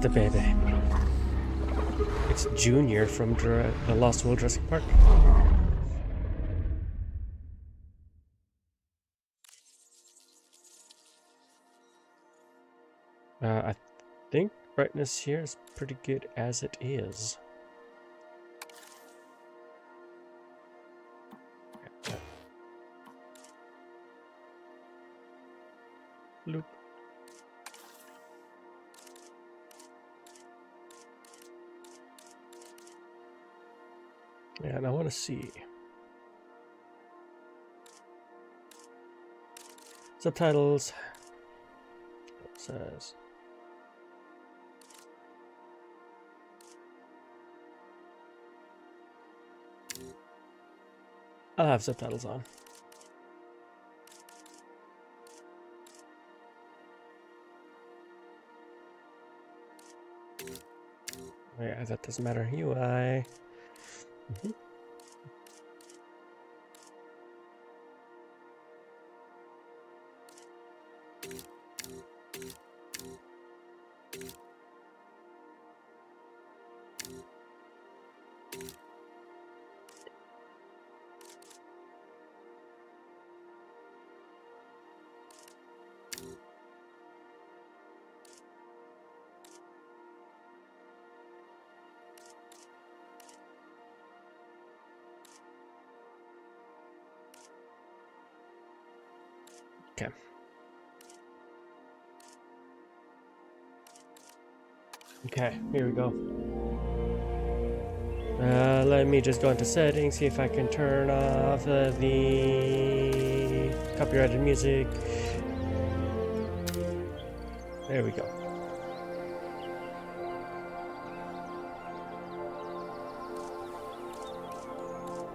the baby. It's Junior from the Lost World Jurassic Park. I think brightness here is pretty good as it is. Loop. Yeah, and I want to see subtitles. It says I'll have subtitles on. Yeah, that doesn't matter. UI. Okay. Okay, here we go. Let me just go into settings, see if I can turn off the copyrighted music. There we go.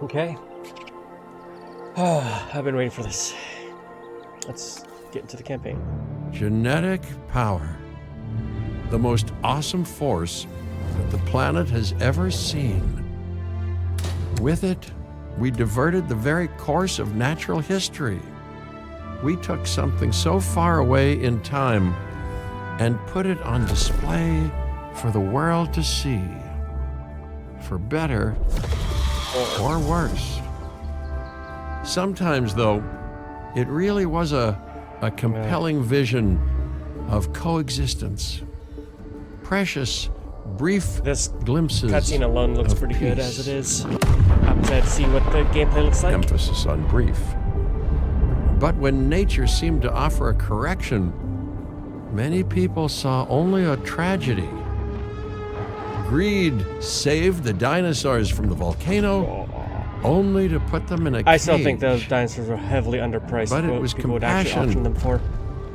Okay. I've been waiting for this. Let's get into the campaign. Genetic power. The most awesome force that the planet has ever seen. With it, we diverted the very course of natural history. We took something so far away in time and put it on display for the world to see. For better or worse. Sometimes, though, it really was a compelling vision of coexistence. Precious, brief glimpses. Cutscene alone looks pretty good as it is. I'm excited to see what the gameplay looks like. Emphasis on brief. But when nature seemed to offer a correction, many people saw only a tragedy. Greed saved the dinosaurs from the volcano, only to put them in a cage. I still think those dinosaurs were heavily underpriced. But it was people would actually auction them for.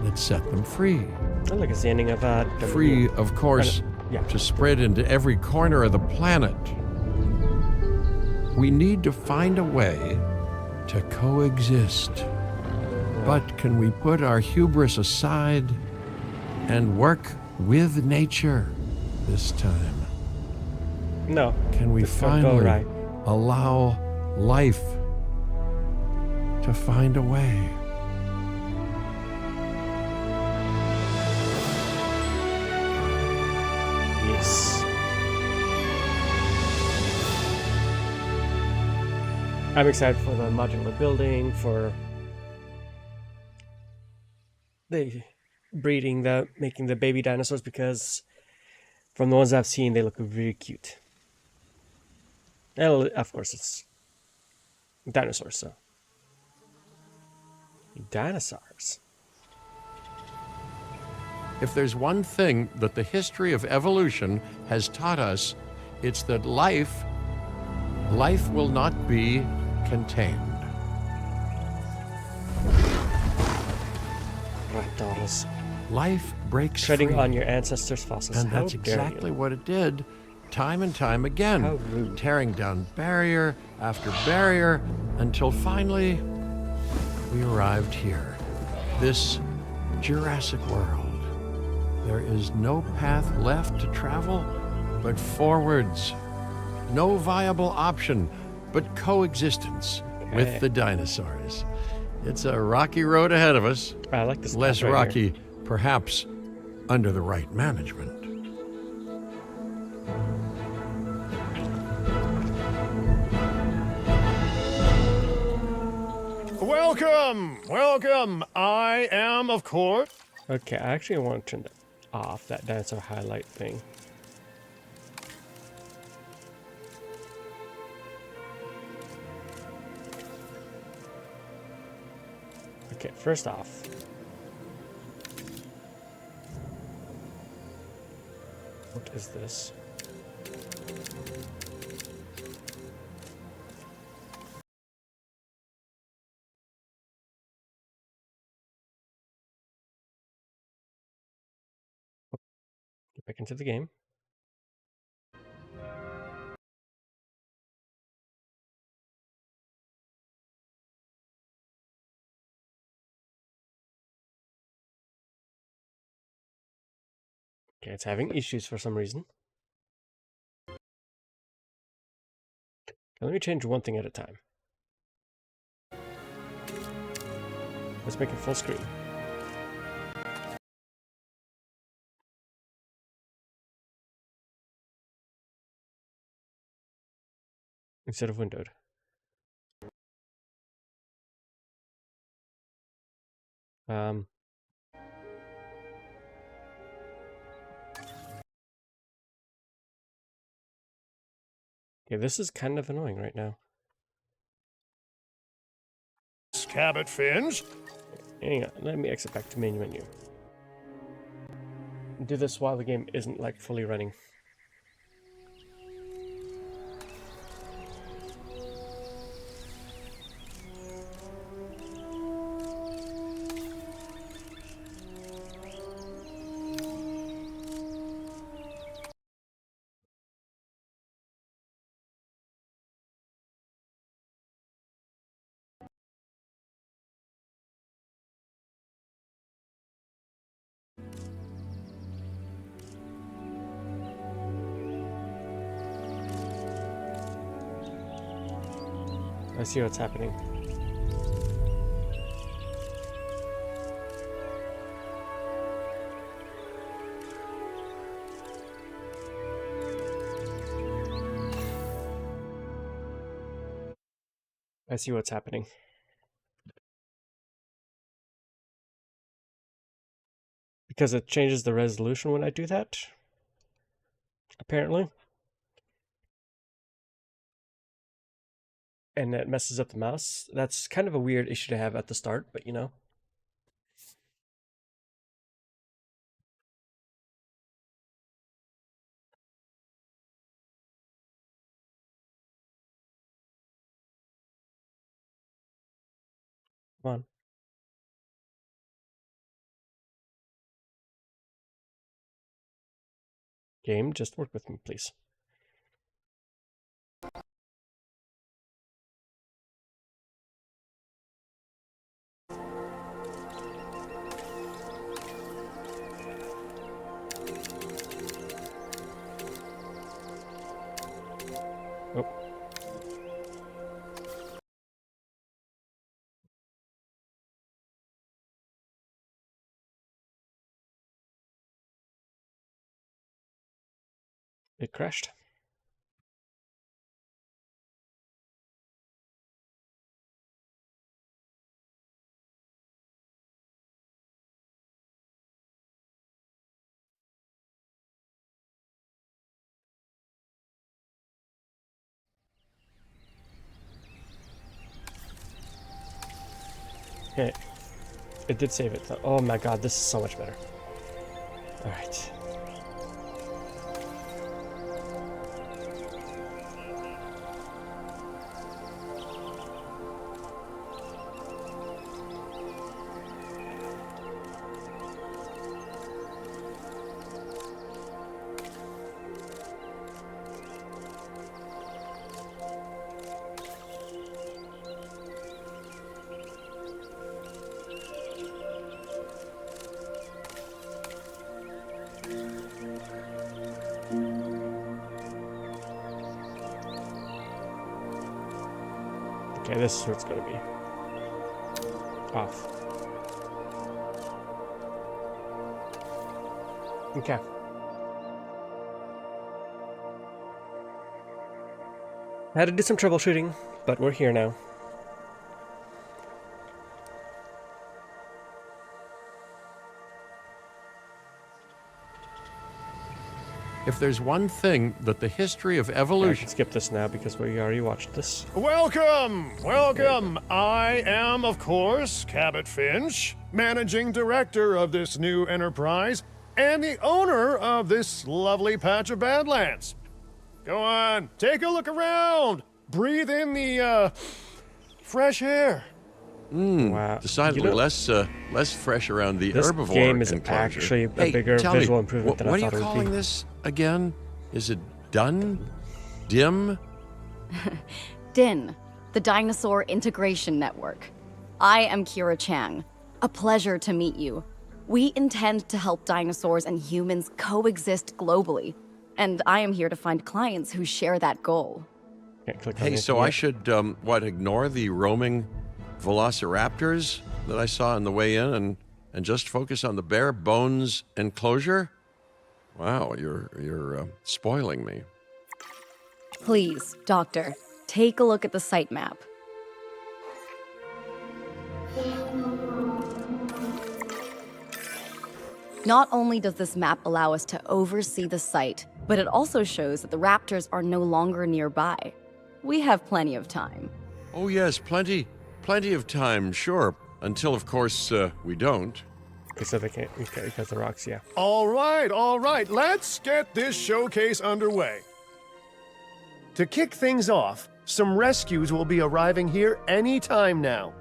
that set them free. I like it's the ending of Free, of course, to spread into every corner of the planet. We need to find a way to coexist. But can we put our hubris aside and work with nature this time? No. Can we finally allow life to find a way? Yes. I'm excited for the modular building, for the breeding, making the baby dinosaurs, because from the ones I've seen, they look really cute. And of course, it's dinosaurs, so. Dinosaurs. If there's one thing that the history of evolution has taught us, it's that life will not be contained. Reptiles. Life breaks Treading free. on your ancestors' fossils. And that's exactly what it did, time and time again. How rude. Tearing down barrier after barrier until finally we arrived here. This Jurassic world. There is no path left to travel but forwards. No viable option but coexistence with the dinosaurs. It's a rocky road ahead of us. I like this. Less right rocky, here. perhaps, under the right management. Welcome! Welcome! I am, of course... Okay, I actually want to turn that off, that dinosaur highlight thing. Okay, first off, what is this? Get back into the game. Okay, it's having issues for some reason. Now, let me change one thing at a time. Let's make it full screen. Instead of windowed. Um, okay, this is kind of annoying right now. Cabot fins. Hang on, let me exit back to main menu. Do this while the game isn't like fully running. I see what's happening. I see what's happening. Because it changes the resolution when I do that, apparently. And it messes up the mouse. That's kind of a weird issue to have at the start, but you know. Come on. Game, just work with me, please. Oh. It crashed. Okay. It did save it though. Oh my god, this is so much better. Alright. Okay, this is where it's gonna be. Off. Okay. I had to do some troubleshooting, but we're here now. if there's one thing that the history of I evolution... can skip this now because we already watched this. Welcome! Welcome! I am, of course, Cabot Finch, managing director of this new enterprise and the owner of this lovely patch of Badlands. Go on, take a look around. Breathe in the, fresh air. Wow. Decidedly You know, less fresh around the this herbivore game is enclosure. actually a Hey, bigger tell me, visual improvement than I what are thought you it would calling be. this again? Is it done? Dim? DIN, the Dinosaur Integration Network. I am Kira Chang. A pleasure to meet you. We intend to help dinosaurs and humans coexist globally, and I am here to find clients who share that goal. Can't click on Hey, anything so I yet. should, ignore the roaming velociraptors that I saw on the way in and just focus on the bare bones enclosure? Wow, you're spoiling me. Please, Doctor, take a look at the site map. Not only does this map allow us to oversee the site, but it also shows that the raptors are no longer nearby. We have plenty of time. Oh yes, plenty of time, sure. Until, of course, we don't. Okay, so they can't because the rocks, yeah. All right, let's get this showcase underway. To kick things off, some rescues will be arriving here any time now.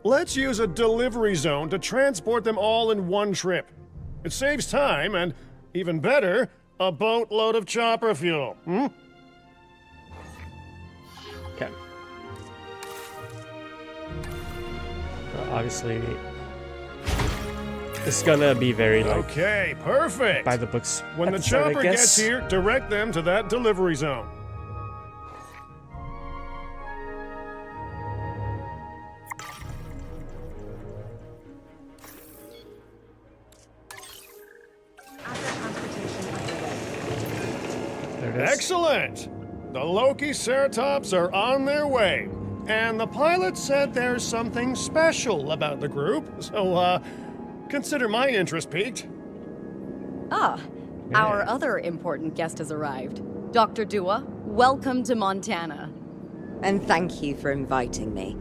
Let's use a delivery zone to transport them all in one trip. It saves time and, even better, a boatload of chopper fuel. Okay. Well, obviously, it's gonna be very like Okay, perfect. by the books. When the episode, I chopper guess. gets here, direct them to that delivery zone. There it is. Excellent! The Loki Ceratops are on their way. And the pilot said there's something special about the group, so, consider my interest piqued. Ah, our other important guest has arrived. Dr. Dua, welcome to Montana. And thank you for inviting me.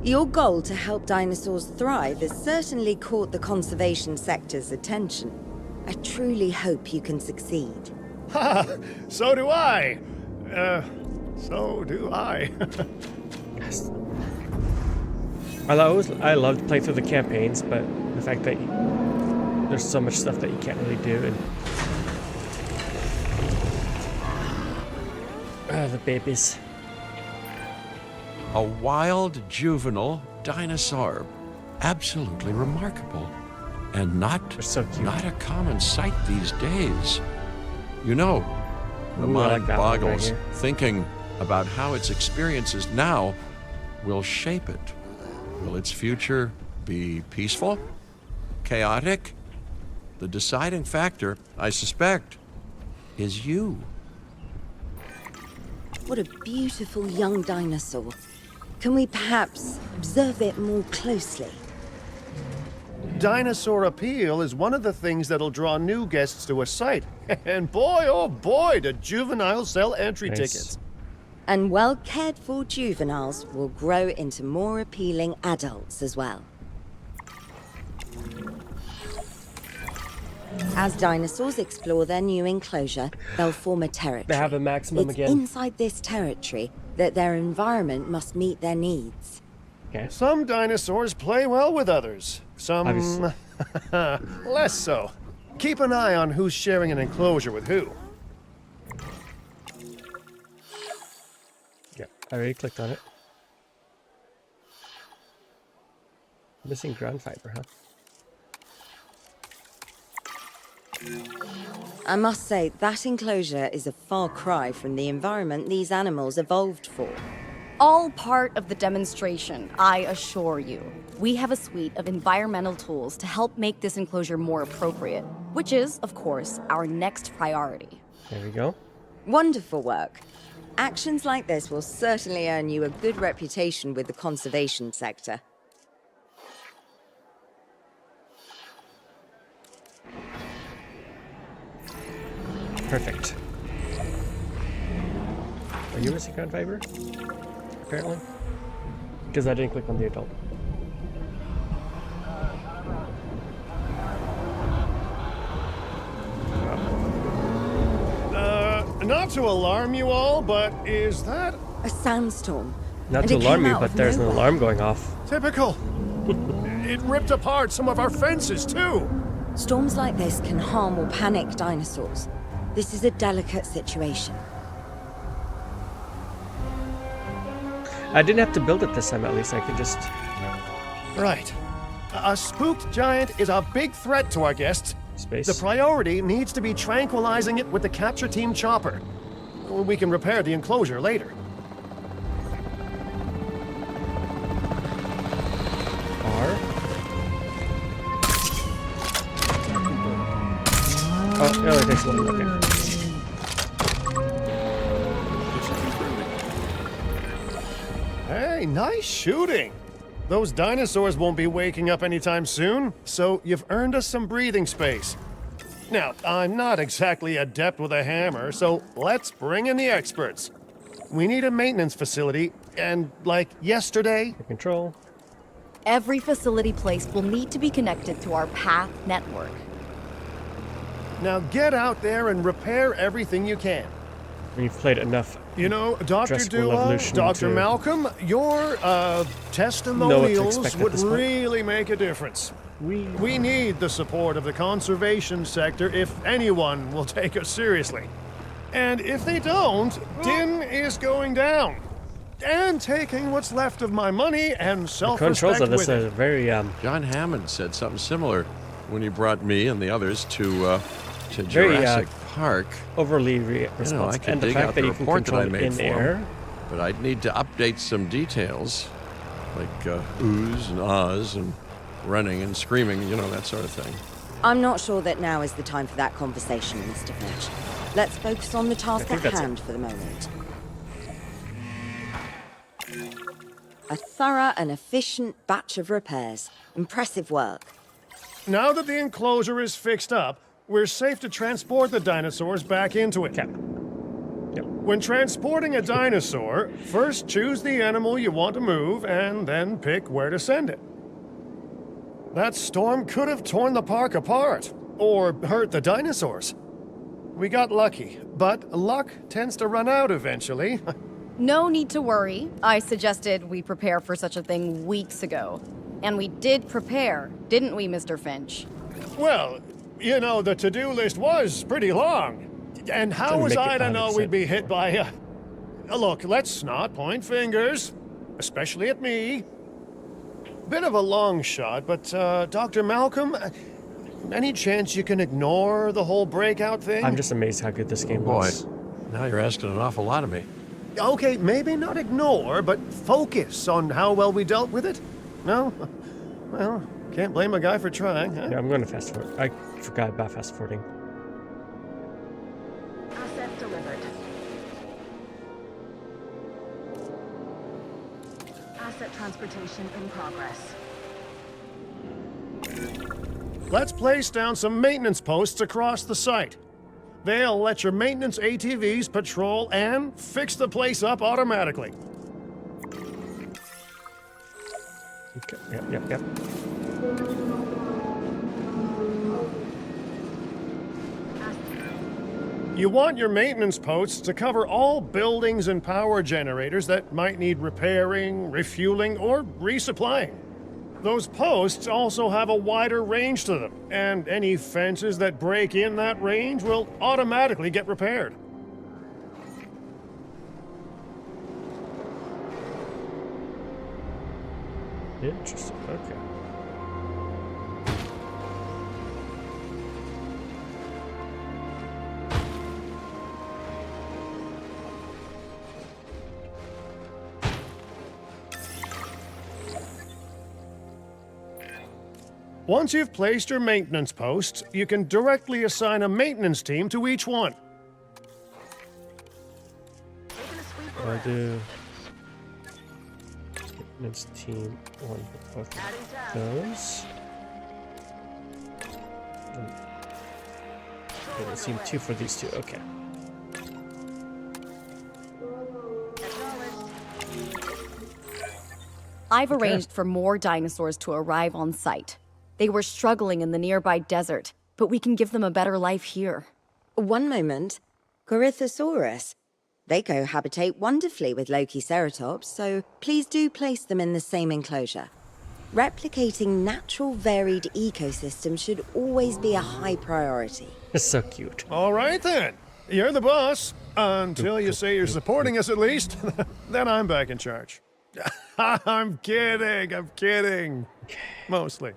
Your goal to help dinosaurs thrive has certainly caught the conservation sector's attention. I truly hope you can succeed. Ha! So do I. So do I. Yes. I loved playing through the campaigns, but the fact that there's so much stuff that you can't really do, and the babies. A wild juvenile dinosaur. Absolutely remarkable. And They're so cute. not a common sight these days. You know, the Ooh, I like mind that one right boggles here. thinking about how its experiences now will shape it. Will its future be peaceful? Chaotic? The deciding factor, I suspect, is you. What a beautiful young dinosaur. Can we perhaps observe it more closely? Dinosaur appeal is one of the things that'll draw new guests to a site. And boy, oh boy, do juveniles sell entry Nice. tickets. And well-cared-for juveniles will grow into more appealing adults as well. As dinosaurs explore their new enclosure, they'll form a territory. They have a maximum It's again. inside this territory that their environment must meet their needs. Okay. Some dinosaurs play well with others. Some Obviously. less so. Keep an eye on who's sharing an enclosure with who. Yeah, I already clicked on it. Missing ground fiber, huh? I must say, that enclosure is a far cry from the environment these animals evolved for. All part of the demonstration, I assure you. We have a suite of environmental tools to help make this enclosure more appropriate, which is, of course, our next priority. There we go. Wonderful work. Actions like this will certainly earn you a good reputation with the conservation sector. Perfect. Are you missing ground fiber? Apparently. Because I didn't click on the adult. Not to alarm you all, but is that A sandstorm. Not And to it alarm came you, out but of there's an nowhere. alarm going off. typical? It ripped apart some of our fences, too. Storms like this can harm or panic dinosaurs. This is a delicate situation. I didn't have to build it this time, at least. I could just... Right. A spooked giant is a big threat to our guests. Space. The priority needs to be tranquilizing it with the capture team chopper. We can repair the enclosure later. R. Oh, it only takes one. Okay. Hey, nice shooting. Those dinosaurs won't be waking up anytime soon, so you've earned us some breathing space. Now, I'm not exactly adept with a hammer, so let's bring in the experts. We need a maintenance facility, and like yesterday, Control. Every facility placed will need to be connected to our path network. now get out there and repair everything you can. When you've played enough, You know, Dr. Jurassic World Dua, Evolution Dr. to Malcolm, your know what to testimonials expect at would this point. really make a difference. we We need the support of the conservation sector if anyone will take us seriously. And if they don't, Din is going down. And taking what's left of my money and controls self-respect of this with are it. very John Hammond said something similar when he brought me and the others to Very, Jurassic Park. overly I responsive. could and the dig fact out that the you can report that I control it made in for air. him, but I'd need to update some details, like oohs and ahs and running and screaming, you know, that sort of thing. I'm not sure that now is the time for that conversation, Mr. Finch. Let's focus on the task think at that's it. hand for the moment. A thorough and efficient batch of repairs. Impressive work. Now that the enclosure is fixed up, we're safe to transport the dinosaurs back into it. Cap. Yep. When transporting a dinosaur, first choose the animal you want to move and then pick where to send it. That storm could have torn the park apart or hurt the dinosaurs. We got lucky, but luck tends to run out eventually. No need to worry. I suggested we prepare for such a thing weeks ago. And we did prepare, didn't we, Mr. Finch? Well, you know, the to-do list was pretty long. And how Didn't was make it I to know 100%. we'd be hit by look, let's not point fingers, especially at me. Bit of a long shot, but Dr. Malcolm, any chance you can ignore the whole breakout thing? I'm just amazed how good this game Boy, looks. now you're asking an awful lot of me. Okay, maybe not ignore, but focus on how well we dealt with it. No? Well, can't blame a guy for trying, huh? Yeah, I'm going to fast forward. I forgot about fast forwarding. Asset delivered. Asset transportation in progress. Let's place down some maintenance posts across the site. They'll let your maintenance ATVs patrol and fix the place up automatically. Okay. Yep. You want your maintenance posts to cover all buildings and power generators that might need repairing, refueling, or resupplying. Those posts also have a wider range to them, and any fences that break in that range will automatically get repaired. Interesting. Okay. Once you've placed your maintenance posts, you can directly assign a maintenance team to each one. Taking a sweep I'll around. do maintenance team one for both Adding of task. those. Control Didn't seem two for these two. Okay. I've arranged for more dinosaurs to arrive on site. They were struggling in the nearby desert, but we can give them a better life here. One moment. Corythosaurus. They cohabitate wonderfully with Lokiceratops, so please do place them in the same enclosure. Replicating natural varied ecosystems should always be a high priority. It's so cute. All right then. You're the boss. Until you say you're supporting us at least. Then I'm back in charge. I'm kidding. I'm kidding. Mostly.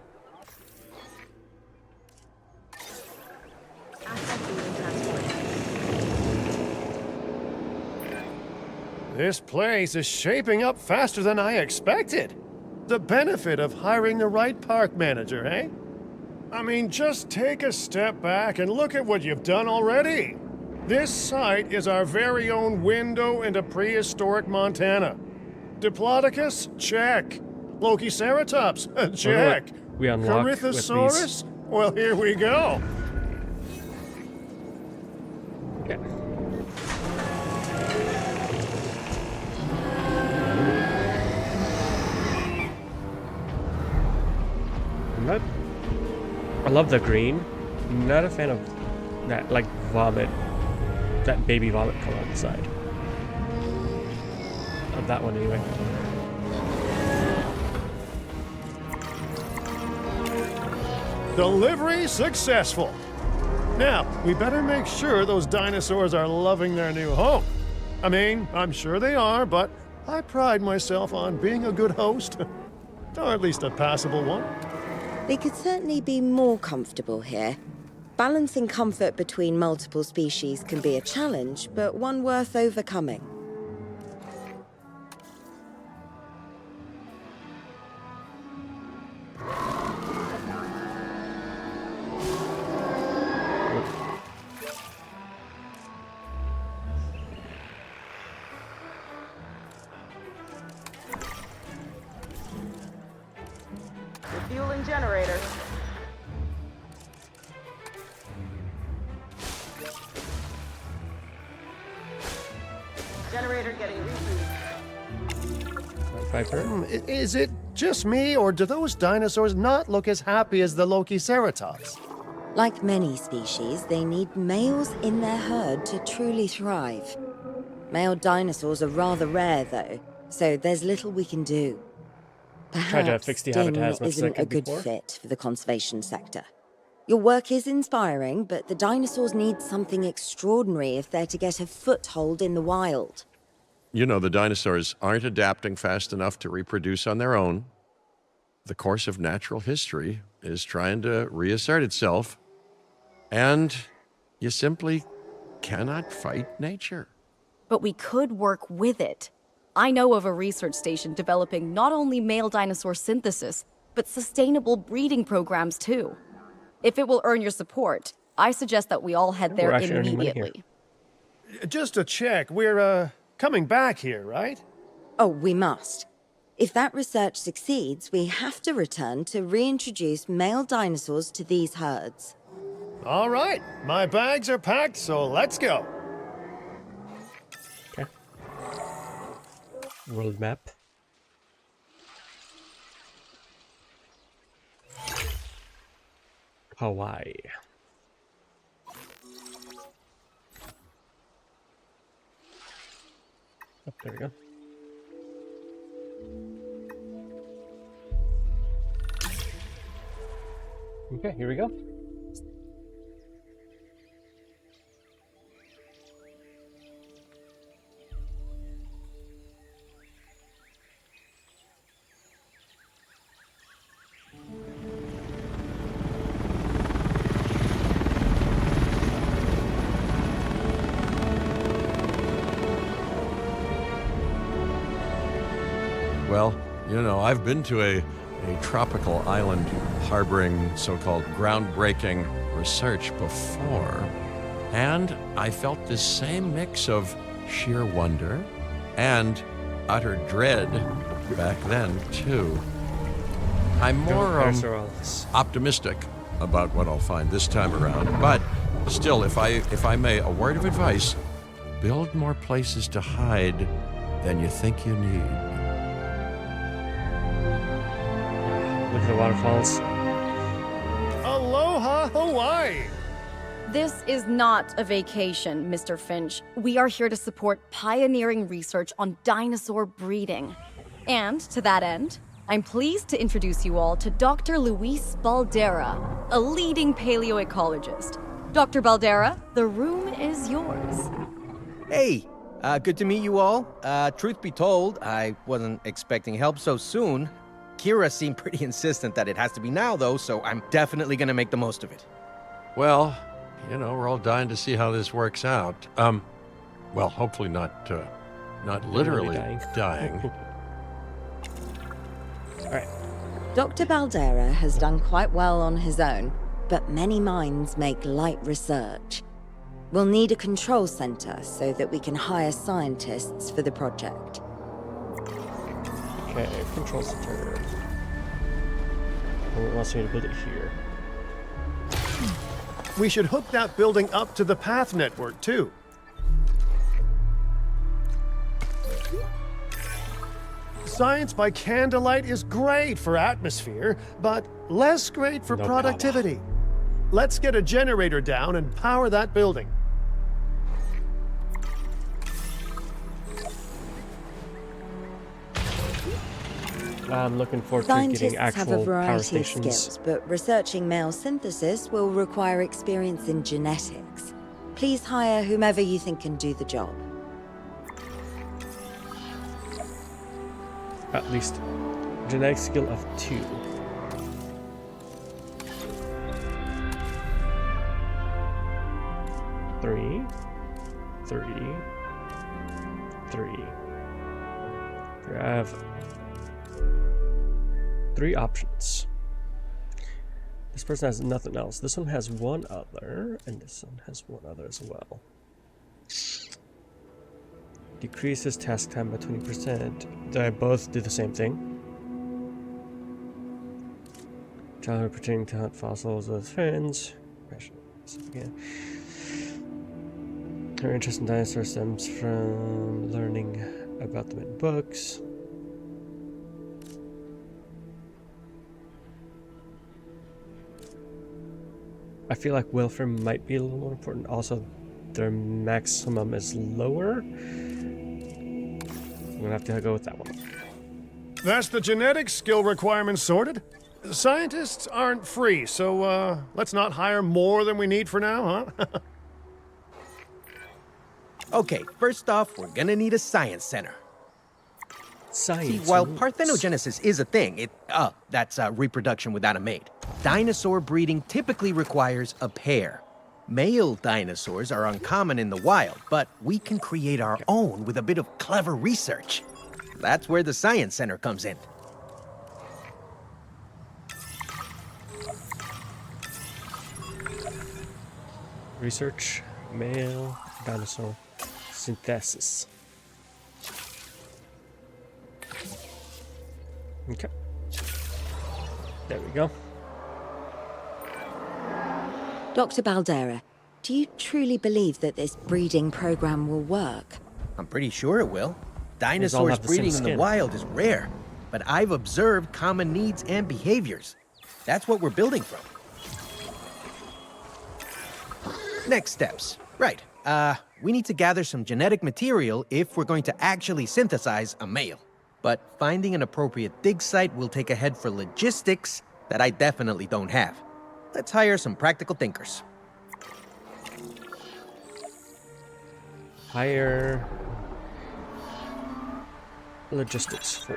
Asset being transported. This place is shaping up faster than I expected. The benefit of hiring the right park manager, eh? I mean, just take a step back and look at what you've done already. This site is our very own window into prehistoric Montana. Diplodocus? Check. Lokiceratops? Check. We unlock with Corythosaurus? Well, here we go. Okay. I love the green. Not a fan of that, like, vomit. That baby vomit color on the side. Of that one, anyway. Delivery successful. Now, we better make sure those dinosaurs are loving their new home. I mean, I'm sure they are, but I pride myself on being a good host. Or at least a passable one. They could certainly be more comfortable here. Balancing comfort between multiple species can be a challenge, but one worth overcoming. Refueling generator. Generator getting rebooted. Is it just me, or do those dinosaurs not look as happy as the Lokiceratops? Like many species, they need males in their herd to truly thrive. Male dinosaurs are rather rare, though, so there's little we can do. Tried to fix the habitat as Perhaps much as I isn't a could good before. fit for the conservation sector. Your work is inspiring, but the dinosaurs need something extraordinary if they're to get a foothold in the wild. You know, the dinosaurs aren't adapting fast enough to reproduce on their own. The course of natural history is trying to reassert itself, and you simply cannot fight nature. But we could work with it. I know of a research station developing not only male dinosaur synthesis, but sustainable breeding programs too. If it will earn your support, I suggest that we all head We're there actually earning money here. immediately. Just to check, we're, coming back here, right? Oh, we must. If that research succeeds, we have to return to reintroduce male dinosaurs to these herds. All right, my bags are packed, so let's go. Okay. World map. Hawaii. Oh, there we go. Okay, here we go. Well, you know, I've been to a tropical island harboring so-called groundbreaking research before, and I felt this same mix of sheer wonder and utter dread back then, too. I'm more Dinosaurs. optimistic about what I'll find this time around, but Still, if I may, a word of advice: build more places to hide than you think you need. Look at the waterfalls. Aloha, Hawaii! This is not a vacation, Mr. Finch. We are here to support pioneering research on dinosaur breeding. And to that end, I'm pleased to introduce you all to Dr. Luis Baldera, a leading paleoecologist. Dr. Baldera, the room is yours. Hey, good to meet you all. Truth be told, I wasn't expecting help so soon. Kira seemed pretty insistent that it has to be now, though, so I'm definitely gonna make the most of it. Well, you know, we're all dying to see how this works out. Well, hopefully not literally dying. All right. Dr. Baldera has done quite well on his own, but many minds make light research. We'll need a control center so that we can hire scientists for the project. Okay, control center. And it wants me to build it here. We should hook that building up to the path network, too. Science by candlelight is great for atmosphere, but less great for No productivity. Let's get a generator down and power that building. I'm looking forward to Scientists getting have a actual power variety of stations. skills, but researching male synthesis will require experience in genetics. Please hire whomever you think can do the job. At least genetic skill of 2. Three. Here I have 3 options. This person has nothing else. This one has 1 other, and this one has 1 other as well. Decreases task time by 20%. Do I both do the same thing? Childhood pretending to hunt fossils with friends. Again. Her interest in dinosaurs stems from learning about them in books. I feel like welfare might be a little more important. Also, their maximum is lower. I'm gonna have to go with that one. That's the genetic skill requirements sorted. Scientists aren't free, so let's not hire more than we need for now, huh? Okay, first off, we're gonna need a science center. Science. See, while parthenogenesis is a thing, that's reproduction without a mate. Dinosaur breeding typically requires a pair. Male dinosaurs are uncommon in the wild, but we can create our own with a bit of clever research. That's where the science center comes in. Research, male dinosaur synthesis. Okay. There we go. Dr. Baldera, do you truly believe that this breeding program will work? I'm pretty sure it will. all Dinosaurs have the same breeding in the skin. wild is rare, but I've observed common needs and behaviors. That's what we're building from. Next steps. Right. We need to gather some genetic material if we're going to actually synthesize a male. But finding an appropriate dig site will take a head for logistics that I definitely don't have. Let's hire some practical thinkers. Hire logistics 4.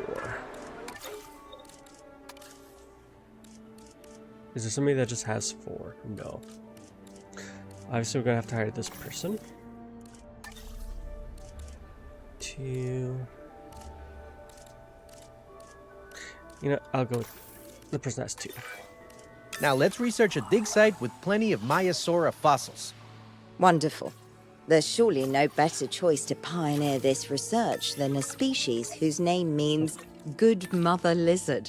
Is there somebody that just has 4? No. Obviously, we're gonna have to hire this person. 2. You know, I'll go with the person that has 2. Now let's research a dig site with plenty of Maiasaura fossils. Wonderful. There's surely no better choice to pioneer this research than a species whose name means good mother lizard.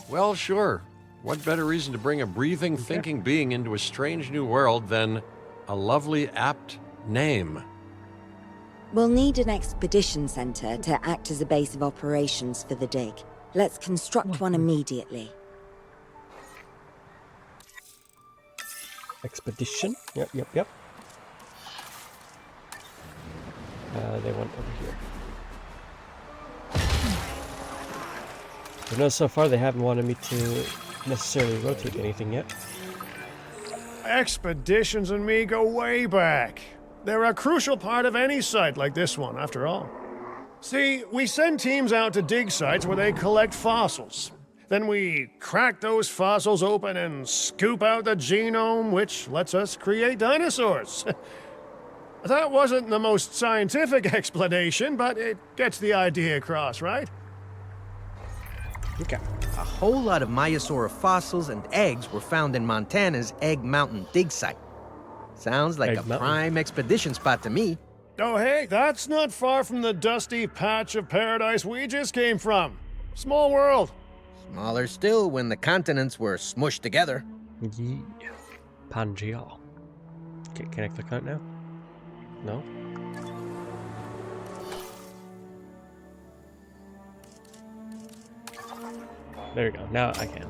Well, sure. What better reason to bring a breathing, thinking being into a strange new world than A lovely, apt name. We'll need an expedition center to act as a base of operations for the dig. Let's construct one immediately. Expedition. Yep. They went over here. I know so far they haven't wanted me to necessarily rotate anything yet. Expeditions and me go way back. They're a crucial part of any site like this one, after all. See, we send teams out to dig sites where they collect fossils. Then we crack those fossils open and scoop out the genome, which lets us create dinosaurs. That wasn't the most scientific explanation, but it gets the idea across, right? Okay. A whole lot of Maiasaura fossils and eggs were found in Montana's Egg Mountain dig site. Sounds like Egg a Mountain. prime expedition spot to me. Oh, hey, that's not far from the dusty patch of paradise we just came from. Small world. Smaller still when the continents were smushed together. Yeah. Pangea. Okay, can I click on it now? No? There we go. Now I can.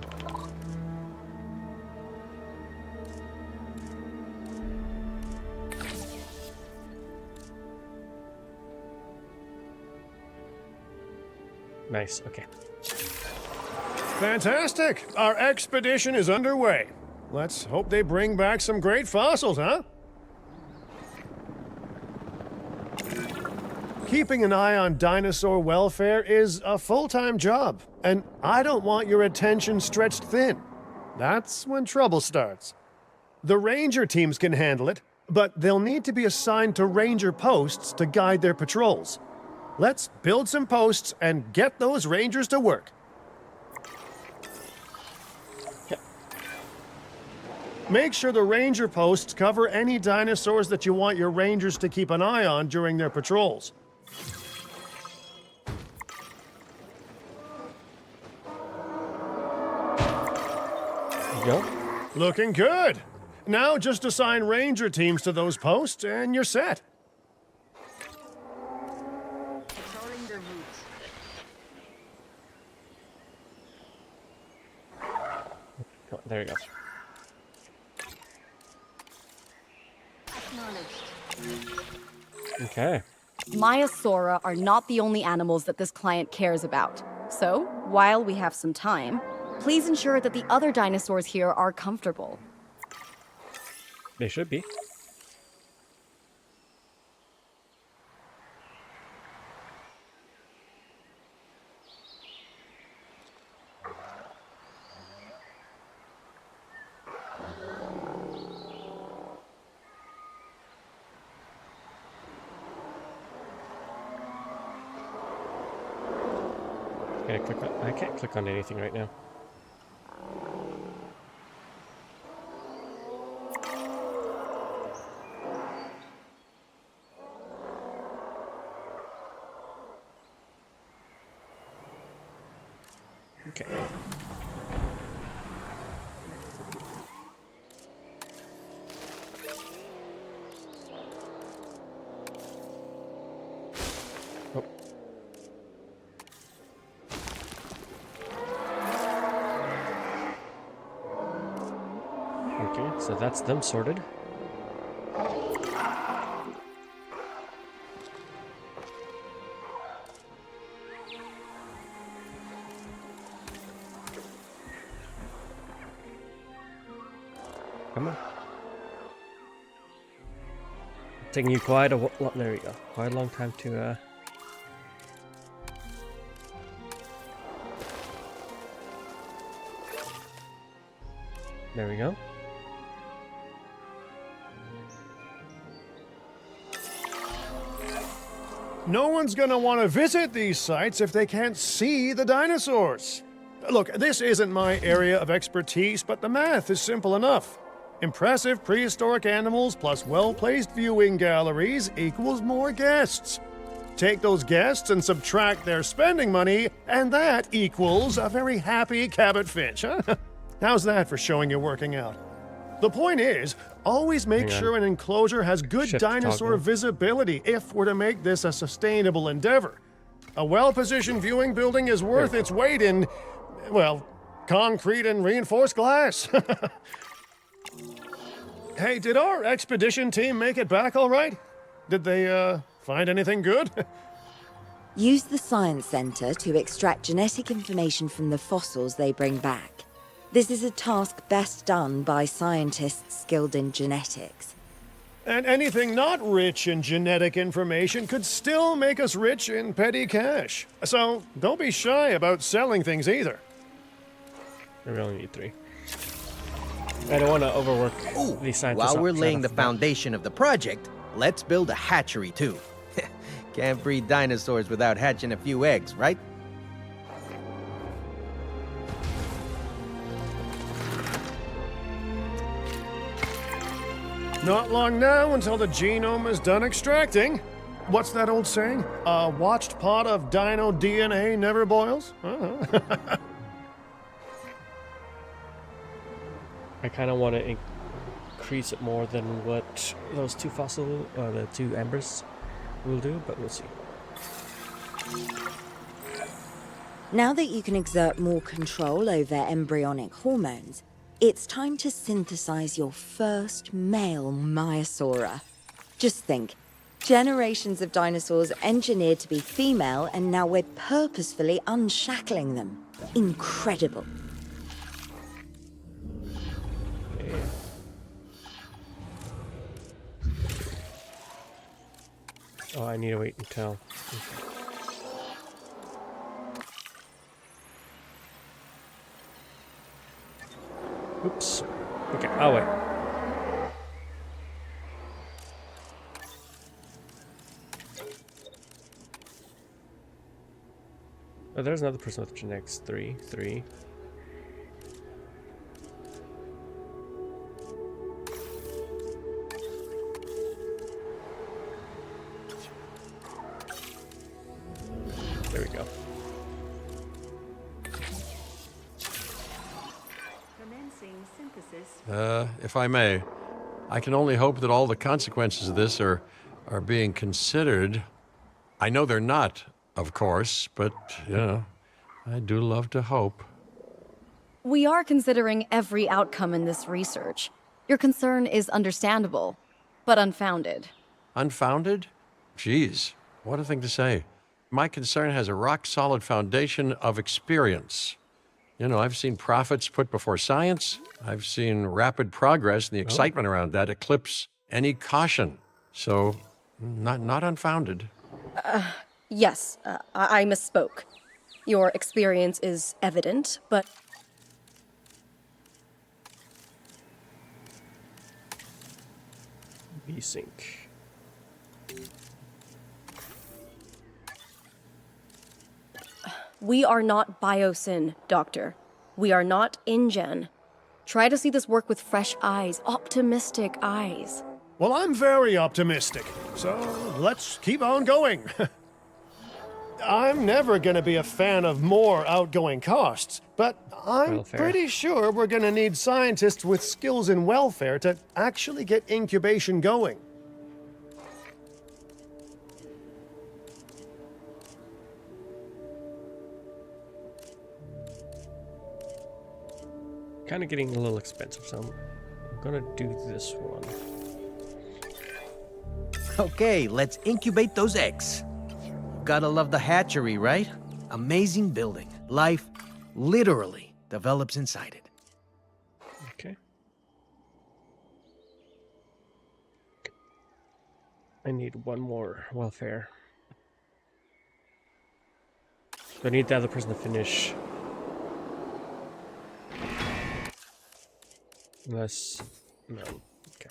Nice. Okay. Fantastic. Our expedition is underway. Let's hope they bring back some great fossils, huh? Keeping an eye on dinosaur welfare is a full-time job, and I don't want your attention stretched thin. That's when trouble starts. The ranger teams can handle it, but they'll need to be assigned to ranger posts to guide their patrols. Let's build some posts and get those rangers to work. Make sure the ranger posts cover any dinosaurs that you want your rangers to keep an eye on during their patrols. Go. Looking good. Now just assign ranger teams to those posts and you're set. Controlling their routes. Oh, there you go. Acknowledged. Okay. Maiasaura are not the only animals that this client cares about. So, while we have some time, please ensure that the other dinosaurs here are comfortable. They should be. Can I click on? I can't click on anything right now. Okay. Oh. Okay, so that's them sorted. Come on. Taking you quite a there we go. Quite a long time to There we go. No one's gonna want to visit these sites if they can't see the dinosaurs. Look, this isn't my area of expertise, but the math is simple enough. Impressive prehistoric animals plus well-placed viewing galleries equals more guests. Take those guests and subtract their spending money, and that equals a very happy Cabot Finch, huh? How's that for showing you're working out? The point is, Always make Hang on. sure an enclosure has good Shift dinosaur toggle. visibility if we're to make this a sustainable endeavor. A well-positioned viewing building is worth its weight in, well, concrete and reinforced glass. Hey, did our expedition team make it back all right? Did they, find anything good? Use the Science Center to extract genetic information from the fossils they bring back. This is a task best done by scientists skilled in genetics. And anything not rich in genetic information could still make us rich in petty cash. So don't be shy about selling things either. I really need 3. I don't want to overwork Ooh, these scientists. while up we're right laying off the bat. foundation of the project, let's build a hatchery too. Can't breed dinosaurs without hatching a few eggs, right? Not long now until the genome is done extracting. What's that old saying? A watched pot of dino DNA never boils? I kind of want to increase it more than what those 2 fossil, the 2 embers will do, but we'll see. Now that you can exert more control over embryonic hormones, it's time to synthesize your first male Maiasaura. Just think, generations of dinosaurs engineered to be female, and now we're purposefully unshackling them. Incredible. Oh, I need to wait until. Oops. Okay, I'll wait. Oh, there's another person with genetics 3. There we go. Commencing synthesis. If I may, I can only hope that all the consequences of this are being considered. I know they're not, of course, but, you know, I do love to hope. We are considering every outcome in this research. Your concern is understandable, but unfounded. Unfounded? Geez, what a thing to say. My concern has a rock-solid foundation of experience. You know, I've seen profits put before science. I've seen rapid progress, and the excitement around that eclipse any caution. So, not unfounded. Yes, I misspoke. Your experience is evident, but V-Sync. we are not Biosyn, Doctor. We are not InGen. Try to see this work with fresh eyes, optimistic eyes. Well, I'm very optimistic, so let's keep on going. I'm never gonna be a fan of more outgoing costs, but I'm Welfare. pretty sure we're gonna need scientists with skills in welfare to actually get incubation going. Kind of getting a little expensive, so I'm gonna do this one. Okay, let's incubate those eggs. Gotta love the hatchery, right? Amazing building. Life literally develops inside it. Okay. I need one more welfare. I need the other person to finish. Unless, no, okay.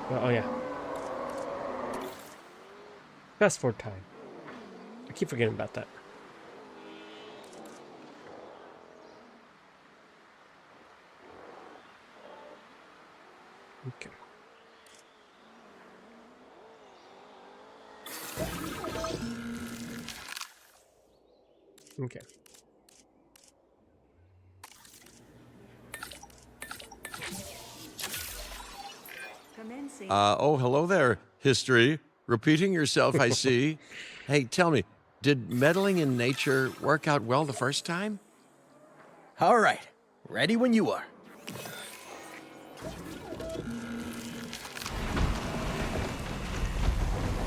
Oh yeah. Fast forward time. I keep forgetting about that. Okay. Okay. Commencing. Oh, hello there, history. Repeating yourself, I see. Hey, tell me, did meddling in nature work out well the first time? All right, ready when you are.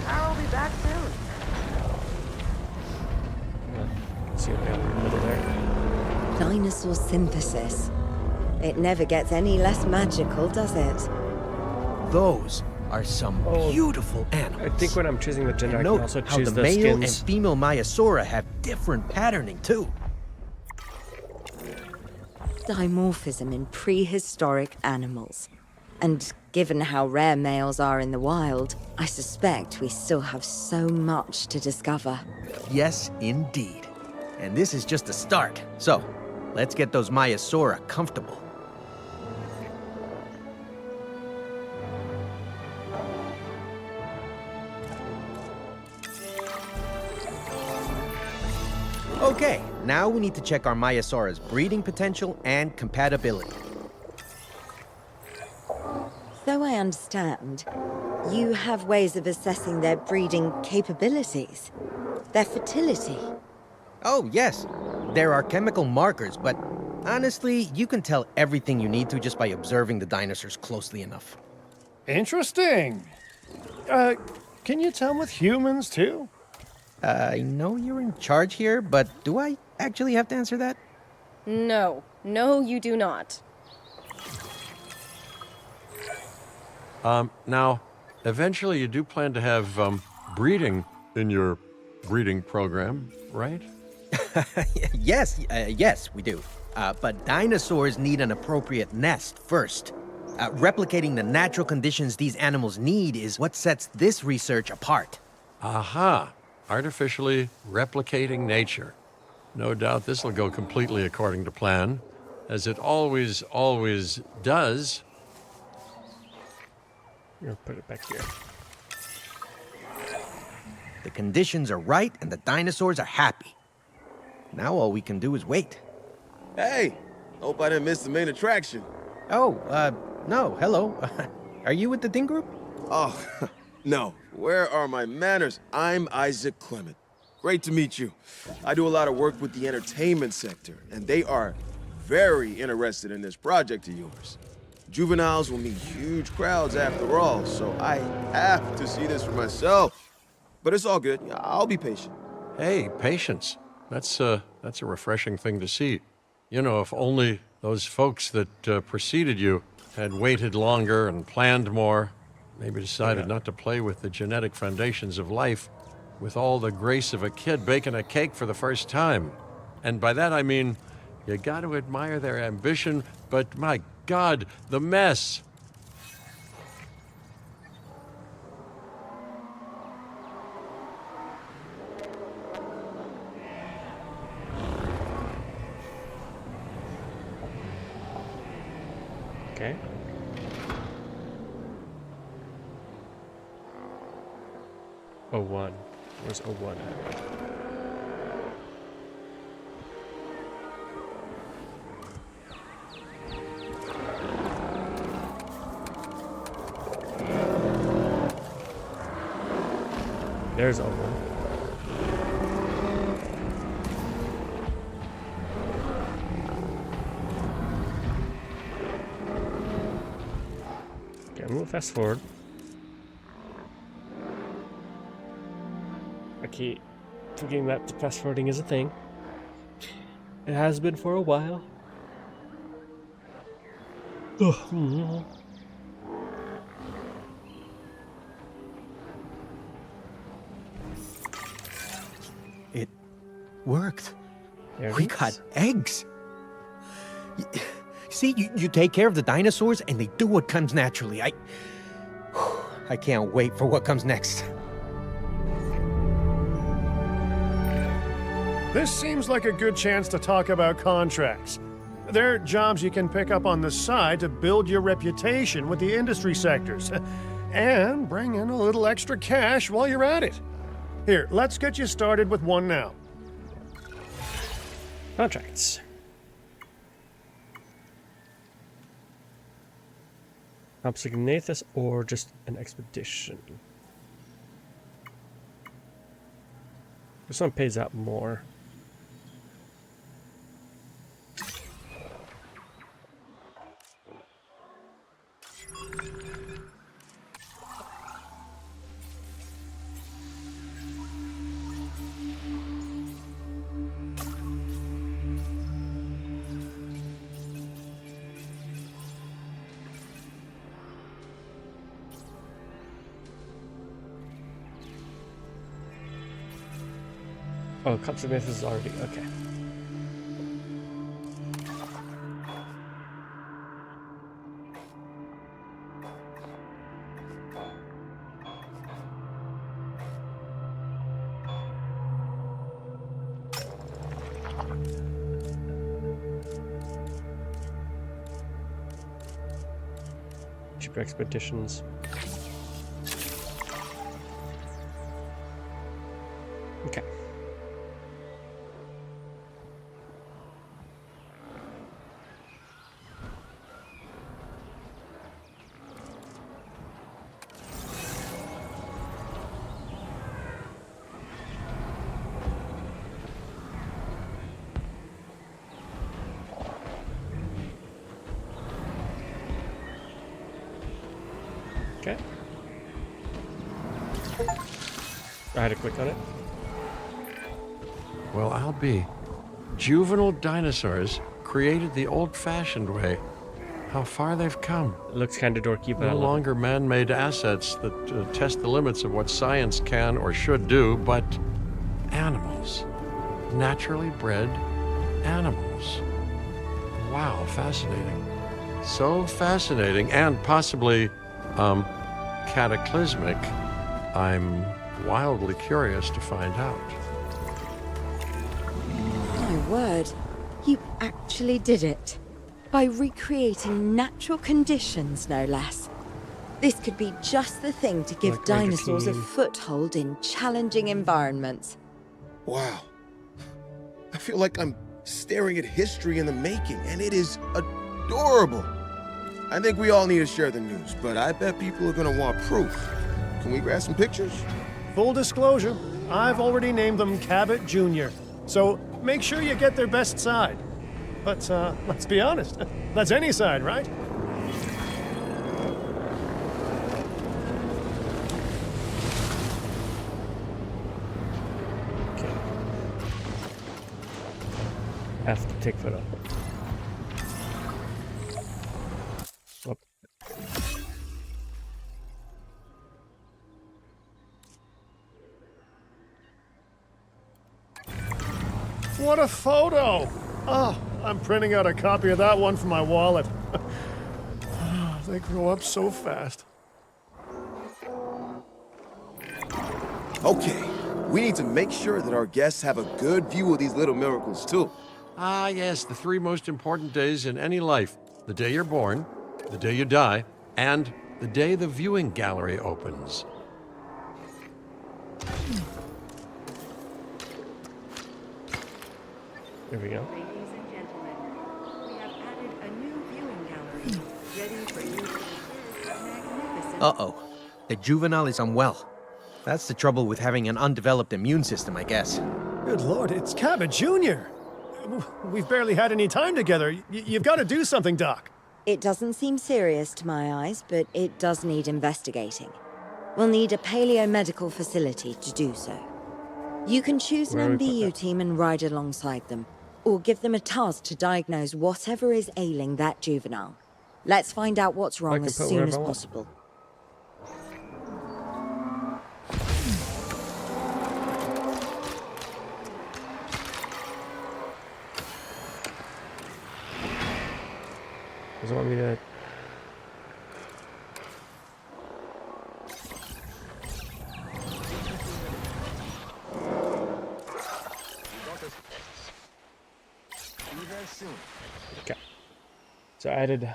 I'll be back soon. See what we have in the middle there. Dinosaur synthesis. It never gets any less magical, does it? Those are some Oh, beautiful animals. I think when I'm choosing the gender, I can Note also how choose the the male skins. and female Maiasaura have different patterning too. Dimorphism in prehistoric animals. And given how rare males are in the wild, I suspect we still have so much to discover. Yes, indeed. And this is just the start. So, let's get those Maiasaura comfortable. Okay, now we need to check our Maiasaura's breeding potential and compatibility. So I understand, you have ways of assessing their breeding capabilities, their fertility. Oh, yes. There are chemical markers, but honestly, you can tell everything you need to just by observing the dinosaurs closely enough. Interesting. Can you tell with humans too? I know you're in charge here, but do I actually have to answer that? No. No, you do not. Now, eventually you do plan to have breeding in your breeding program, right? Yes, we do. But dinosaurs need an appropriate nest first. Replicating the natural conditions these animals need is what sets this research apart. Aha! Artificially replicating nature. No doubt this will go completely according to plan, as it always does. I'm gonna put it back here. The conditions are right and the dinosaurs are happy. Now all we can do is wait. Hey, hope I didn't miss the main attraction. Oh, no, hello. Are you with the Ding Group? Oh, no. Where are my manners? I'm Isaac Clement. Great to meet you. I do a lot of work with the entertainment sector, and they are very interested in this project of yours. Juveniles will meet huge crowds after all, so I have to see this for myself. But it's all good. I'll be patient. Hey, patience. That's a refreshing thing to see. You know, if only those folks that preceded you had waited longer and planned more, maybe decided not to play with the genetic foundations of life with all the grace of a kid baking a cake for the first time. And by that I mean, you got to admire their ambition, but my God, the mess. Okay. O1. Where's O1 at? There's O1. Okay, I'm gonna fast forward. I keep forgetting that fast forwarding is a thing. It has been for a while. Ugh. It worked. There We it got is. eggs. See, you take care of the dinosaurs and they do what comes naturally. I can't wait for what comes next. This seems like a good chance to talk about contracts. They're jobs you can pick up on the side to build your reputation with the industry sectors. And bring in a little extra cash while you're at it. Here, let's get you started with one now. Contracts. Obsignathus or just an expedition? This one pays out more. Oh, Copsmith is already okay. Cheaper expeditions. Okay. Okay. I had to click on it. Well, I'll be. Juvenile dinosaurs created the old-fashioned way. How far they've come. It looks kind of dorky, but I No love it. longer man-made assets that test the limits of what science can or should do, but animals. Naturally bred animals. Wow, fascinating. So fascinating and possibly, cataclysmic. I'm wildly curious to find out. My word, you actually did it. By recreating natural conditions, no less. This could be just the thing to give Like Ranger dinosaurs a Team. foothold in challenging environments. Wow. I feel like I'm staring at history in the making, and it is adorable. I think we all need to share the news, but I bet people are gonna want proof. Can we grab some pictures? Full disclosure, I've already named them Cabot Jr., so make sure you get their best side. But let's be honest, that's any side, right? Okay. I have to take photo. Whoop. What a photo! Oh, I'm printing out a copy of that one for my wallet. They grow up so fast. Okay, we need to make sure that our guests have a good view of these little miracles, too. Ah, yes, the three most important days in any life. The day you're born, the day you die, and the day the viewing gallery opens. There we go. Ladies and gentlemen, we have added a new viewing gallery, ready for you to observe magnificent... Uh-oh. The juvenile is unwell. That's the trouble with having an undeveloped immune system, I guess. Good lord, it's Cabot Jr. We've barely had any time together. You've got to do something, Doc. It doesn't seem serious to my eyes, but it does need investigating. We'll need a paleomedical facility to do so. You can choose Where an do we put MBU that? team and ride alongside them, or give them a task to diagnose whatever is ailing that juvenile. Let's find out what's wrong can as put soon wherever as I want. possible. Doesn't want me to. Okay. So I added.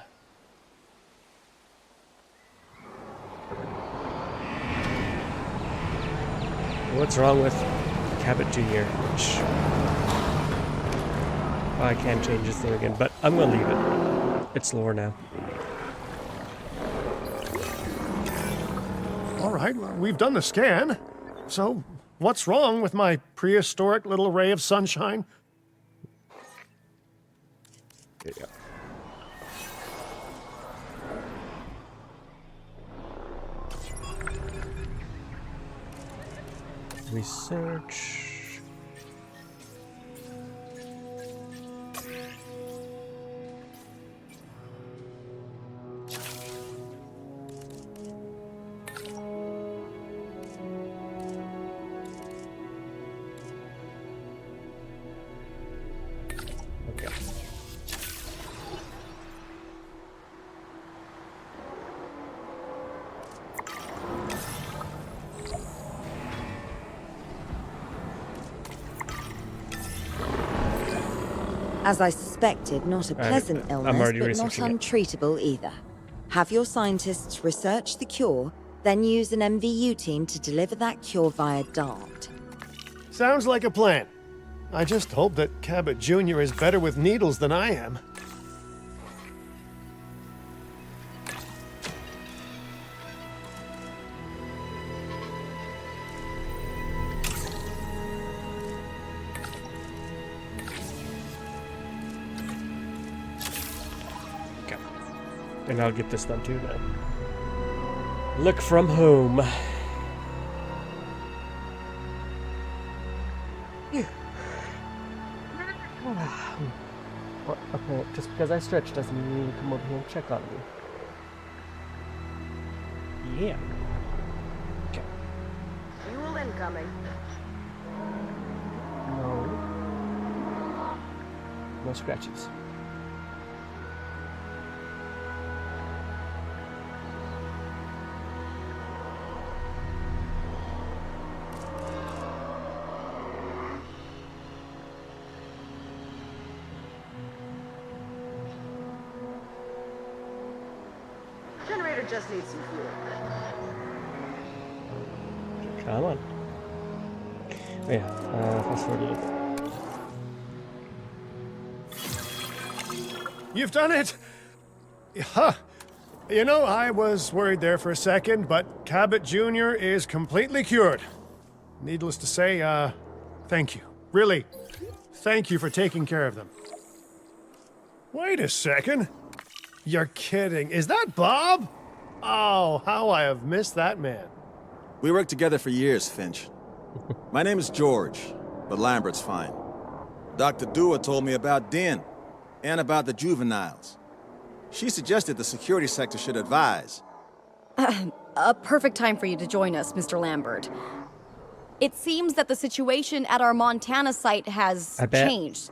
What's wrong with Cabot Jr.? Which I can change this thing again, but I'm gonna leave it. It's lore now. All right, well, we've done the scan. So, what's wrong with my prehistoric little ray of sunshine? There you go. Research. Okay. As I suspected, not a pleasant I'm illness, already but not researching it. untreatable either. Have your scientists research the cure, then use an MVU team to deliver that cure via DART. Sounds like a plan. I just hope that Cabot Jr. is better with needles than I am. Okay. And I'll get this done too then. Look from home. Well, okay, just because I stretch doesn't mean you need to come over here and check on me. Yeah. Okay. Fuel incoming. No. No scratches. Generator just needs some fuel. Come on. Oh, yeah, fast forward a little bit. You've done it! Huh. You know, I was worried there for a second, but Cabot Jr. is completely cured. Needless to say, thank you. Really, thank you for taking care of them. Wait a second. You're kidding. Is that Bob? Oh, how I have missed that man. We worked together for years, Finch. My name is George, but Lambert's fine. Dr. Dewar told me about Din, and about the juveniles. She suggested the security sector should advise. A perfect time for you to join us, Mr. Lambert. It seems that the situation at our Montana site has I bet. changed.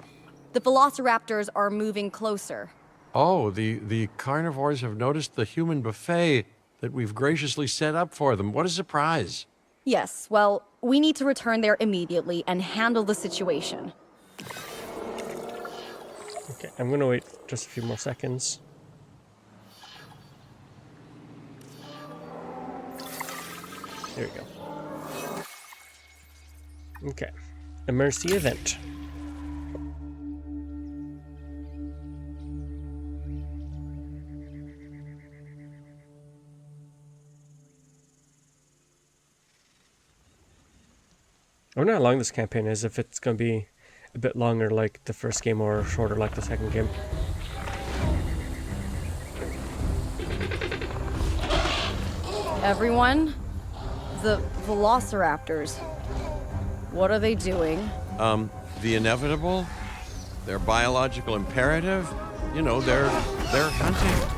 The velociraptors are moving closer. Oh, the carnivores have noticed the human buffet that we've graciously set up for them. What a surprise. Yes, well, we need to return there immediately and handle the situation. Okay, I'm gonna wait just a few more seconds. There we go. Okay. Emergency event. I wonder how long this campaign is, if it's going to be a bit longer like the first game or shorter like the second game. Everyone, the velociraptors. What are they doing? The inevitable, their biological imperative, you know, they're hunting.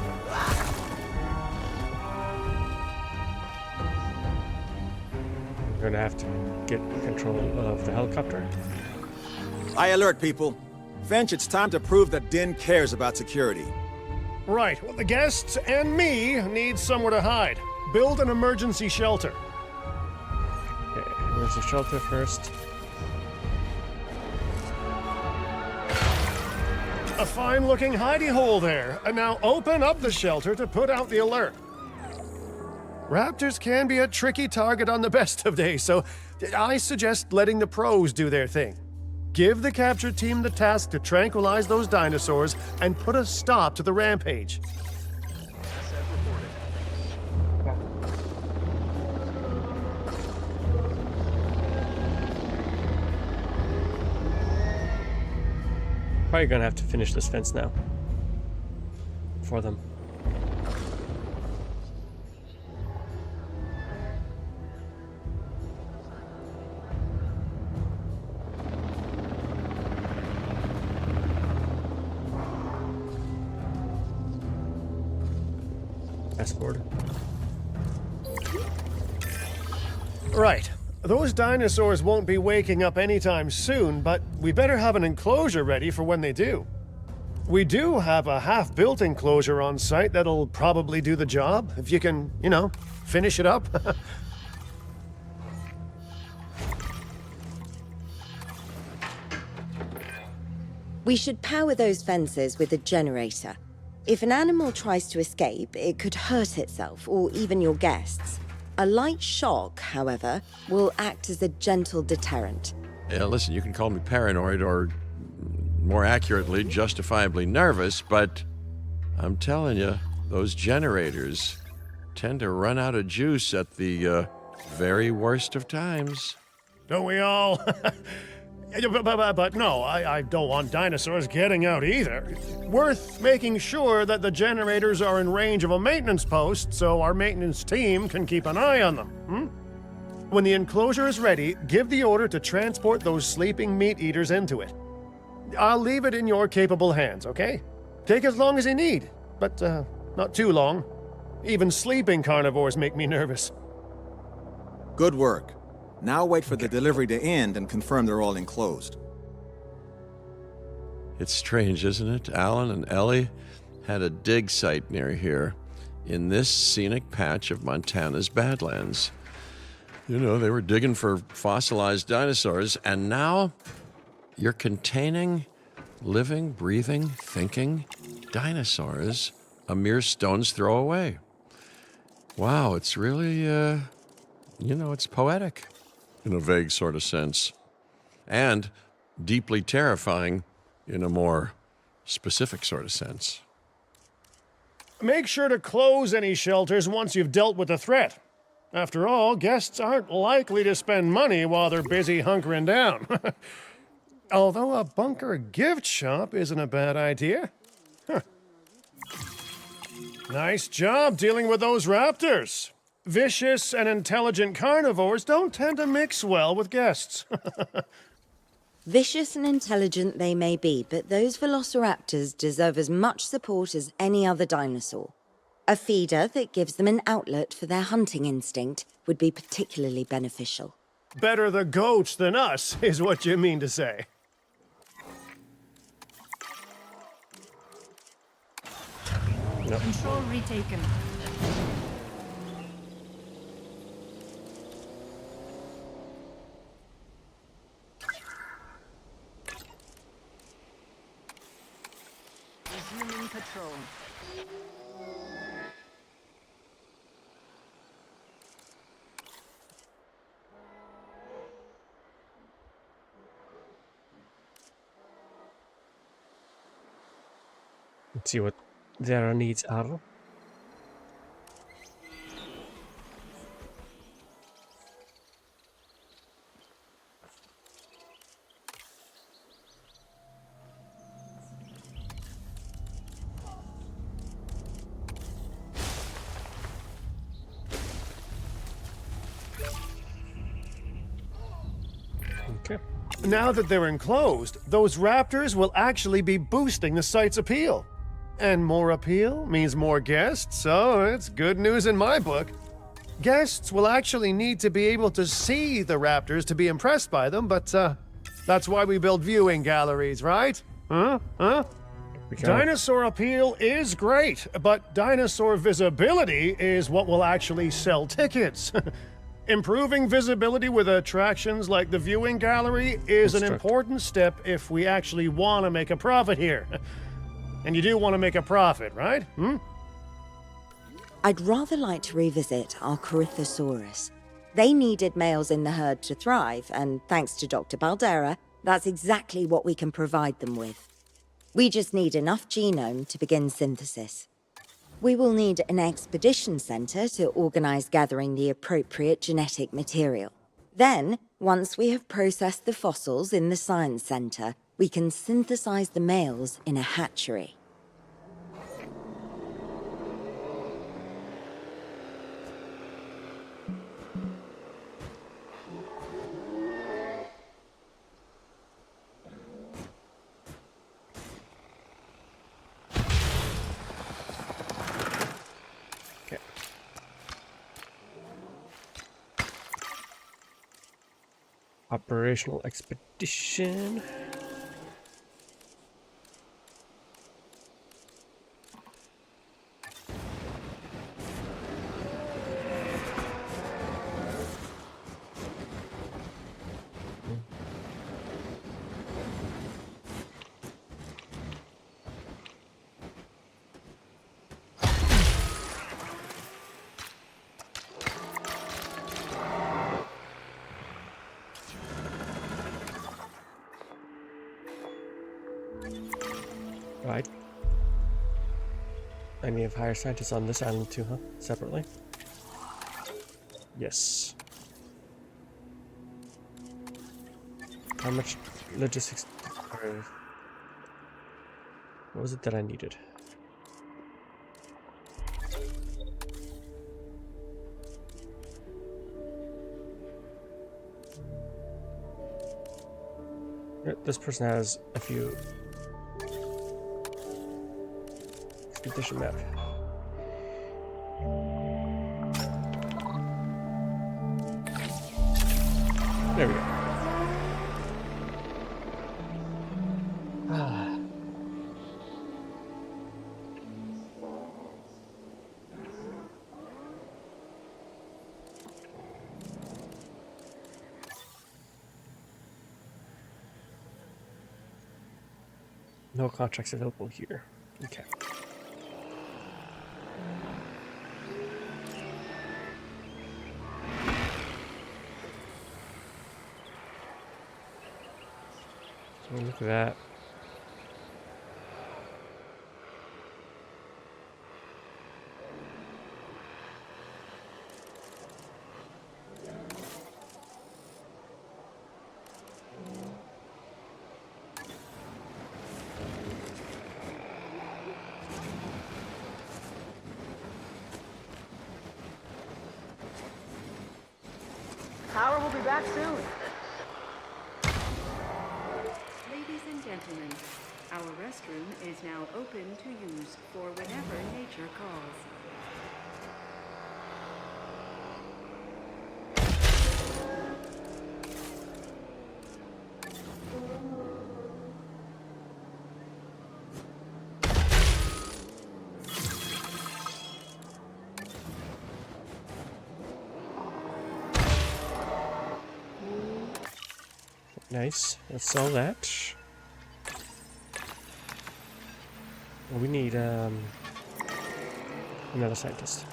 We're going to have to get control of the helicopter. I alert people. Finch, it's time to prove that Din cares about security. Right, well, the guests and me need somewhere to hide. Build an emergency shelter. Okay, where's the shelter first? A fine-looking hidey hole there. And now open up the shelter to put out the alert. Raptors can be a tricky target on the best of days, so I suggest letting the pros do their thing. Give the capture team the task to tranquilize those dinosaurs and put a stop to the rampage. Probably gonna have to finish this fence now. For them. Fast forward. Right. Those dinosaurs won't be waking up anytime soon, but we better have an enclosure ready for when they do. We do have a half-built enclosure on site that'll probably do the job, if you can, finish it up. We should power those fences with a generator. If an animal tries to escape, it could hurt itself or even your guests. A light shock, however, will act as a gentle deterrent. Yeah, listen, you can call me paranoid or, more accurately, justifiably nervous, but I'm telling you, those generators tend to run out of juice at the very worst of times. Don't we all? But no, I don't want dinosaurs getting out either. Worth making sure that the generators are in range of a maintenance post so our maintenance team can keep an eye on them. When the enclosure is ready, give the order to transport those sleeping meat eaters into it. I'll leave it in your capable hands, okay? Take as long as you need, but not too long. Even sleeping carnivores make me nervous. Good work. Now wait for the delivery to end and confirm they're all enclosed. It's strange, isn't it? Alan and Ellie had a dig site near here, in this scenic patch of Montana's Badlands. You know, they were digging for fossilized dinosaurs, and now you're containing living, breathing, thinking dinosaurs a mere stone's throw away. Wow, it's really, it's poetic in a vague sort of sense, and deeply terrifying in a more specific sort of sense. Make sure to close any shelters once you've dealt with the threat. After all, guests aren't likely to spend money while they're busy hunkering down. Although a bunker gift shop isn't a bad idea. Huh. Nice job dealing with those raptors. Vicious and intelligent carnivores don't tend to mix well with guests. Vicious and intelligent they may be, but those velociraptors deserve as much support as any other dinosaur. A feeder that gives them an outlet for their hunting instinct would be particularly beneficial. Better the goats than us, is what you mean to say. Nope. Control retaken. Resuming patrol. Let's see what their needs are. Okay. Now that they're enclosed, those raptors will actually be boosting the site's appeal. And more appeal means more guests, so it's good news in my book. Guests will actually need to be able to see the raptors to be impressed by them, but that's why we build viewing galleries, right? Huh? Dinosaur appeal is great, but dinosaur visibility is what will actually sell tickets. Improving visibility with attractions like the viewing gallery is an important step if we actually want to make a profit here. And you do want to make a profit, right? I'd rather like to revisit our Corythosaurus. They needed males in the herd to thrive, and thanks to Dr. Baldera, That's exactly what we can provide them with. We just need enough genome to begin synthesis. We will need an expedition center to organize gathering the appropriate genetic material. Then, once we have processed the fossils in the science center, we can synthesize the males in a hatchery. Operational expedition. Right. I need to hire scientists on this island too, huh? Separately? Yes. How much logistics? What was it that I needed? This person has a few. Expedition map. There we go. No contracts available here. Okay. So look at that. Power will be back soon. Ladies and gentlemen, our restroom is now open to use for whenever nature calls. Nice. Let's sell that. Well, we need another scientist.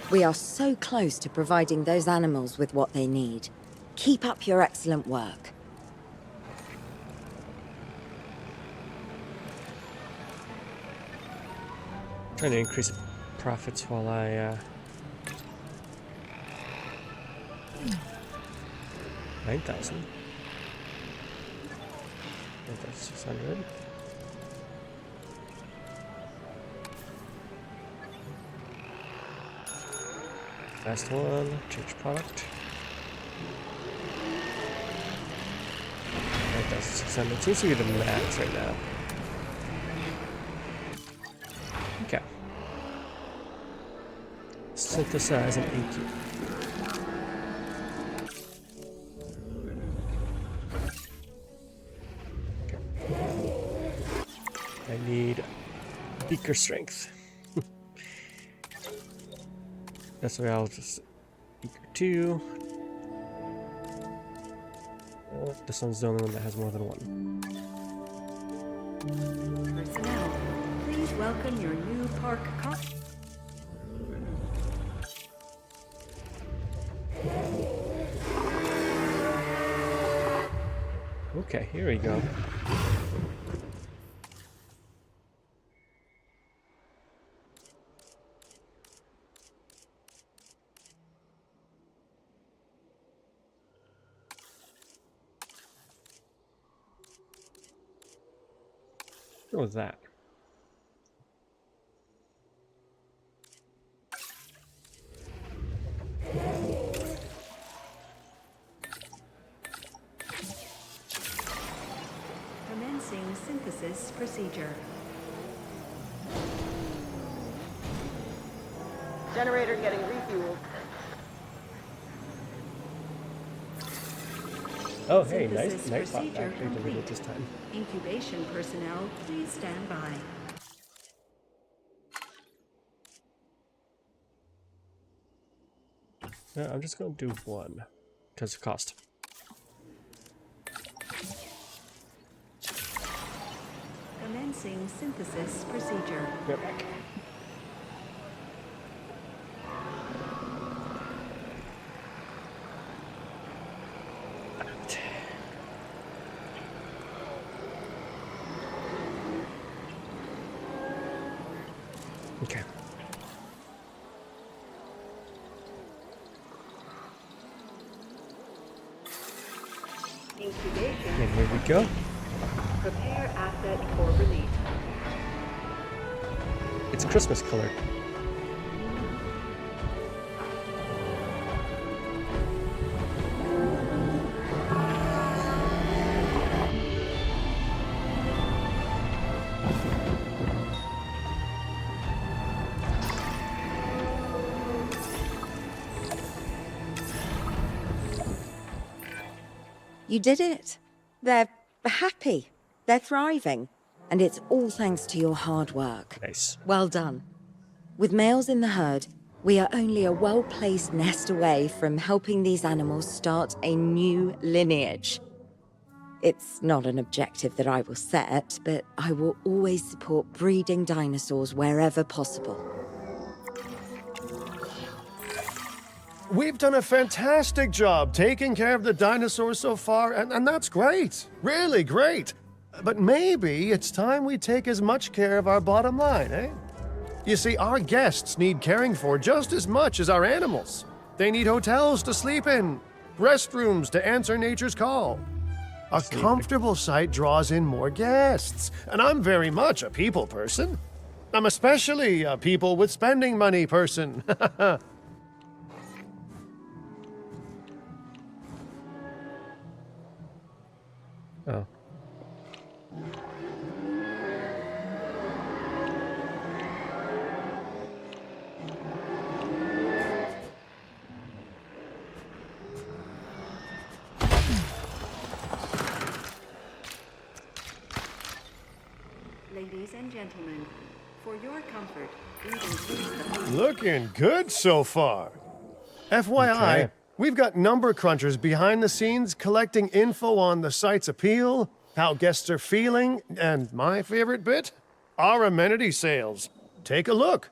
We are so close to providing those animals with what they need. Keep up your excellent work. Trying to increase profits while I 9,000. 9,600. Last one, change product. 9,600. Seems to be the max right now. Okay. Synthesize an AQ. Okay. I need beaker strength. That's why I'll just beaker 2. This one's the only one that has more than one. Personnel, please welcome your new park Okay, here we go. What was that? Commencing synthesis procedure. Generator getting refueled. Oh, hey, Synthesis nice spot procedure actually delivered complete. it this time. Incubation personnel, please stand by. No, I'm just going to do one because of cost. Commencing synthesis procedure. Right back. Okay. Incubation. And here we go. Prepare asset for release. It's Christmas colored. You did it. They're happy. They're thriving. And it's all thanks to your hard work. Nice. Well done. With males in the herd, we are only a well-placed nest away from helping these animals start a new lineage. It's not an objective that I will set, but I will always support breeding dinosaurs wherever possible. We've done a fantastic job taking care of the dinosaurs so far, and that's great. Really great. But maybe it's time we take as much care of our bottom line, eh? You see, our guests need caring for just as much as our animals. They need hotels to sleep in, restrooms to answer nature's call. A comfortable site draws in more guests, and I'm very much a people person. I'm especially a people with spending money person. Oh. Ladies and gentlemen, for your comfort, please increase the Looking good so far. FYI, Okay. we've got number crunchers behind the scenes collecting info on the site's appeal, how guests are feeling, and my favorite bit, our amenity sales. Take a look.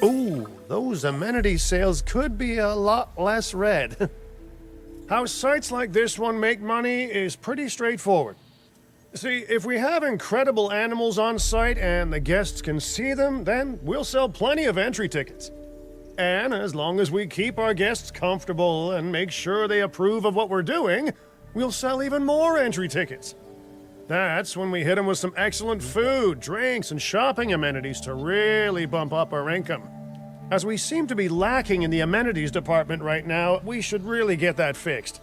Ooh, those amenity sales could be a lot less red. How sites like this one make money is pretty straightforward. See, if we have incredible animals on site and the guests can see them, then we'll sell plenty of entry tickets. And as long as we keep our guests comfortable and make sure they approve of what we're doing, we'll sell even more entry tickets. That's when we hit them with some excellent food, drinks, and shopping amenities to really bump up our income. As we seem to be lacking in the amenities department right now, we should really get that fixed.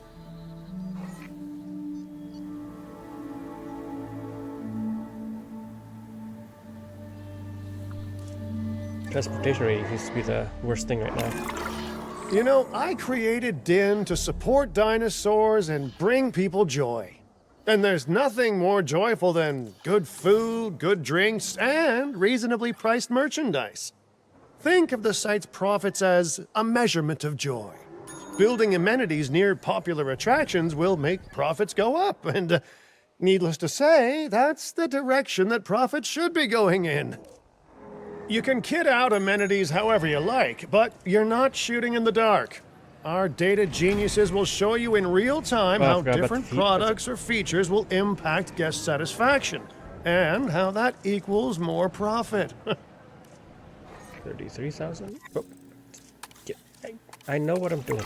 Transportation rate seems to be the worst thing right now. You know, I created Din to support dinosaurs and bring people joy. And there's nothing more joyful than good food, good drinks, and reasonably priced merchandise. Think of the site's profits as a measurement of joy. Building amenities near popular attractions will make profits go up, and needless to say, that's the direction that profits should be going in. You can kit out amenities however you like, but you're not shooting in the dark. Our data geniuses will show you in real time how different products or features will impact guest satisfaction, and how that equals more profit. 33,000? Oh. I know what I'm doing.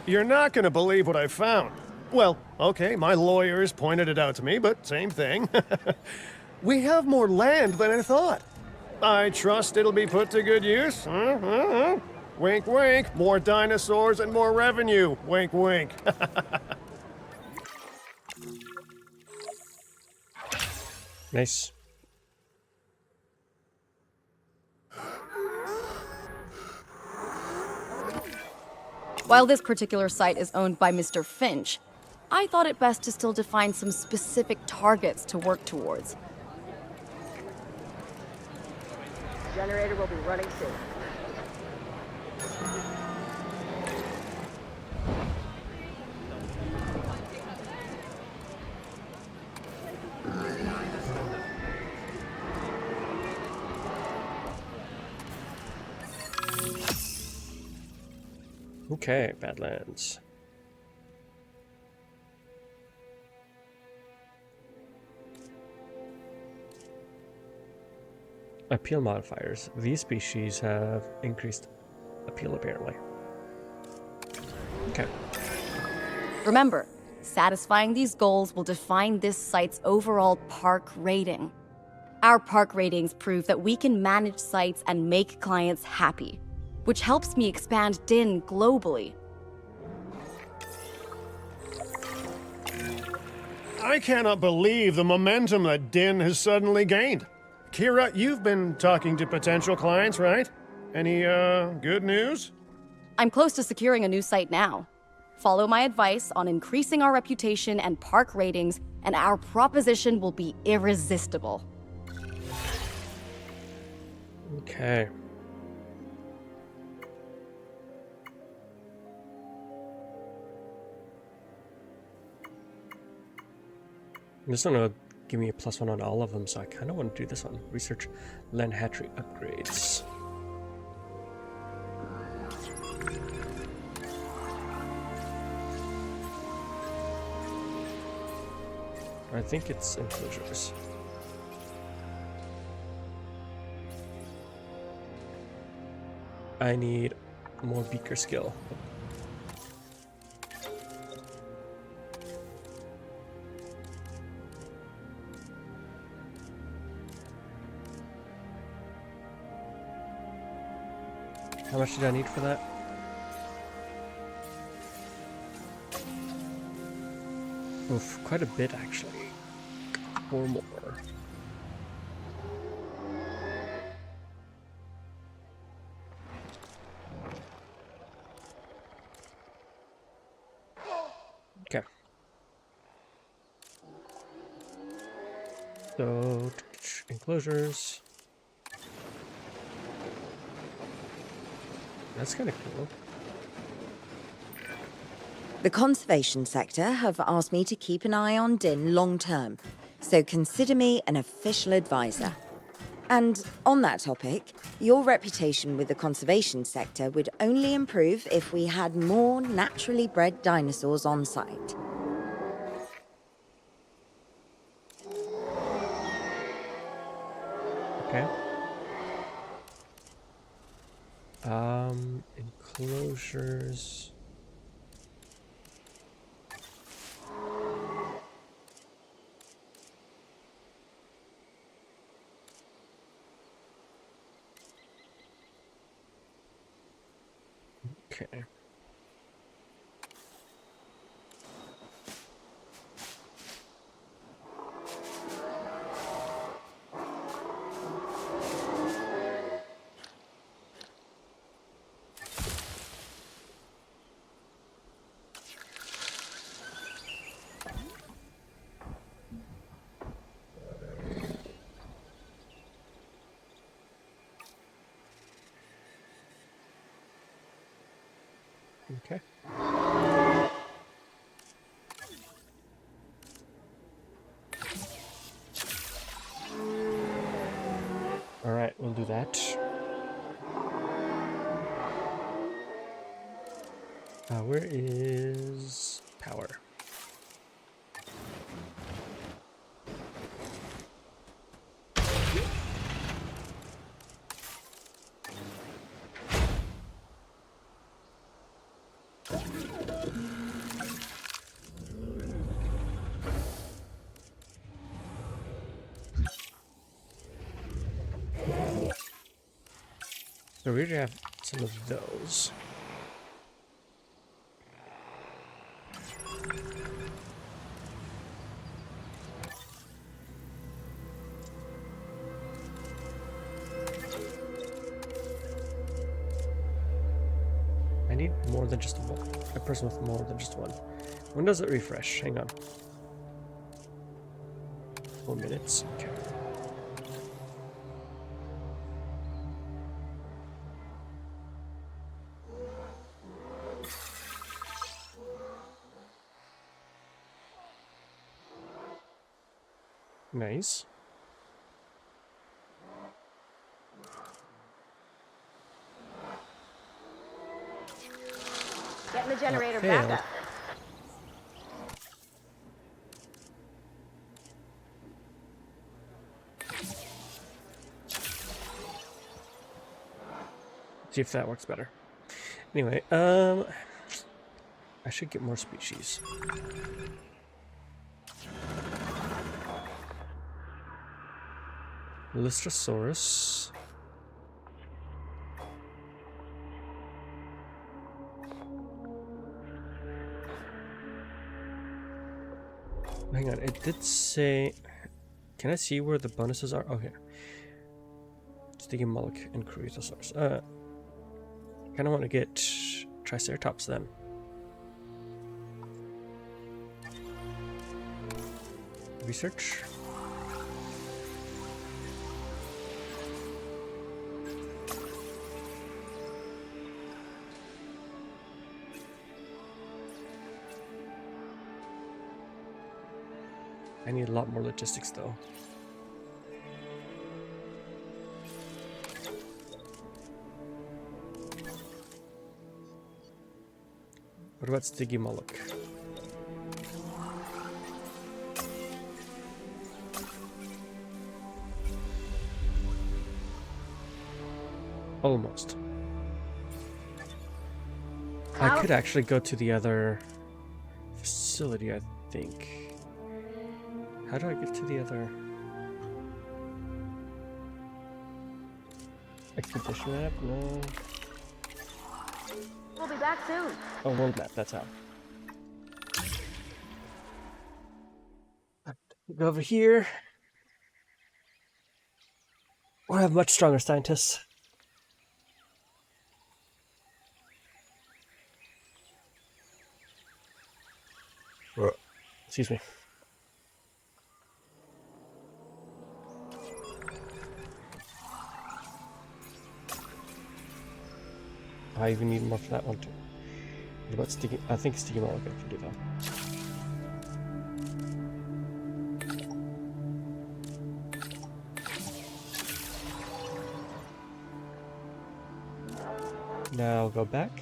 You're not going to believe what I found. Well, okay, my lawyers pointed it out to me, but same thing. We have more land than I thought. I trust it'll be put to good use. Wink, wink. More dinosaurs and more revenue. Wink, wink. Nice. While this particular site is owned by Mr. Finch, I thought it best to still define some specific targets to work towards. Generator will be running soon. Okay, Badlands. Appeal modifiers. These species have increased appeal apparently. Okay. Remember, satisfying these goals will define this site's overall park rating. Our park ratings prove that we can manage sites and make clients happy, which helps me expand Din globally. I cannot believe the momentum that Din has suddenly gained. Kira, you've been talking to potential clients, right? Any, good news? I'm close to securing a new site now. Follow my advice on increasing our reputation and park ratings, and our proposition will be irresistible. Okay. This one will give me a +1 on all of them, so I kind of want to do this one. Research land hatchery upgrades. I think it's enclosures. I need more beaker skill. How much did I need for that? Oof, quite a bit actually. 4 more. Okay. So, enclosures. That's kind of cool. The conservation sector have asked me to keep an eye on Din long term, so consider me an official advisor. And on that topic, your reputation with the conservation sector would only improve if we had more naturally bred dinosaurs on site. Okay. Enclosures. Okay. Okay. Alright, we'll do that. Where is power? So we already have some of those. I need more than just one. A person with more than just one. When does it refresh? Hang on. 4 minutes. Okay. Nice. Getting the generator failed. back up. See if that works better. Anyway, I should get more species. Lystrosaurus. Hang on, it did say... Can I see where the bonuses are? Okay. Sticky Moloch and Cretasaurus. Kind of want to get Triceratops then. Research. I need a lot more logistics though. What about Sticky Moloch? Almost. I could actually go to the other facility, I think. How do I get to the other expedition map? No. We'll be back soon. Oh, world map, that's how. Go over here. We'll have much stronger scientists. Excuse me. I even need more for that one too. What about Sticky? I think Sticky Moloch can do that. Now go back.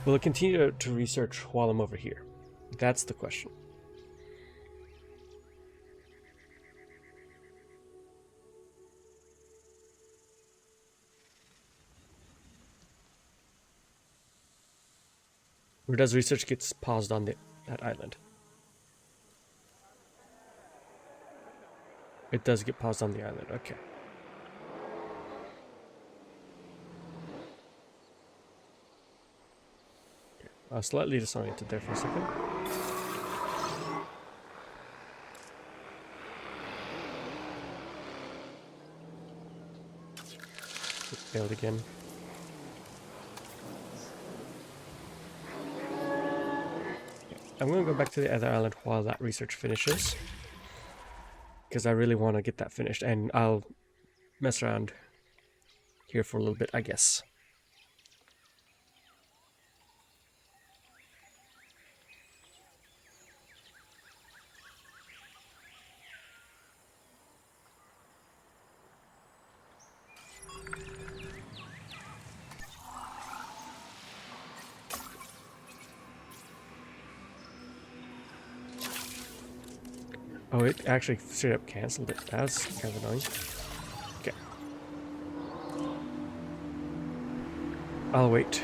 Will it continue to research while I'm over here? That's the question. Or does research get paused on that island? It does get paused on the island, okay. Slightly disoriented there for a second. It failed again. I'm going to go back to the other island while that research finishes. Because I really want to get that finished, and I'll mess around here for a little bit, I guess. Oh, it actually straight up cancelled it. That's kind of annoying. Okay. I'll wait.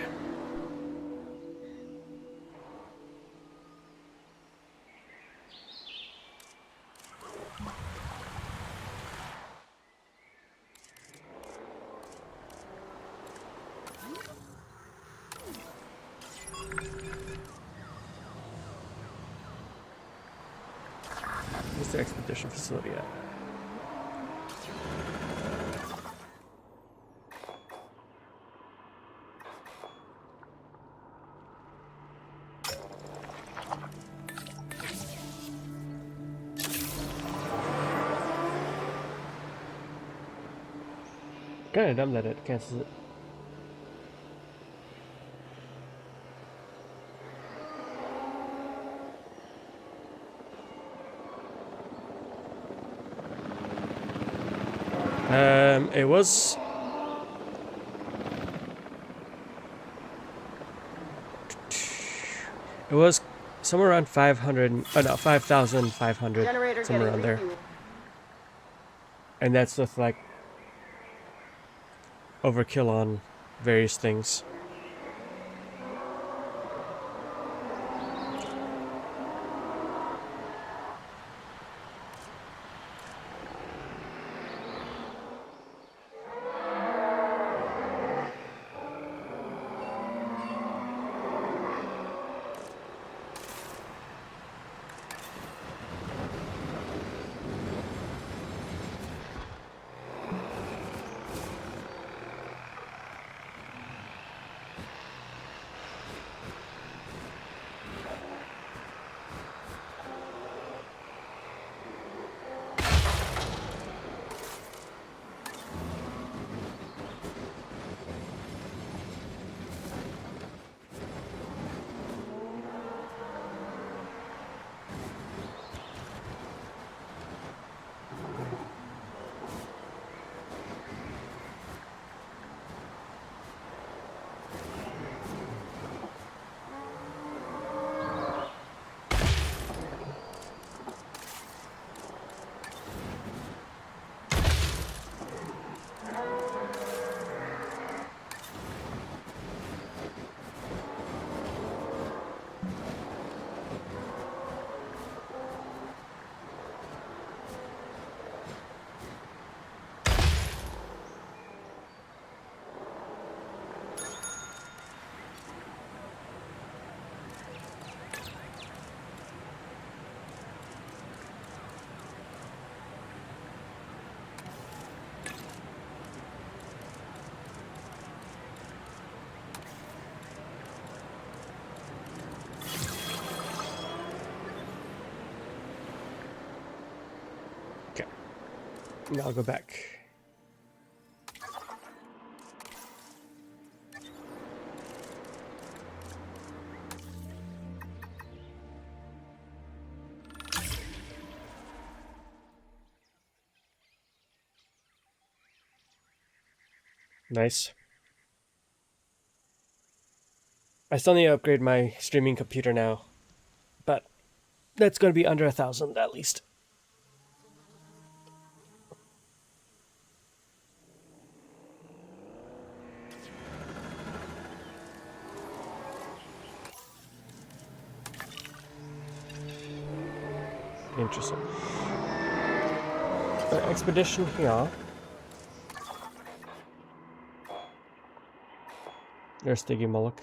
Where's the expedition facility at? Kinda dumb that it cancels it. It was somewhere around 500. Oh no, 5,500. Generator Somewhere getting around there. refueled. And that's with like overkill on various things. Now I'll go back. Nice. I still need to upgrade my streaming computer now, but that's going to be under 1,000 at least. Interesting. Expedition here. There's Diggy Moloch.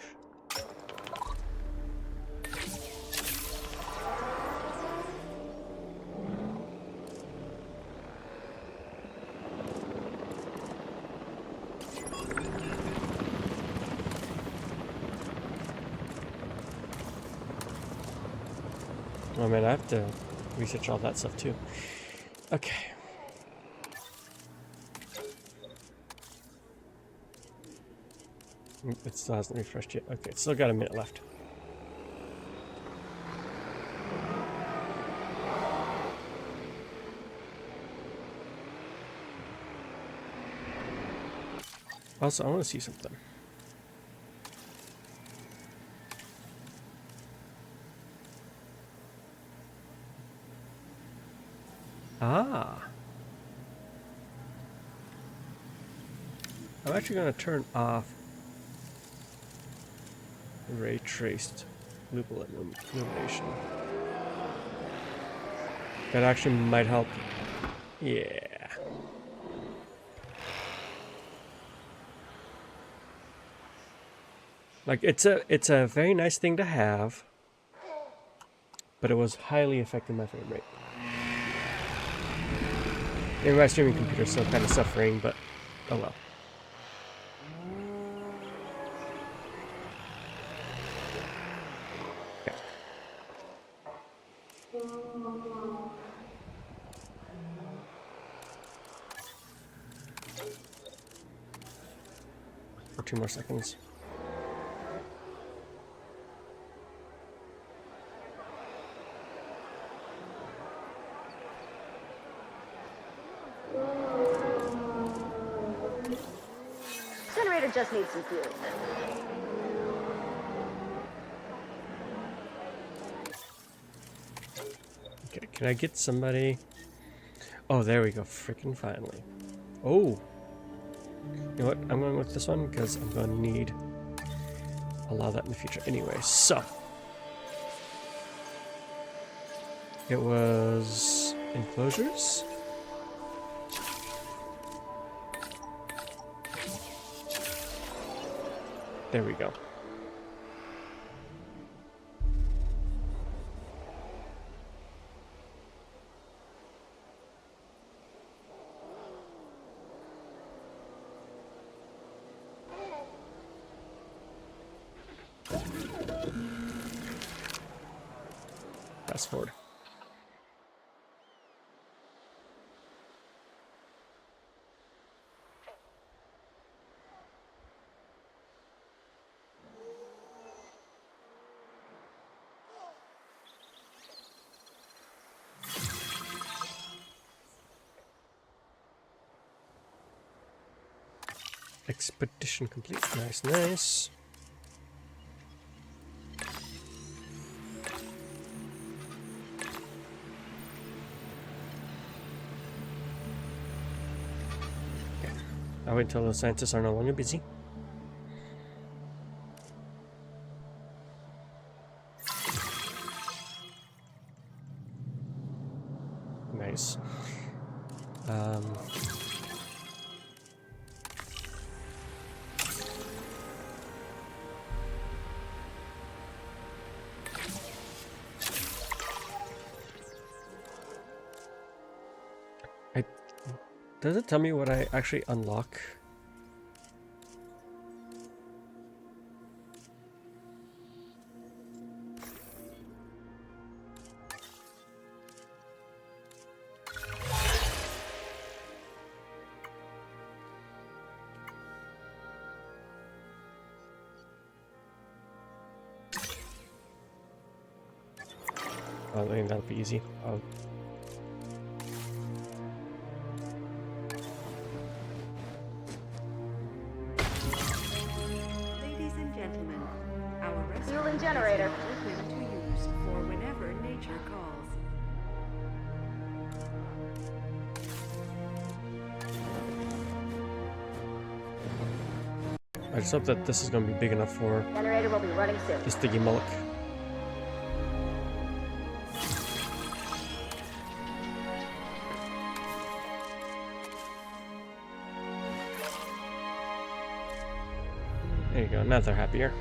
Oh man, I have to research all that stuff too. Okay. It still hasn't refreshed yet. Okay, it's still got a minute left. Also, I want to see something. I'm actually going to turn off ray traced loop illumination. That actually might help. Yeah. Like it's a very nice thing to have, but it was highly affecting my frame rate. And my streaming computer's still kind of suffering, but oh well. Okay. For 2 more seconds. Generator just needs some fuel. Okay, can I get somebody? Oh, there we go. Freaking finally. Oh. You know what? I'm going with this one because I'm going to need a lot of that in the future anyway. So. It was enclosures. There we go. Fast forward. Expedition complete. Nice, nice. Okay. I'll wait until the scientists are no longer busy. Nice. Does it tell me what I actually unlock? Oh, I think that'll be easy. Ladies and gentlemen, our Fuel restaurant and generator. is open to use for whenever nature calls. I just hope that this is going to be big enough for Generator will be running soon. this thingy mullock. There you go, now they're happier.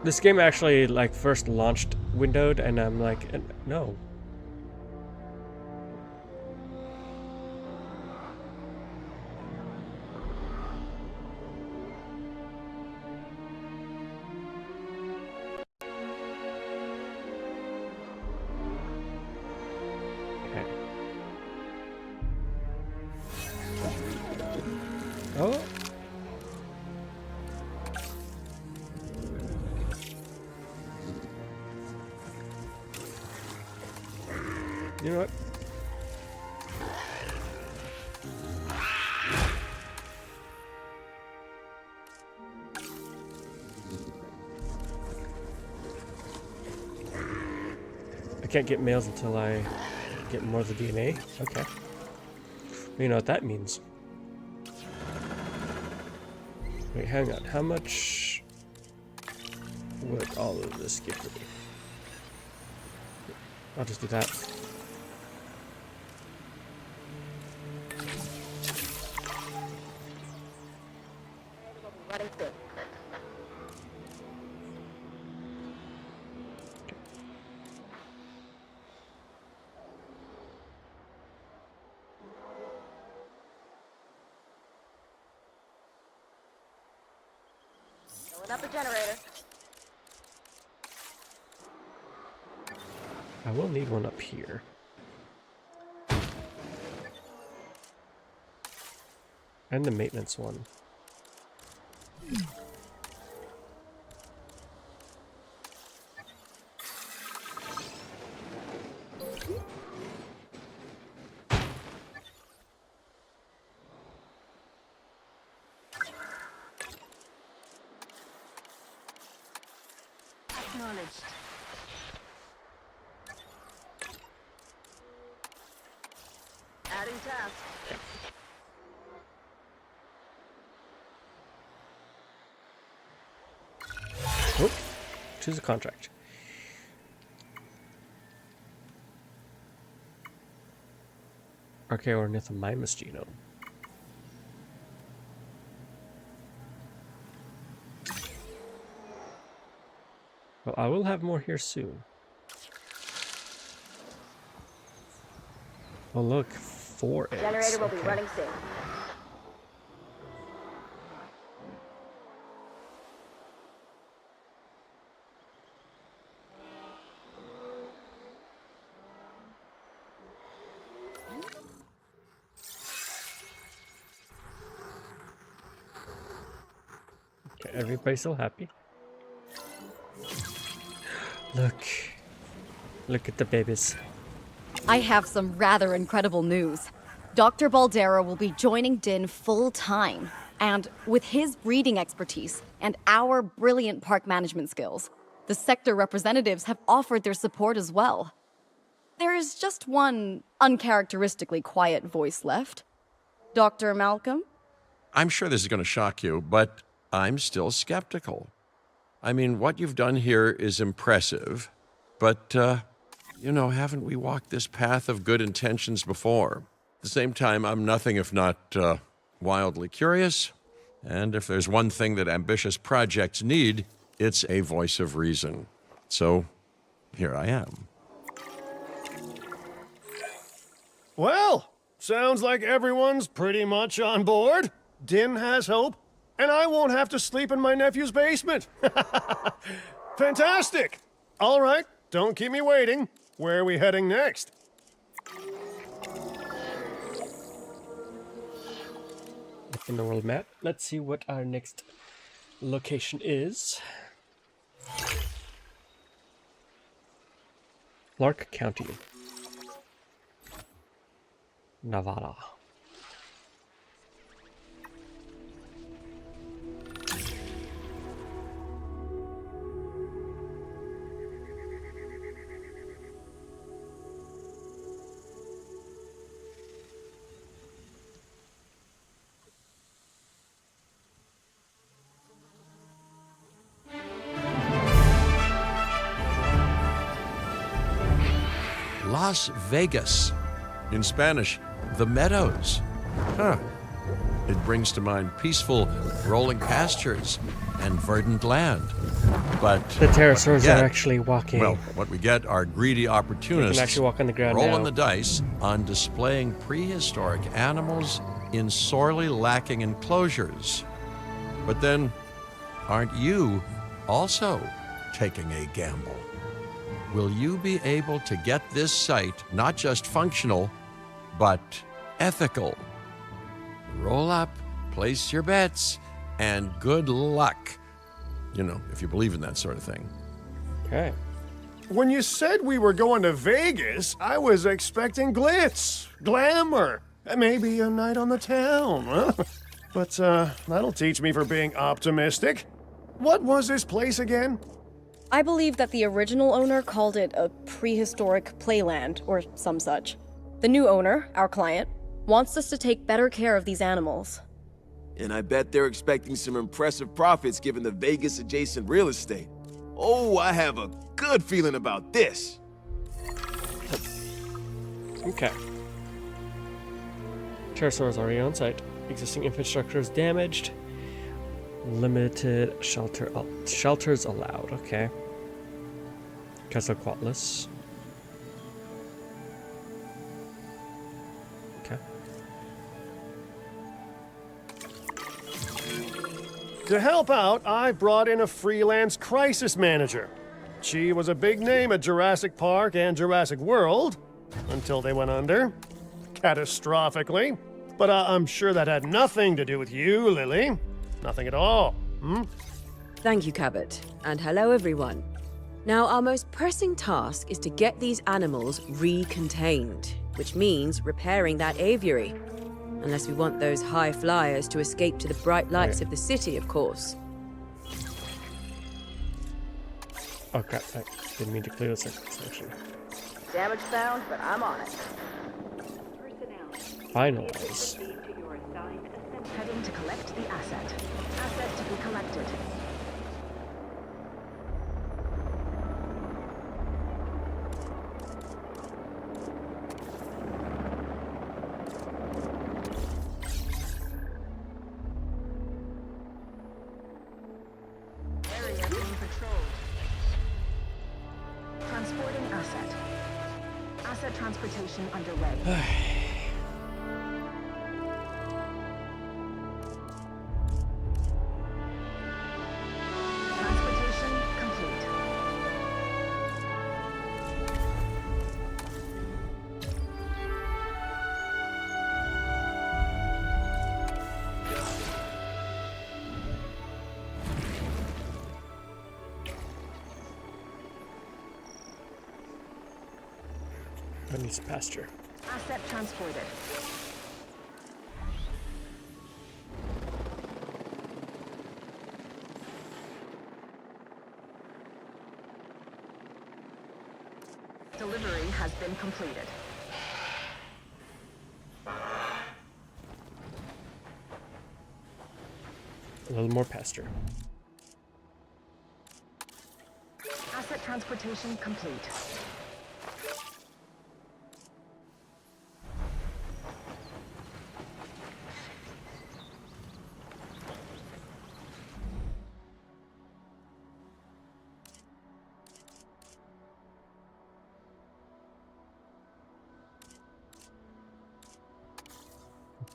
This game actually like first launched windowed and I'm like, no. Okay. Oh. You know what? can't get males until I get more of the DNA. Okay. You know what that means. Wait, hang on. How much would all of this give me? I'll just do that. Running soon. Filling up the generator. I will need one up here. And the maintenance one. Acknowledged. Adding task. Oh, choose a contract. Archaeornithomimus genome. Well, I will have more here soon. Oh look, 4 eggs. Generator will be Okay. running soon. Okay, everybody's still happy. Look at the babies. I have some rather incredible news. Dr. Baldera will be joining Din full-time, and with his breeding expertise and our brilliant park management skills, the sector representatives have offered their support as well. There is just one uncharacteristically quiet voice left. Dr. Malcolm? I'm sure this is going to shock you, but I'm still skeptical. I mean, what you've done here is impressive, but, you know, haven't we walked this path of good intentions before? At the same time, I'm nothing if not wildly curious, and if there's one thing that ambitious projects need, it's a voice of reason. So, here I am. Well, sounds like everyone's pretty much on board. Din has hope, and I won't have to sleep in my nephew's basement. Fantastic! All right, don't keep me waiting. Where are we heading next? Open the world map. Let's see what our next location is. Clark County, Nevada. Las Vegas. In Spanish, the Meadows. Huh. It brings to mind peaceful, rolling pastures and verdant land. But The pterosaurs what we get- are actually walking. Well, what we get are greedy opportunists actually walk on the ground rolling now. the dice on displaying prehistoric animals in sorely lacking enclosures. But then, aren't you also taking a gamble? Will you be able to get this site not just functional, but ethical? Roll up, place your bets, and good luck. You know, if you believe in that sort of thing. Okay. When you said we were going to Vegas, I was expecting glitz, glamour, maybe a night on the town, huh? But that'll teach me for being optimistic. What was this place again? I believe that the original owner called it a prehistoric playland, or some such. The new owner, our client, wants us to take better care of these animals. And I bet they're expecting some impressive profits given the Vegas-adjacent real estate. Oh, I have a good feeling about this. Okay. Pterosaurs already on site. Existing infrastructure is damaged. Limited shelters allowed. Okay. Quetzalcoatlus. Okay. To help out, I brought in a freelance crisis manager. She was a big name at Jurassic Park and Jurassic World, until they went under. Catastrophically. But I'm sure that had nothing to do with you, Lily. Nothing at all. Thank you, Cabot. And hello, everyone. Now, our most pressing task is to get these animals recontained, which means repairing that aviary. Unless we want those high flyers to escape to the bright lights of the city, of course. Oh crap, I didn't mean to clear this section. Damage found, but I'm on it. Finalize. Heading to collect the asset. Asset to be collected. Area being patrolled. Transporting asset. Asset transportation underway. Transportation complete. That needs pasture. Asset transported. Delivery has been completed. A little more pasture. Asset transportation complete.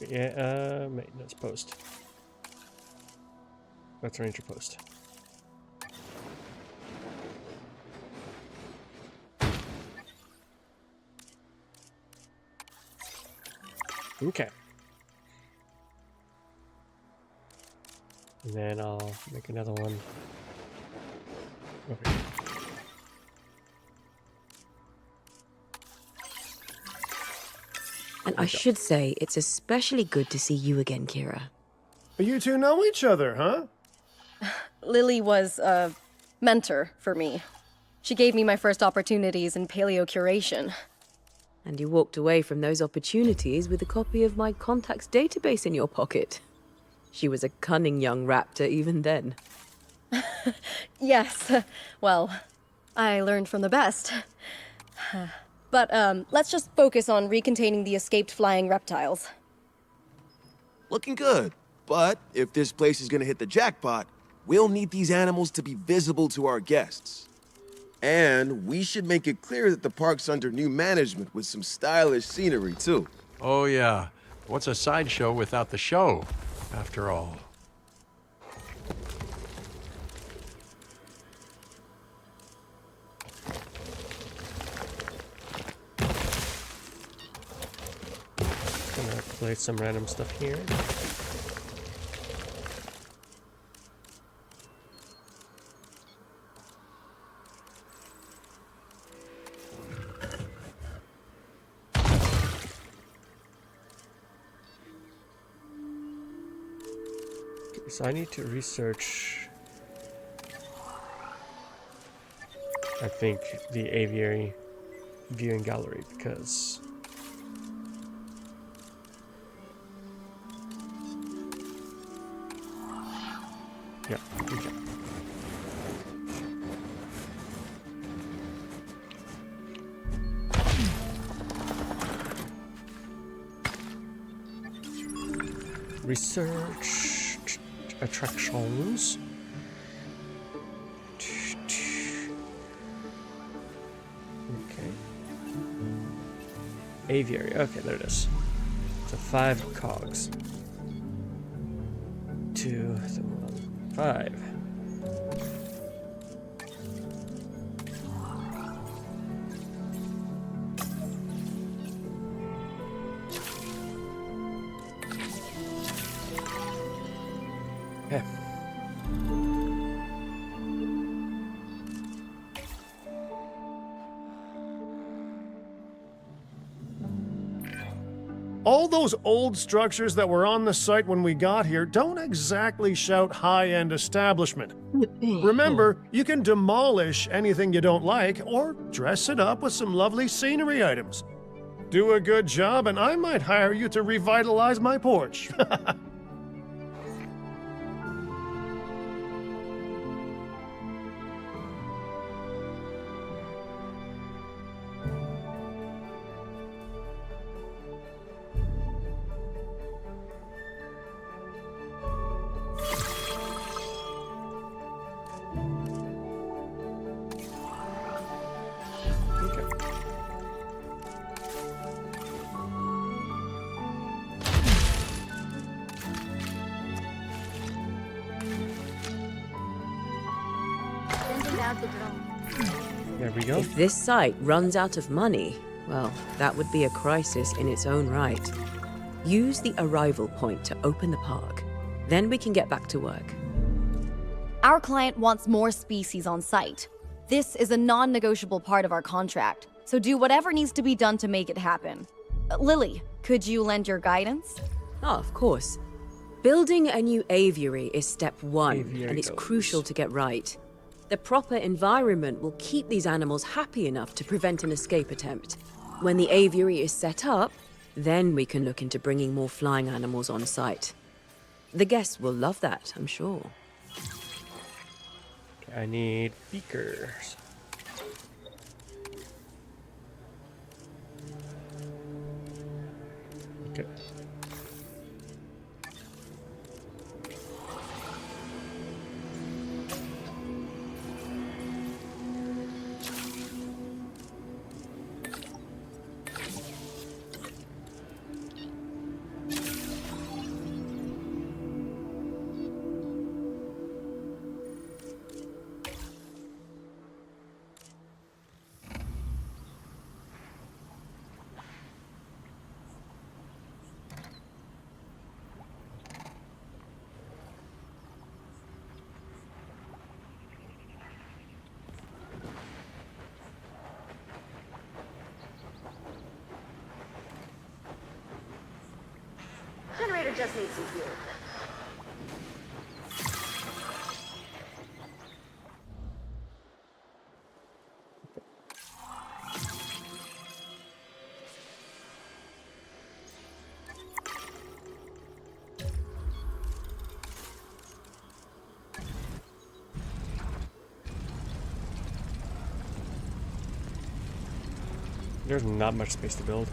Yeah, maintenance post. That's ranger post. Okay. And then I'll make another one over here. And I should say, it's especially good to see you again, Kira. You two know each other, huh? Lily was a mentor for me. She gave me my first opportunities in paleocuration. And you walked away from those opportunities with a copy of my contacts database in your pocket. She was a cunning young raptor even then. Yes, well, I learned from the best. But let's just focus on recontaining the escaped flying reptiles. Looking good. But if this place is gonna hit the jackpot, we'll need these animals to be visible to our guests. And we should make it clear that the park's under new management with some stylish scenery, too. Oh, yeah. What's a sideshow without the show, after all? Gonna place some random stuff here. So I need to research I think the aviary viewing gallery because yeah, okay. Research attractions. Okay. Aviary. Okay, there it is. So 5 cogs. 2, 1, 5. Okay. All those old structures that were on the site when we got here don't exactly shout high-end establishment. Remember, you can demolish anything you don't like or dress it up with some lovely scenery items. Do a good job and I might hire you to revitalize my porch. There we go. If this site runs out of money, well, that would be a crisis in its own right. Use the arrival point to open the park. Then we can get back to work. Our client wants more species on site. This is a non-negotiable part of our contract, so do whatever needs to be done to make it happen. Lily, could you lend your guidance? Oh, of course. Building a new aviary is step 1, Aviary and it's goes. crucial to get right. The proper environment will keep these animals happy enough to prevent an escape attempt. When the aviary is set up, then we can look into bringing more flying animals on site. The guests will love that, I'm sure. Okay, I need beakers. Okay. Generator just needs some fuel. There's not much space to build.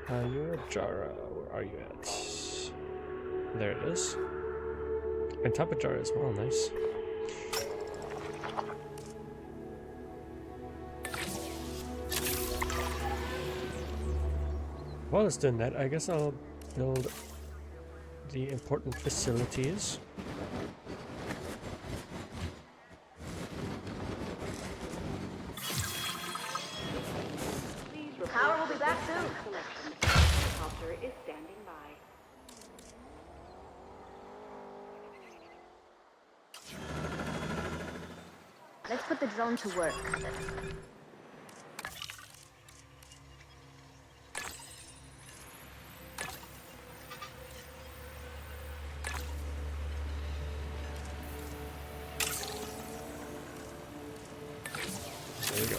Are you at Jara? Where are you at? There it is. And top of Jara as well, nice. while it's doing that, I guess I'll build the important facilities. Power will be back soon. Helicopter is standing by. Let's put the drone to work. There we go.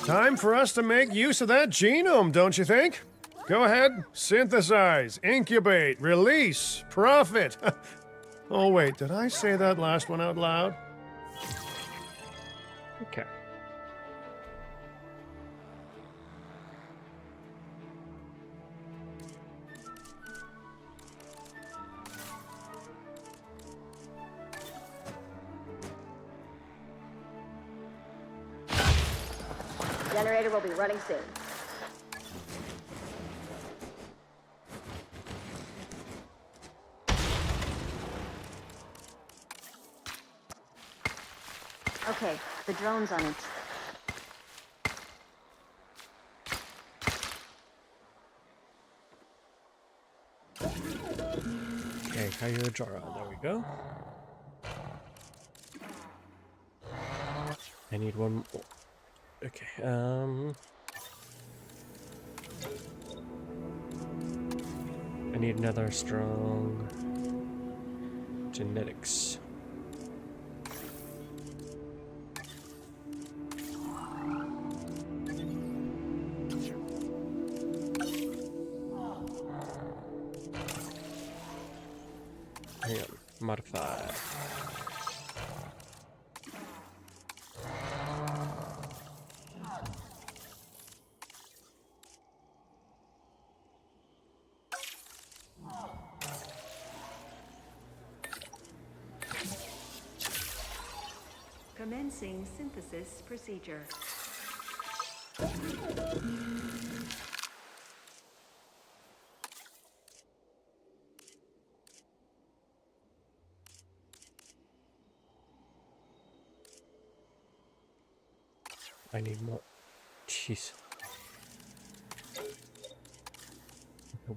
Time for us to make use of that genome, don't you think? Go ahead, synthesize, incubate, release, profit. Oh wait, did I say that last one out loud? Okay. Generator will be running soon. Okay, the drone's on it. Okay, Kyojara, there we go. I need one more. Okay, I need another strong genetics. Hang on, modify. Commencing synthesis procedure. I need more. Jeez.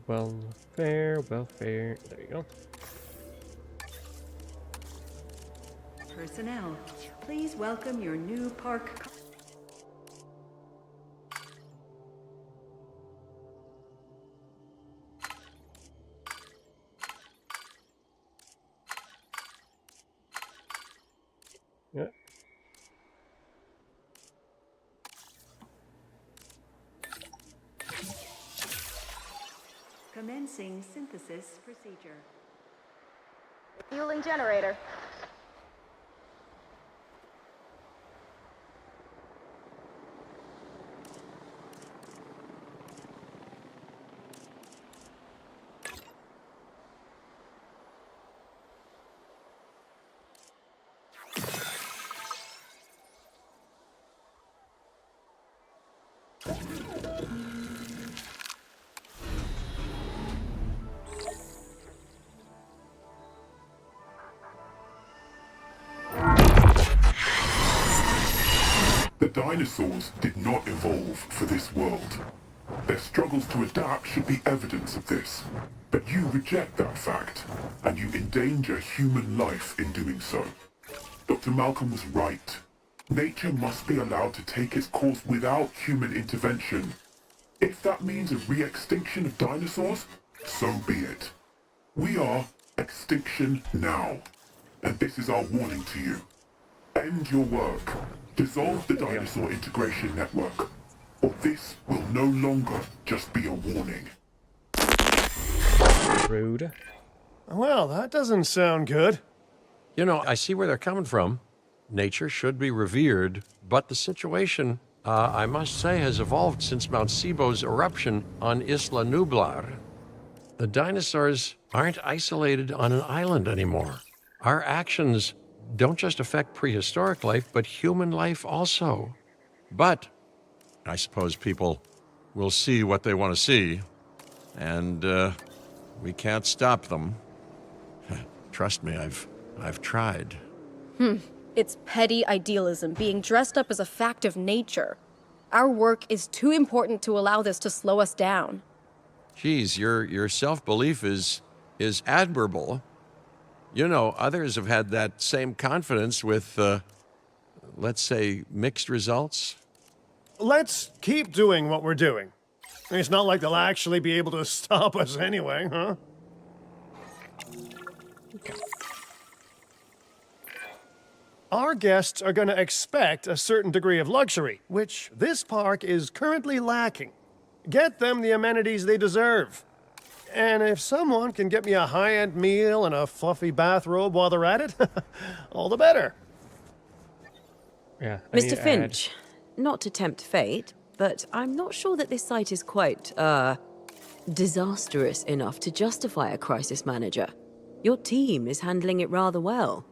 Welfare. There you go. Personnel, please welcome your new park. Yeah. Commencing synthesis procedure. Fueling generator. The dinosaurs did not evolve for this world. Their struggles to adapt should be evidence of this. But you reject that fact, and you endanger human life in doing so. Dr. Malcolm was right. Nature must be allowed to take its course without human intervention. If that means a re-extinction of dinosaurs, so be it. We are Extinction now. And this is our warning to you. End your work. Dissolve the dinosaur integration network. Or this will no longer just be a warning. Rude. Well, that doesn't sound good. You know, I see where they're coming from. Nature should be revered, but the situation, I must say, has evolved since Mount Sibo's eruption on Isla Nublar. The dinosaurs aren't isolated on an island anymore. Our actions don't just affect prehistoric life, but human life also. But I suppose people will see what they want to see, and we can't stop them. Trust me, I've tried. It's petty idealism being dressed up as a fact of nature. Our work is too important to allow this to slow us down. Geez, your self-belief is admirable. You know, others have had that same confidence with, let's say, mixed results. Let's keep doing what we're doing. It's not like they'll actually be able to stop us anyway, huh? Okay. Our guests are going to expect a certain degree of luxury, which this park is currently lacking. Get them the amenities they deserve. And if someone can get me a high-end meal and a fluffy bathrobe while they're at it, all the better. Yeah. I need Mr. to add- Finch, not to tempt fate, but I'm not sure that this site is quite, disastrous enough to justify a crisis manager. Your team is handling it rather well.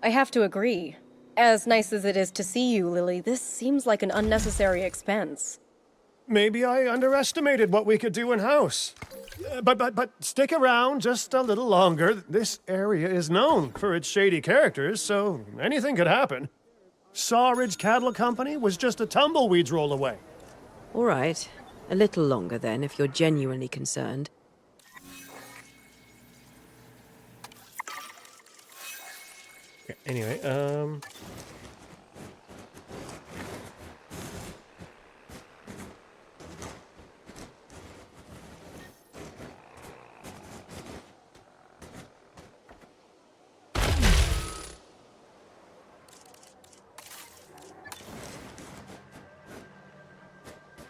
I have to agree. As nice as it is to see you, Lily, this seems like an unnecessary expense. Maybe I underestimated what we could do in-house. But stick around just a little longer. This area is known for its shady characters, so anything could happen. Sawridge Cattle Company was just a tumbleweed's roll away. All right. A little longer then, if you're genuinely concerned. Okay, anyway,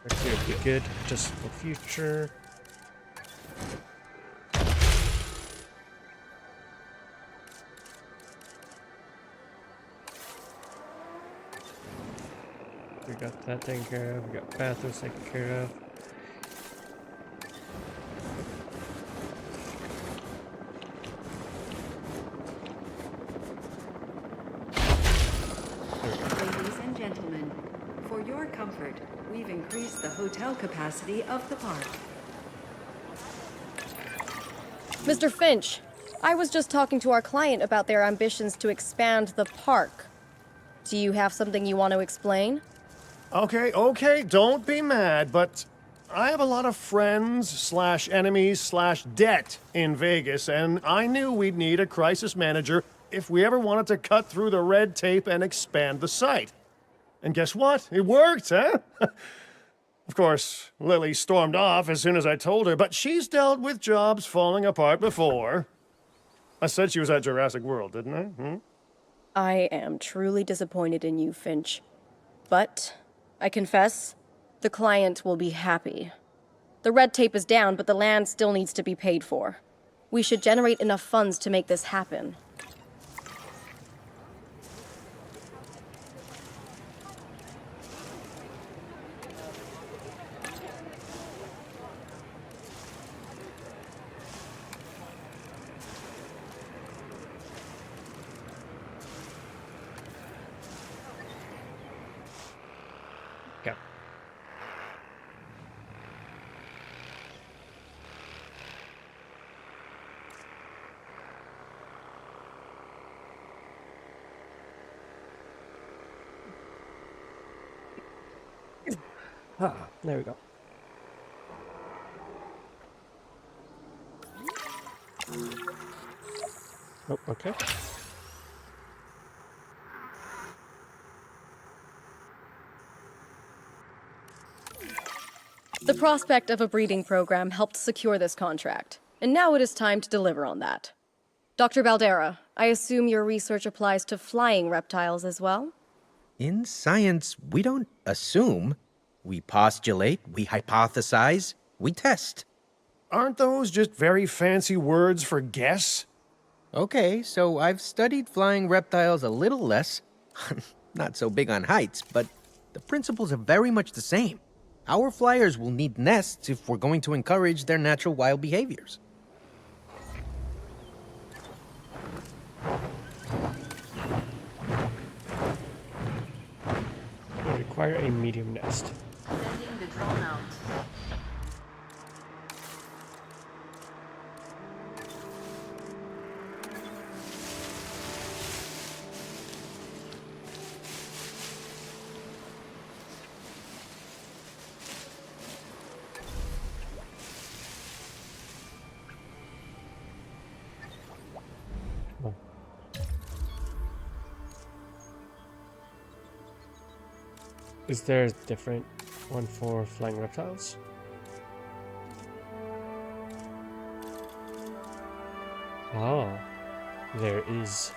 actually, it'd be good just for future. We got that taken care of. We got bathrooms taken care of. Ladies and gentlemen, for your comfort, we've increased the hotel capacity of the park. Mr. Finch, I was just talking to our client about their ambitions to expand the park. Do you have something you want to explain? Okay, don't be mad, but I have a lot of friends/enemies/debt in Vegas, and I knew we'd need a crisis manager if we ever wanted to cut through the red tape and expand the site. And guess what? It worked, huh? Of course, Lily stormed off as soon as I told her, but she's dealt with jobs falling apart before. I said she was at Jurassic World, didn't I? I am truly disappointed in you, Finch. But, I confess, the client will be happy. The red tape is down, but the land still needs to be paid for. We should generate enough funds to make this happen. Yeah. There we go. Oh, okay. The prospect of a breeding program helped secure this contract, and now it is time to deliver on that. Dr. Baldera, I assume your research applies to flying reptiles as well? In science, we don't assume. We postulate, we hypothesize, we test. Aren't those just very fancy words for guess? Okay, so I've studied flying reptiles a little less. Not so big on heights, but the principles are very much the same. Our flyers will need nests if we're going to encourage their natural wild behaviors. We require a medium nest. Sending the drone out. Oh. Is there a different one for flying reptiles? Oh, there is.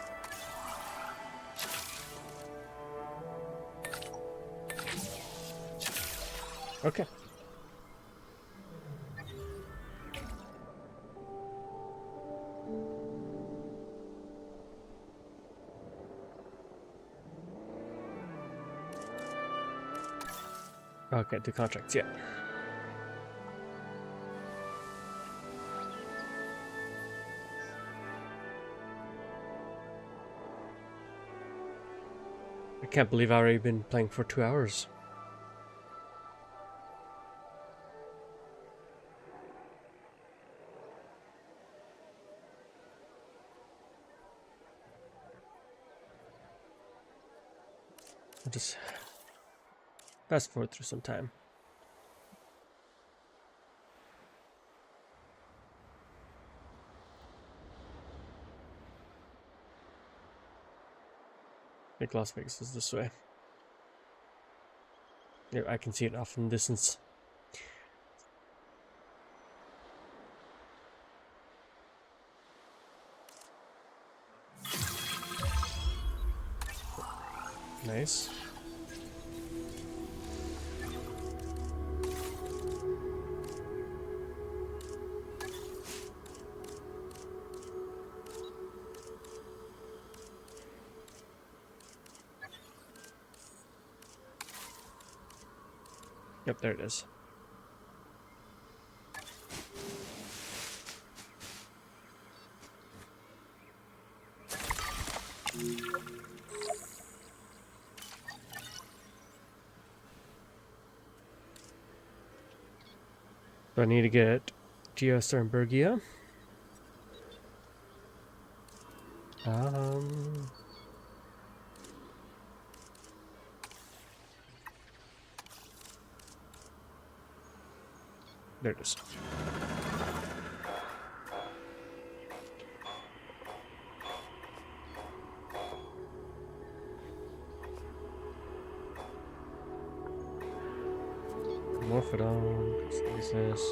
Okay. Okay, the contracts, yeah. I can't believe I've already been playing for 2 hours. I'll just fast forward through some time. I think Las Vegas is this way. Yeah, I can see it off in the distance. Nice. Yep, there it is. So I need to get Geo Sternbergia. There it is. Morphodon, what's this?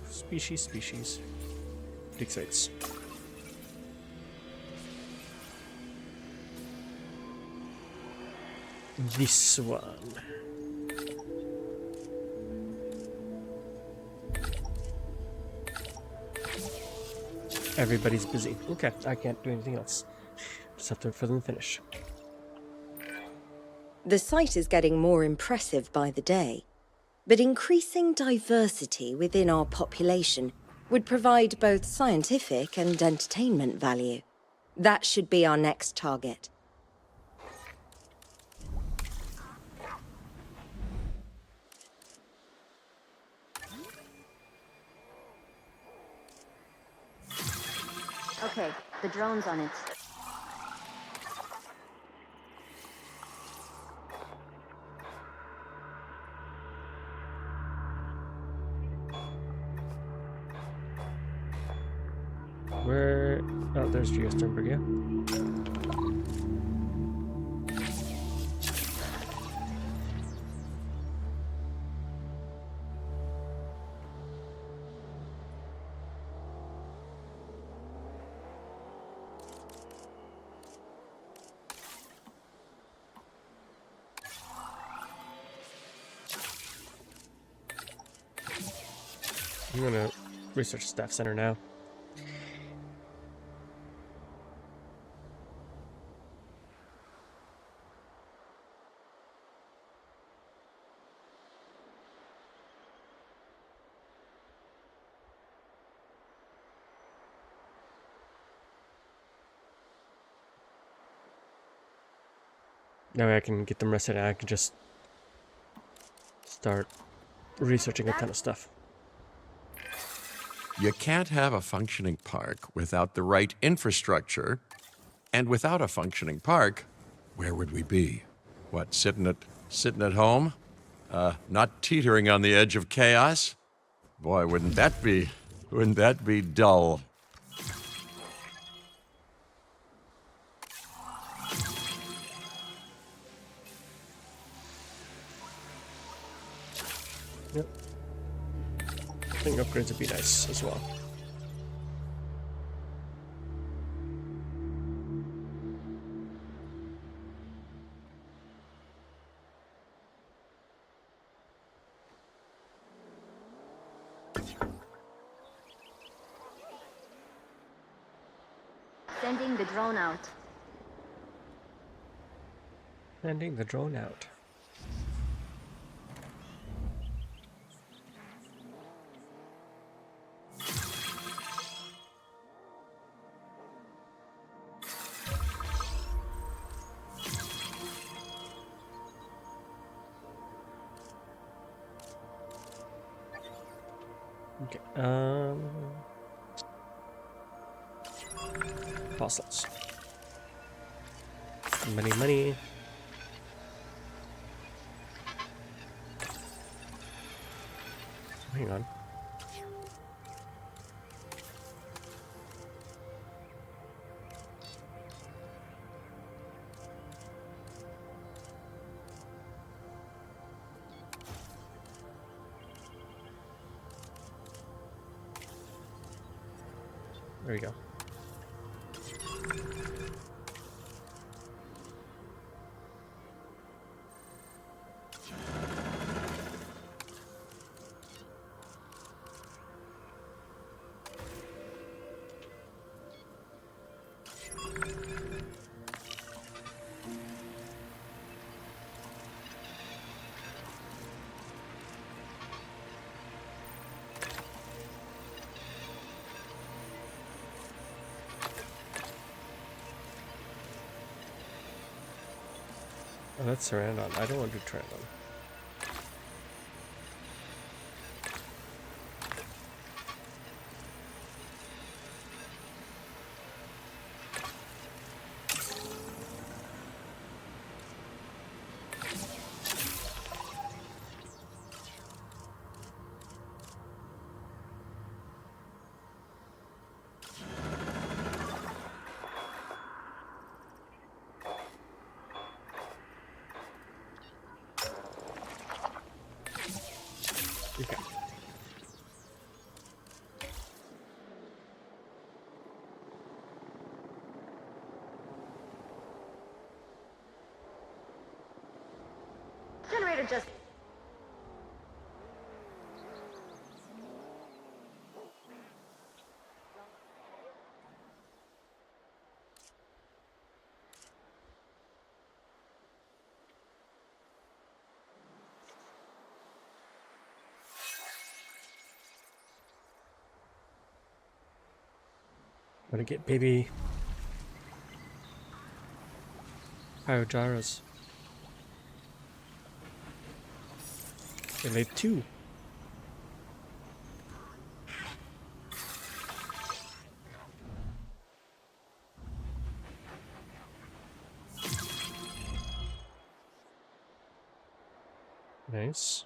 Species. Dig sites. This one. Everybody's busy. Okay, I can't do anything else. Just have to wait for them to finish. The site is getting more impressive by the day, but increasing diversity within our population would provide both scientific and entertainment value. That should be our next target. Okay, the drone's on it. Where? Oh, there's Geo Sternberg, yeah. I'm gonna research staff center now. That way I can get them rested and I can just start researching a ton of stuff. You can't have a functioning park without the right infrastructure. And without a functioning park, where would we be? What, sitting at home? Not teetering on the edge of chaos? Boy, wouldn't that be dull? Yep. I think upgrades would be nice as well. Sending the drone out. Sending the drone out. Okay, fossils. Money. Hang on. There we go. Oh, that's Sarandon. I don't want to do Sarandon. Okay. Generator just... Gotta get baby Pyrogyras. They laid 2. Nice.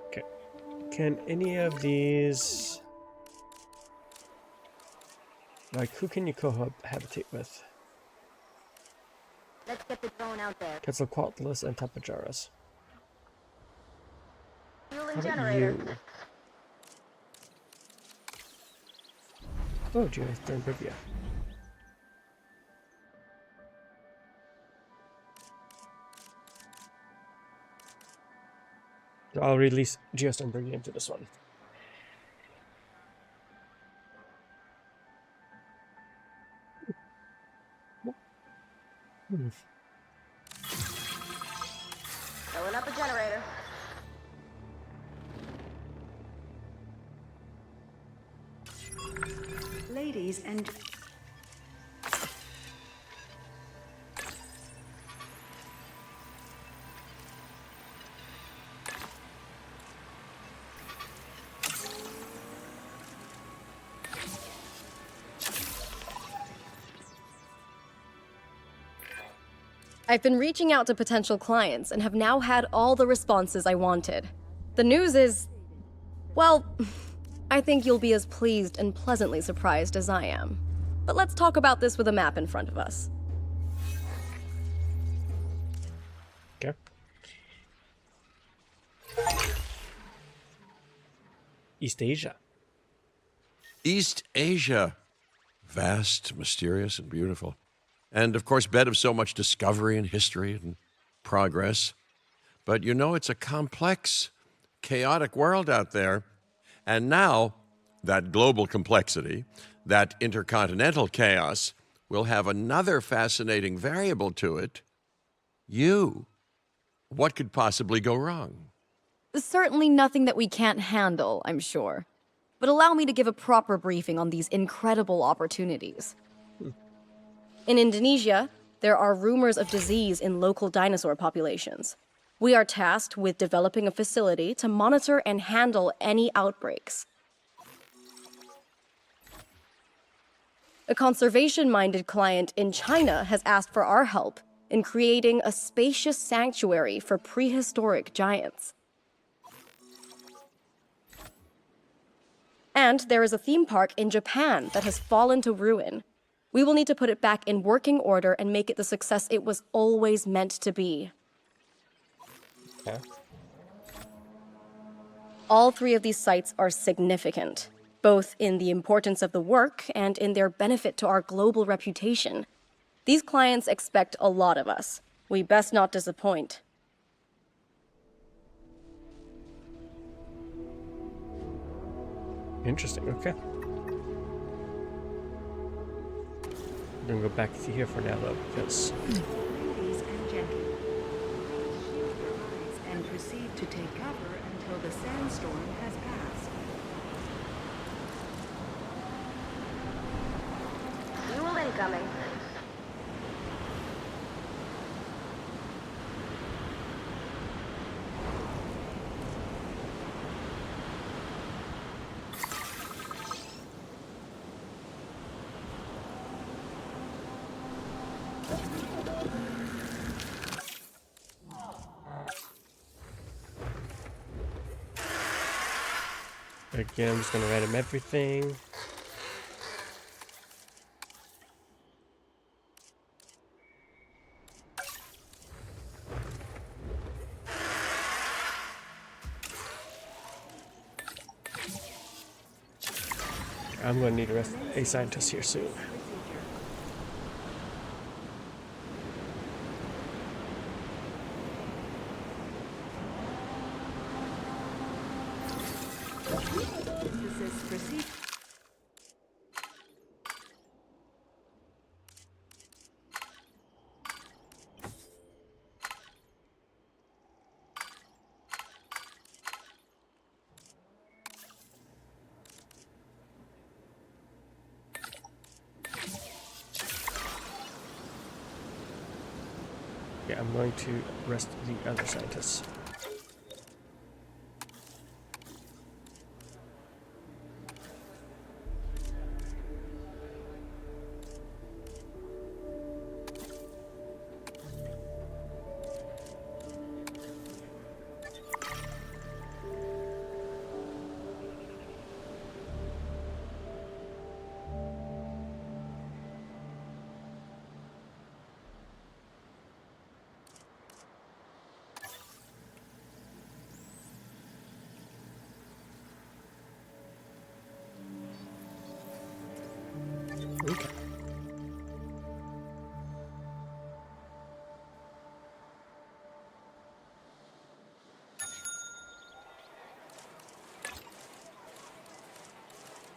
Okay. Can any of these... Like, who can you cohabitate with? Let's Get the drone out there. Quetzalcoatlus and Tapajaras. Fueling How about generator. you? Oh, Geotherm Brivia. So I'll release Geostorm Brivia into this one. Filling up a generator. Ladies and I've been reaching out to potential clients and have now had all the responses I wanted. The news is, well, I think you'll be as pleased and pleasantly surprised as I am. But let's talk about this with a map in front of us. Okay. East Asia. East Asia. Vast, mysterious, and beautiful. And, of course, bed of so much discovery and history and progress. But you know, it's a complex, chaotic world out there. And now, that global complexity, that intercontinental chaos, will have another fascinating variable to it. You. What could possibly go wrong? Certainly nothing that we can't handle, I'm sure. But allow me to give a proper briefing on these incredible opportunities. In Indonesia, there are rumors of disease in local dinosaur populations. We are tasked with developing a facility to monitor and handle any outbreaks. A conservation-minded client in China has asked for our help in creating a spacious sanctuary for prehistoric giants. And there is a theme park in Japan that has fallen to ruin. We will need to put it back in working order and make it the success it was always meant to be. Okay. All three of these sites are significant, both in the importance of the work and in their benefit to our global reputation. These clients expect a lot of us. We best not disappoint. Interesting, okay. I'm gonna go back to here for now, though, because... ladies and gentlemen, shield your eyes and proceed to take cover until the sandstorm has passed. Fuel incoming. Again, I'm just gonna random everything. I'm gonna need a scientist here soon. Synthesis proceed. Yeah, I'm going to rest the other scientists.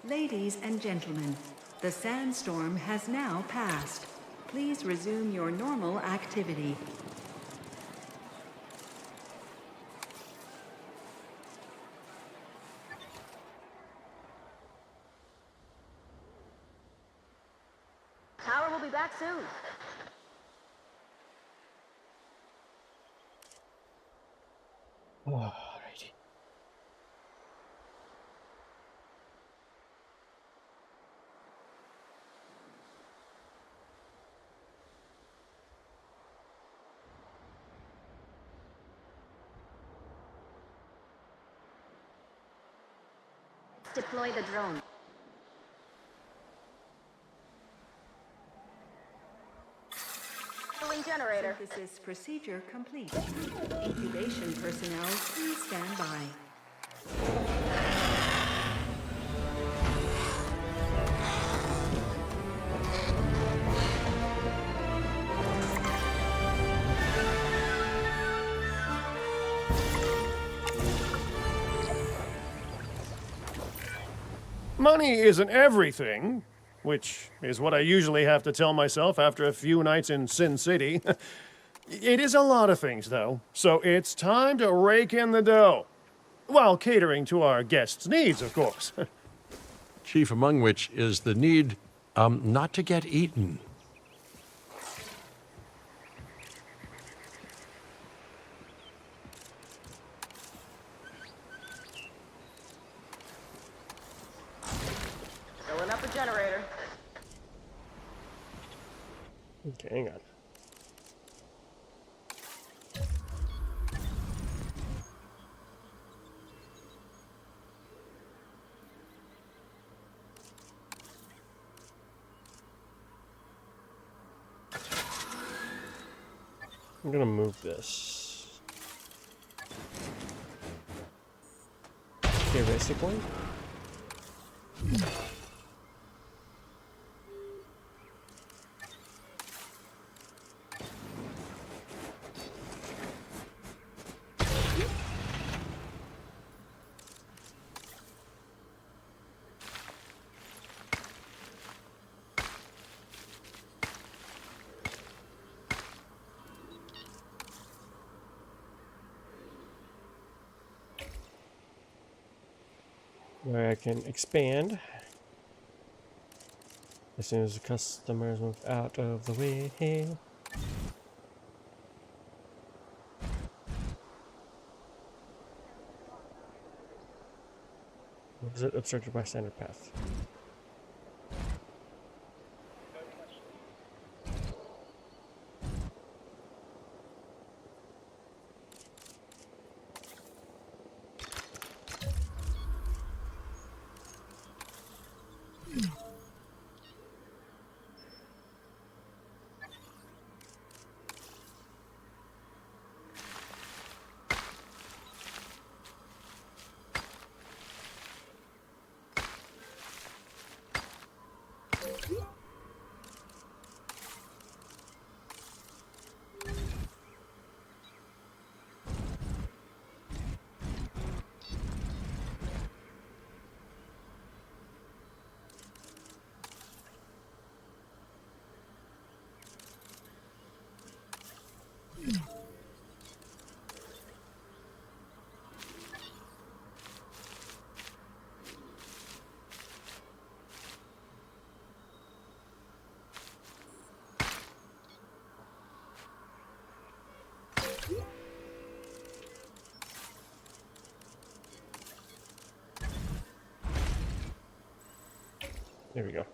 Ladies and gentlemen, the sandstorm has now passed. Please resume your normal activity. Tower will be back soon. Alrighty. Deploy the drone. Generator. Synthesis procedure complete. Incubation personnel, please stand by. Money isn't everything, which is what I usually have to tell myself after a few nights in Sin City. It is a lot of things, though, so it's time to rake in the dough. While catering to our guests' needs, of course. Chief among which is the need not to get eaten. Filling up a generator. Okay, hang on. I'm gonna move this. Okay, basically. Where I can expand as soon as the customers move out of the way. Was it obstructed by standard path? There we go.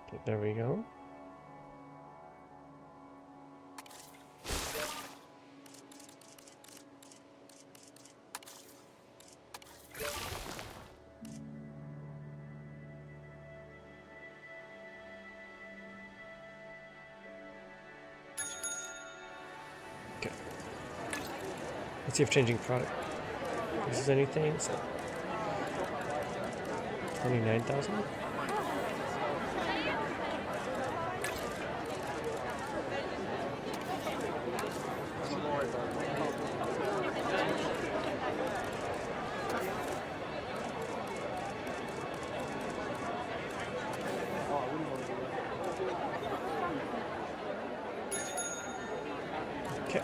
Okay, there we go. Let's see if changing product. This is anything, so 29,000. Okay.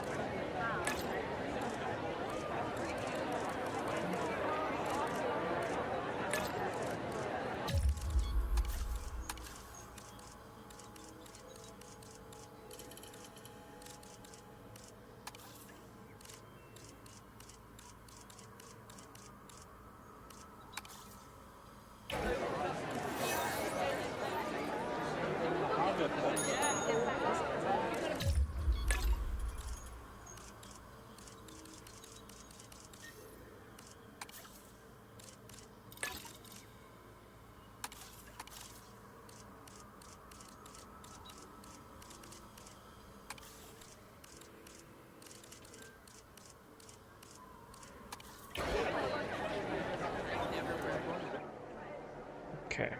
Okay.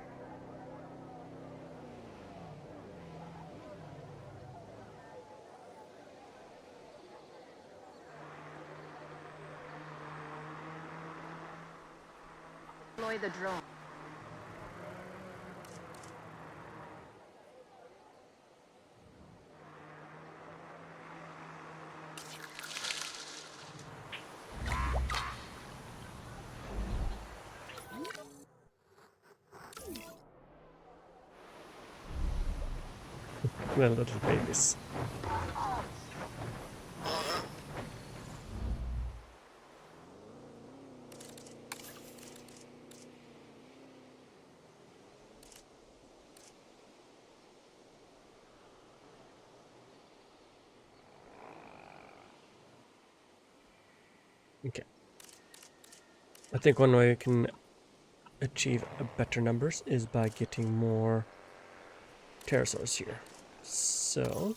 Deploy the drone. The little babies. Okay. I think one way we can achieve better numbers is by getting more pterosaurs here. So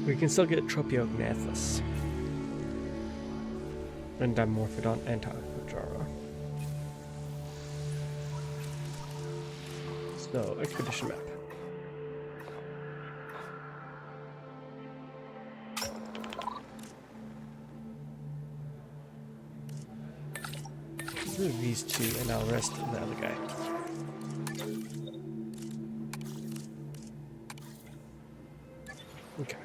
we can still get Tropiognathus and Dimorphodon and Tachypodara. So, expedition map. Do these two and I'll rest the other guy. Okay.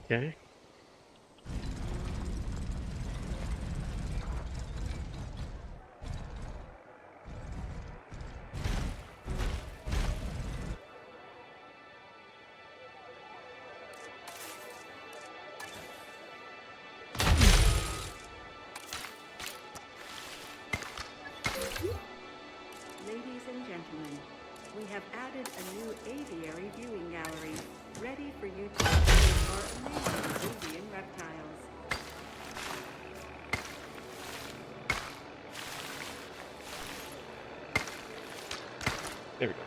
Okay. Ladies and gentlemen, we have added a new aviary viewing gallery, ready for you to see our amazing avian reptiles. There we go.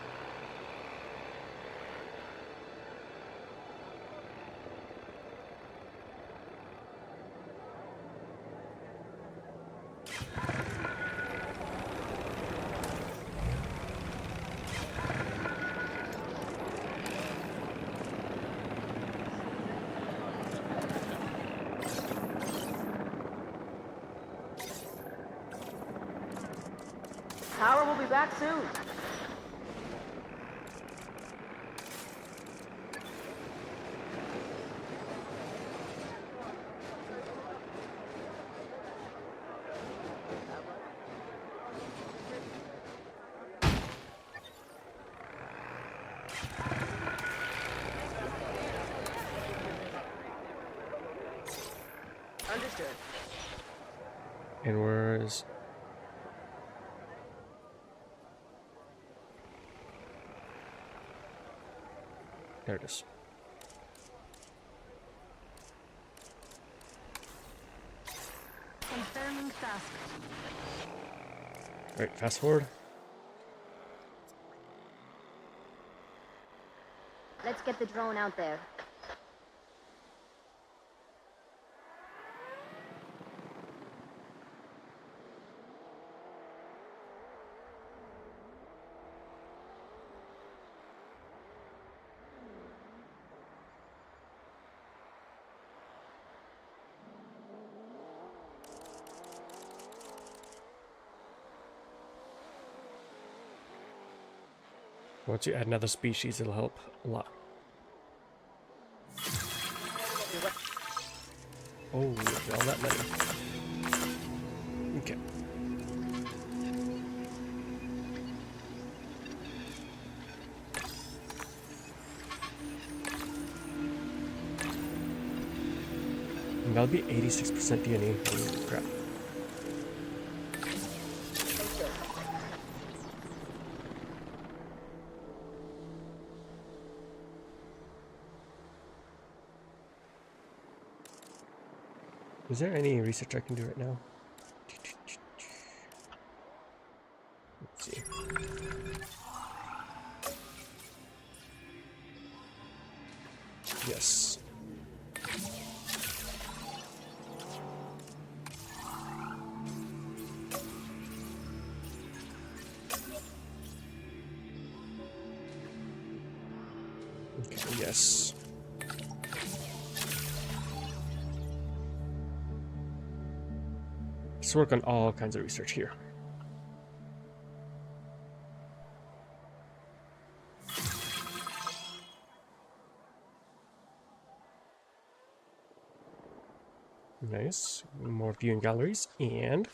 Tower will be back soon. Understood. And where is... There it is. Confirming task. Right, fast forward. Let's get the drone out there. Once you add another species, it'll help a lot. Oh, look at all that money. Okay. And that'll be 86% DNA. Oh, crap. Is there any research I can do right now? Let's see. Yes. Okay, yes. Let's work on all kinds of research here. Nice. More viewing galleries and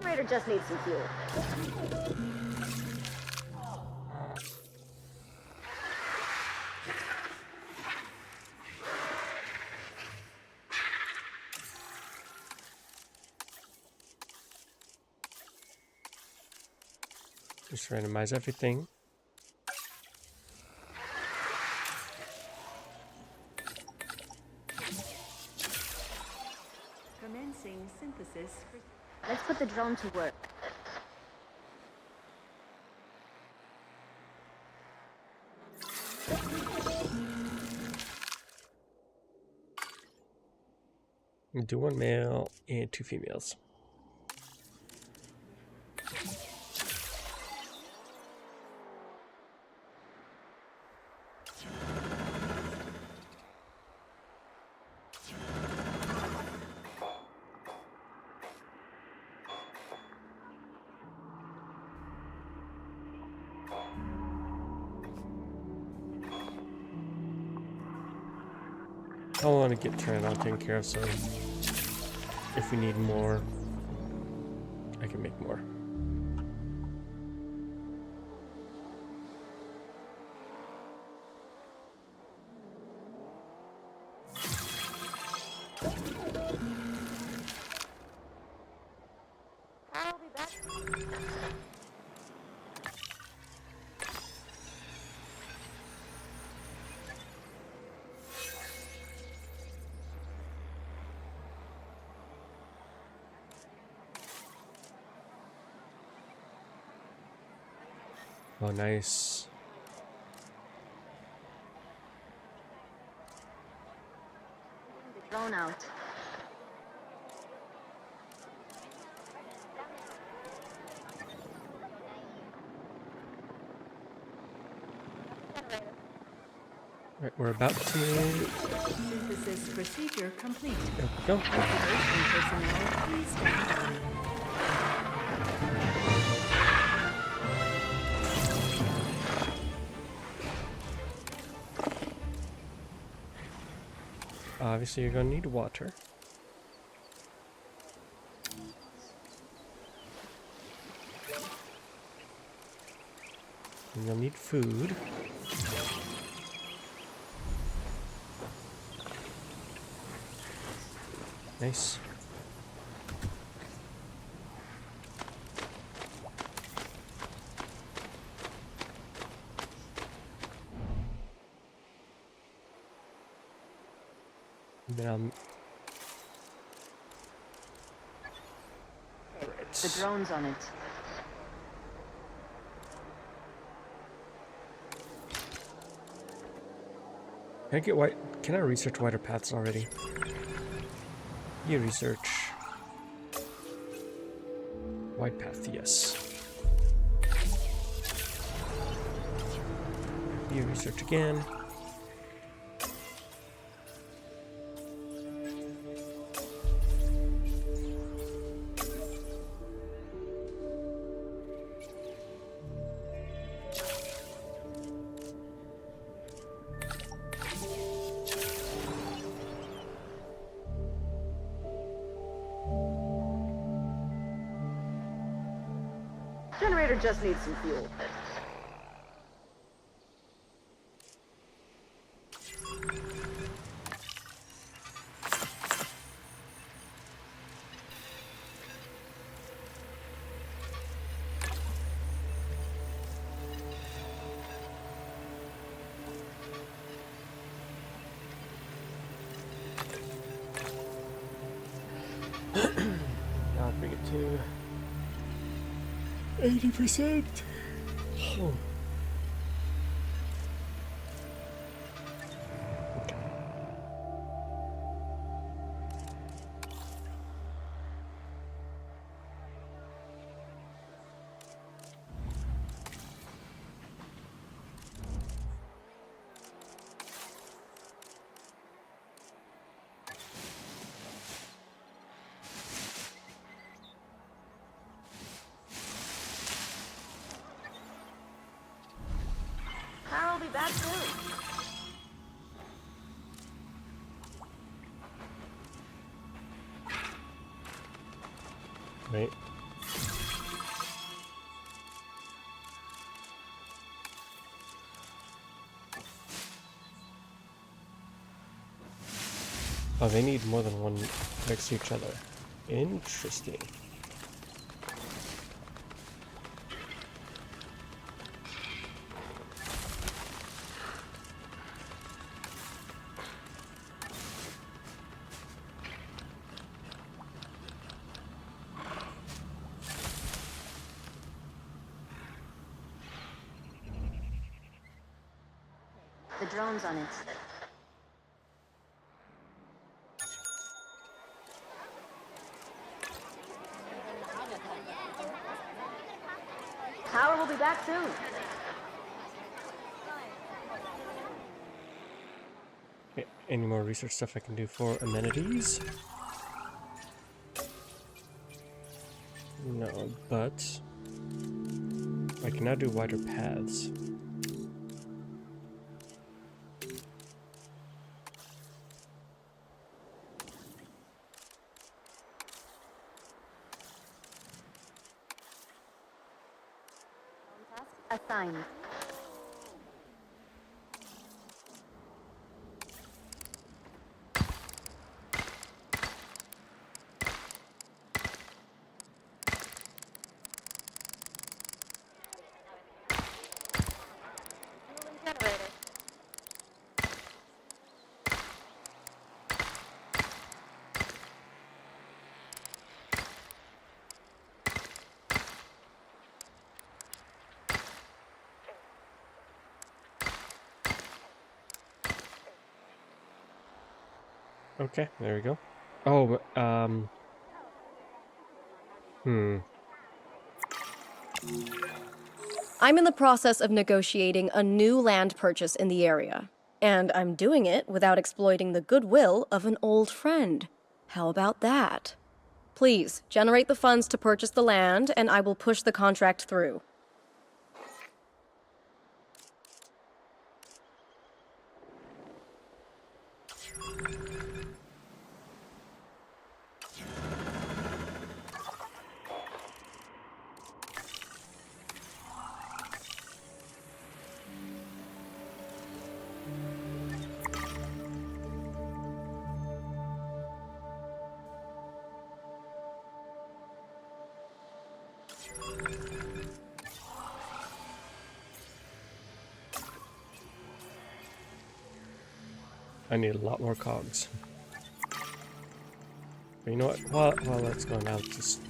Generator just needs some fuel. just randomize everything. Commencing synthesis. Let's put the drone to work. Do one male and 2 females. I want to get Pteranodon taken care of, so if we need more, I can make more. I'll be back. Oh, nice. The drone out. Right, we're about to. Synthesis procedure complete. There we go. Activation personnel, please stand by. Obviously, you're gonna need water. And you'll need food. Nice. Then alright. The drone's on it. Can I get white? Can I research wider paths already? You research. Wide path, yes. You research again. Generator just needs some fuel. I'll bring it to 80%. Oh. Okay. I'll be back soon. Wait. Oh, they need more than one next to each other. Interesting. The drone's on it. Power will be back soon. Okay, any more research stuff I can do for amenities? No, but I can now do wider paths. Assigned. Generator. Okay, there we go. Oh, I'm in the process of negotiating a new land purchase in the area, and I'm doing it without exploiting the goodwill of an old friend. How about that? Please, generate the funds to purchase the land, and I will push the contract through. I need a lot more cogs. But you know what? Well, let's go now. Just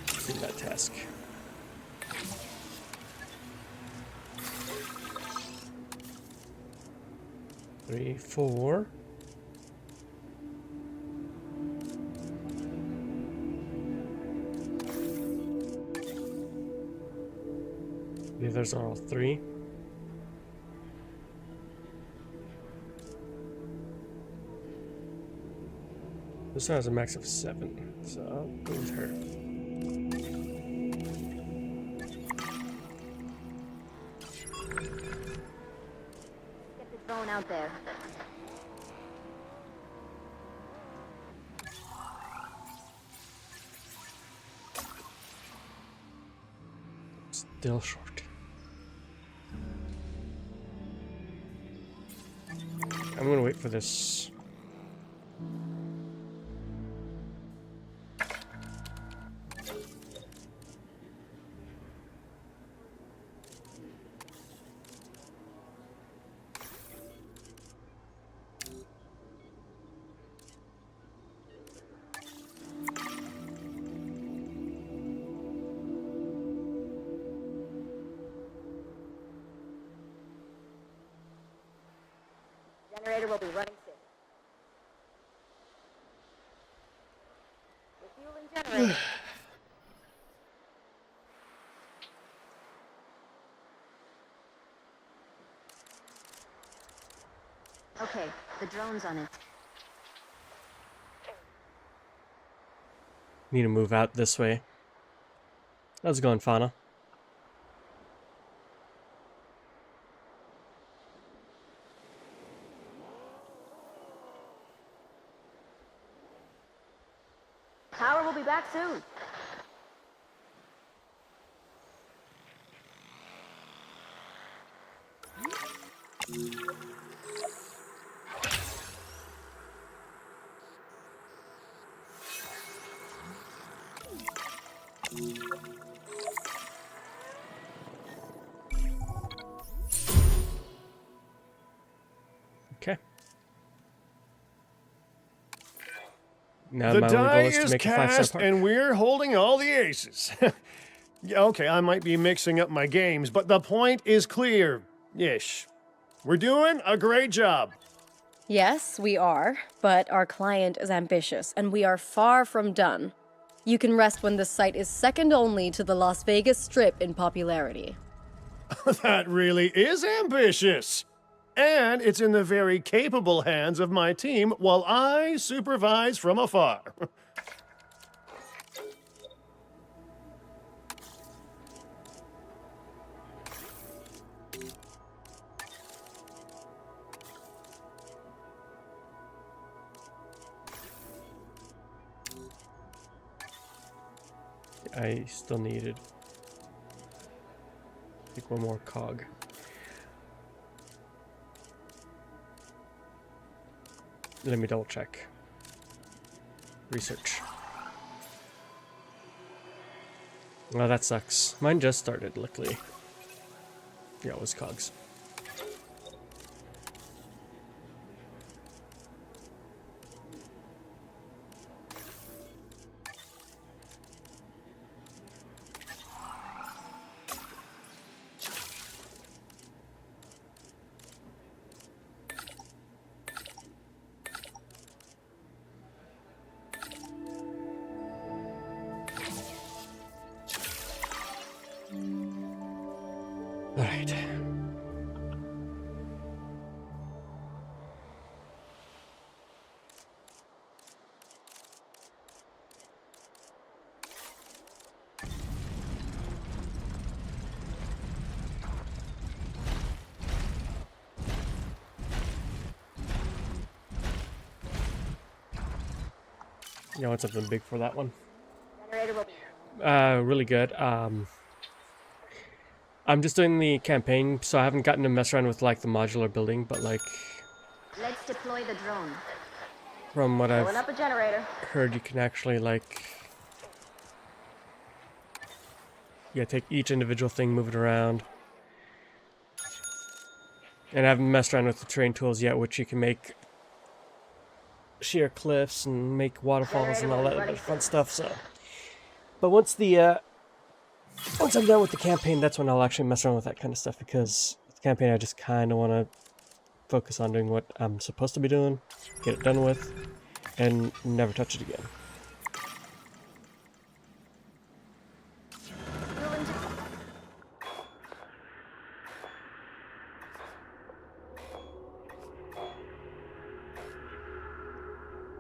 do that task. Three, 4. The others are all 3. This one has a max of 7, so I'll go with her. Get the drone out there. Still short. I'm gonna wait for this. Generator will be running soon. Refueling generator. Okay, the drone's on it. Need to move out this way. How's it going, Fauna? Power will be back soon. Okay. Now The my only goal die is to is make a 5-star cast, park. and we're holding all the aces. Yeah, okay, I might be mixing up my games, but the point is clear-ish. We're doing a great job. Yes, we are, but our client is ambitious, and we are far from done. You can rest when this site is second only to the Las Vegas Strip in popularity. That really is ambitious. And it's in the very capable hands of my team while I supervise from afar. I still needed one more cog. Let me double check. Research. Well, that sucks. Mine just started, luckily. Yeah, it was cogs. Alright. You want something big for that one? Generator will be. Really good. I'm just doing the campaign, so I haven't gotten to mess around with like the modular building, but like Let's deploy the drone. from what Pulling I've up a generator. heard, you can actually like take each individual thing, move it around. And I haven't messed around with the terrain tools yet, which you can make sheer cliffs and make waterfalls and all that other fun stuff. So, but once I'm done with the campaign, that's when I'll actually mess around with that kind of stuff, because with the campaign I just kind of want to focus on doing what I'm supposed to be doing, get it done with, and never touch it again.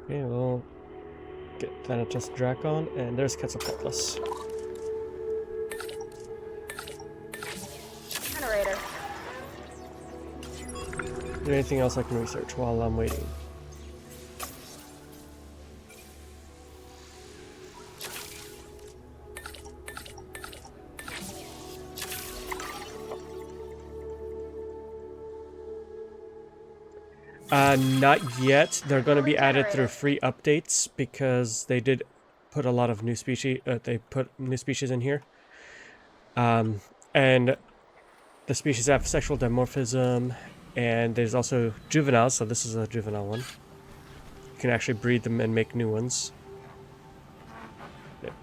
Okay, we'll get Thanatos Dracon, and there's Quetzalcoatlus. Generator. Is there anything else I can research while I'm waiting? Not yet. They're going to be added through free updates, because they did put a lot of new species. They put new species in here, and the species have sexual dimorphism, and there's also juveniles. So this is a juvenile one. You can actually breed them and make new ones. Yep.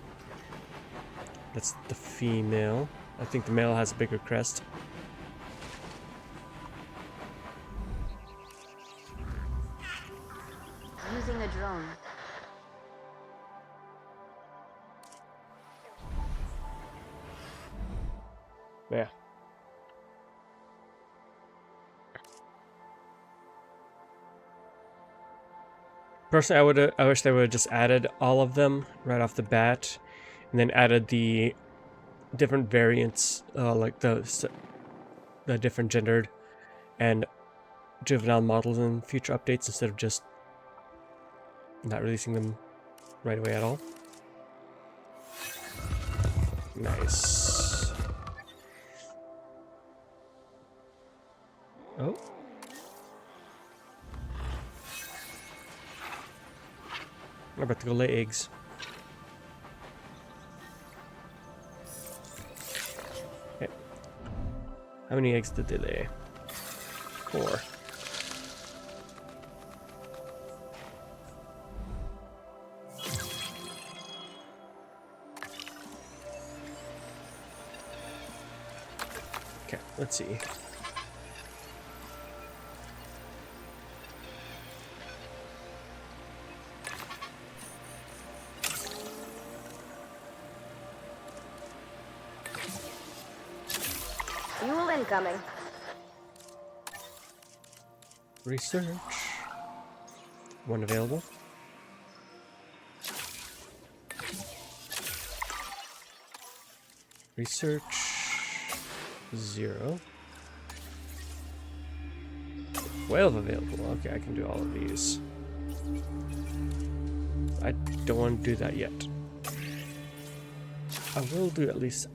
That's the female. I think the male has a bigger crest. Using a drone. Yeah. Personally, I wish they would have just added all of them right off the bat, and then added the different variants, like the different gendered and juvenile models in future updates, instead of just not releasing them right away at all. Nice. Oh. I'm about to go lay eggs. Okay. How many eggs did they lay? 4. Okay, let's see. Fuel incoming. Research. One available. Research. 0. 12 available. Okay, I can do all of these. I don't want to do that yet. I will do at least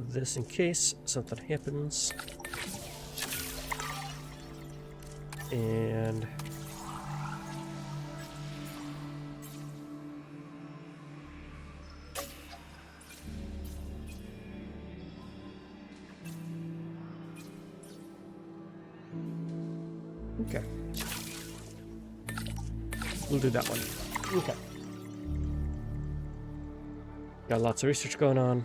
this in case something happens. And okay, we'll do that one. Okay, got lots of research going on.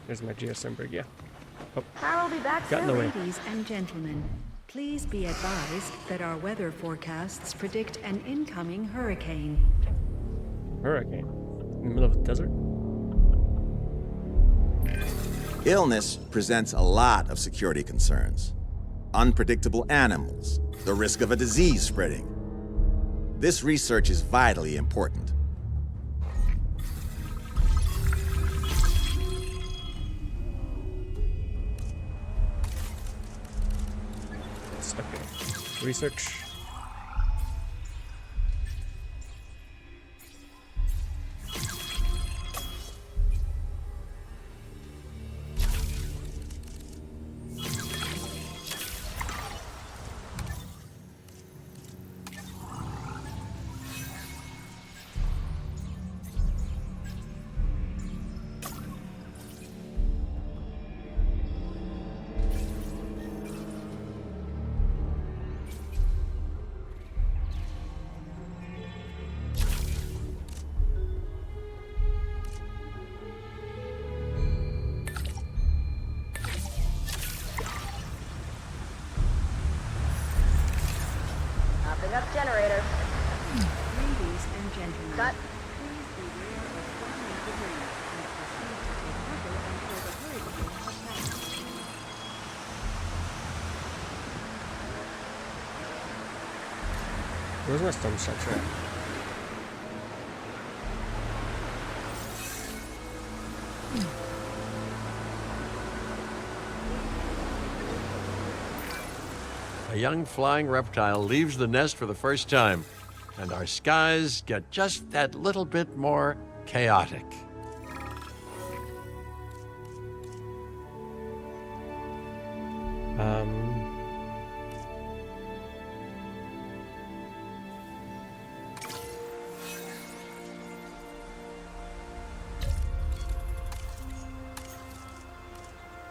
There's my GSM brig, yeah. Oh, Power will be back got in the way. Ladies and gentlemen, please be advised that our weather forecasts predict an incoming hurricane. Hurricane? In the middle of the desert? Illness presents a lot of security concerns. Unpredictable animals, the risk of a disease spreading. This research is vitally important. Okay. Research. Where's my stone structure at? A young flying reptile leaves the nest for the first time, and our skies get just that little bit more chaotic.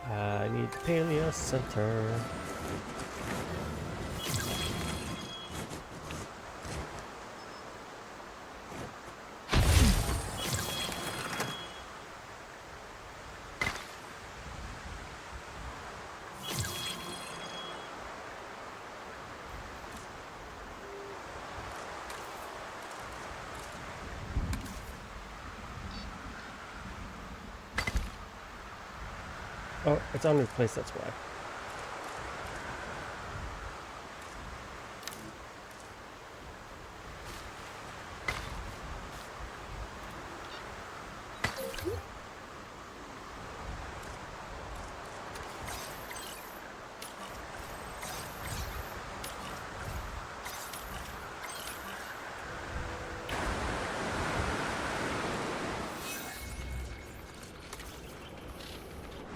I need the Paleo Center. Oh, it's unreplaced, that's why.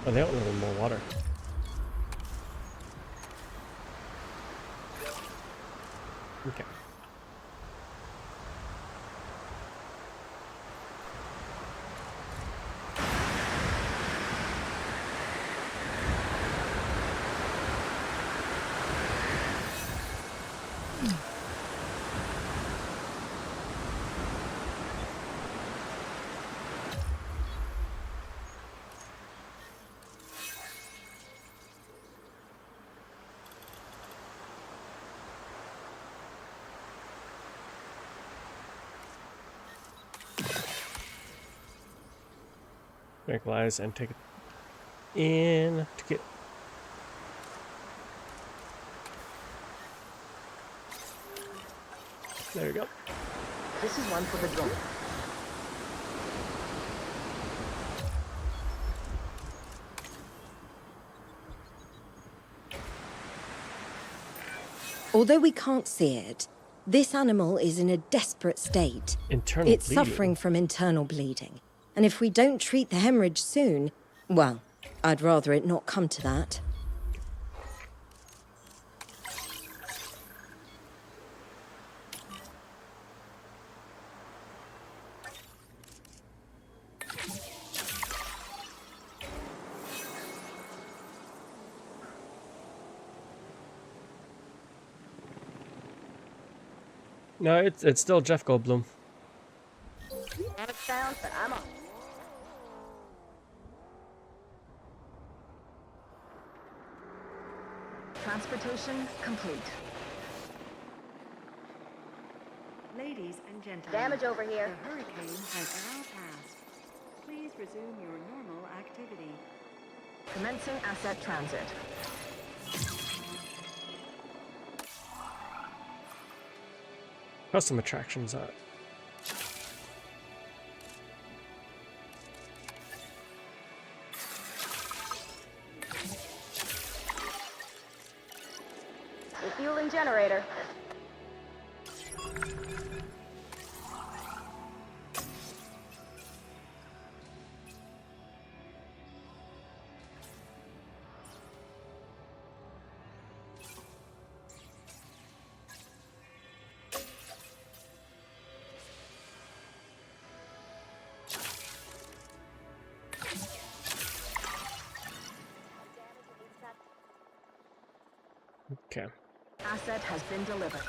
Oh, they don't need more water. Okay. Tranquilize and take it in to get. There we go. This is one for the drone. Although we can't see it, this animal is in a desperate state. Internal It's bleeding. suffering from internal bleeding. And if we don't treat the hemorrhage soon, well, I'd rather it not come to that. No, it's still Jeff Goldblum. Panic sounds, but I'm on. Transportation complete. Ladies and gentlemen, Damage over here. The hurricane has now passed. Please resume your normal activity. Commencing asset transit. Custom attractions are. Refueling generator. Okay. Asset has been delivered.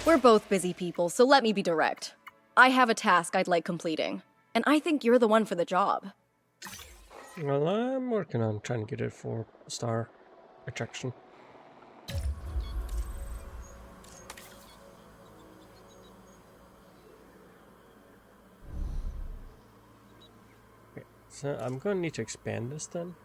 We're both busy people, so let me be direct. I have a task I'd like completing, and I think you're the one for the job. Well, I'm working on trying to get it for star attraction. Okay, so I'm going to need to expand this then.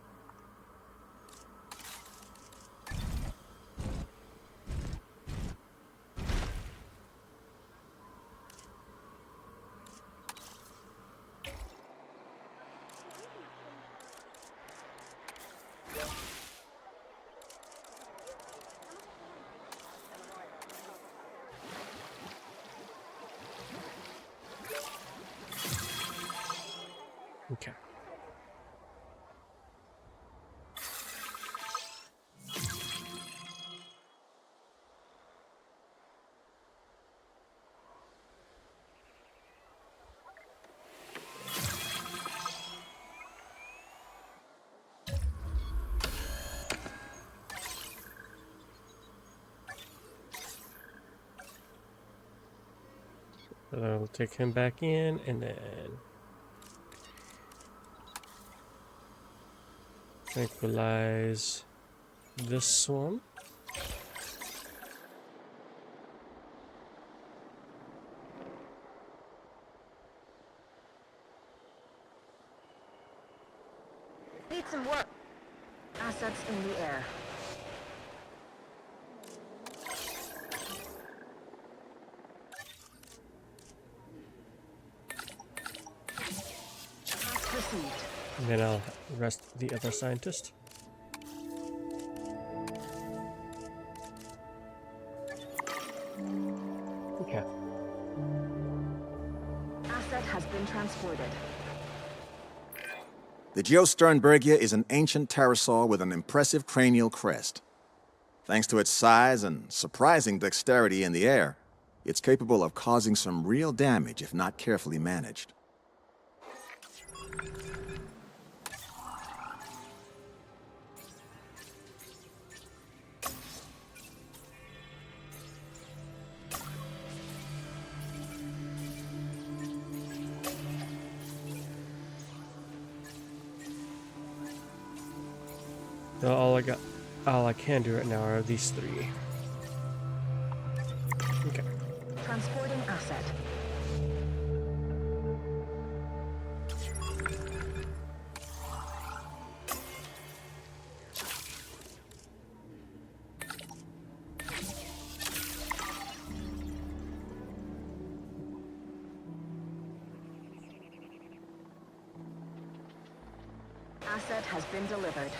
Okay. So I'll take him back in, and then tranquilize this one. Need some work. Assets in the air. Task received. And then I'll rest the other scientist. Okay. Asset has been transported. The Geosternbergia is an ancient pterosaur with an impressive cranial crest. Thanks to its size and surprising dexterity in the air, it's capable of causing some real damage if not carefully managed. So all I can do right now are these three. Okay. Transporting asset. Asset has been delivered.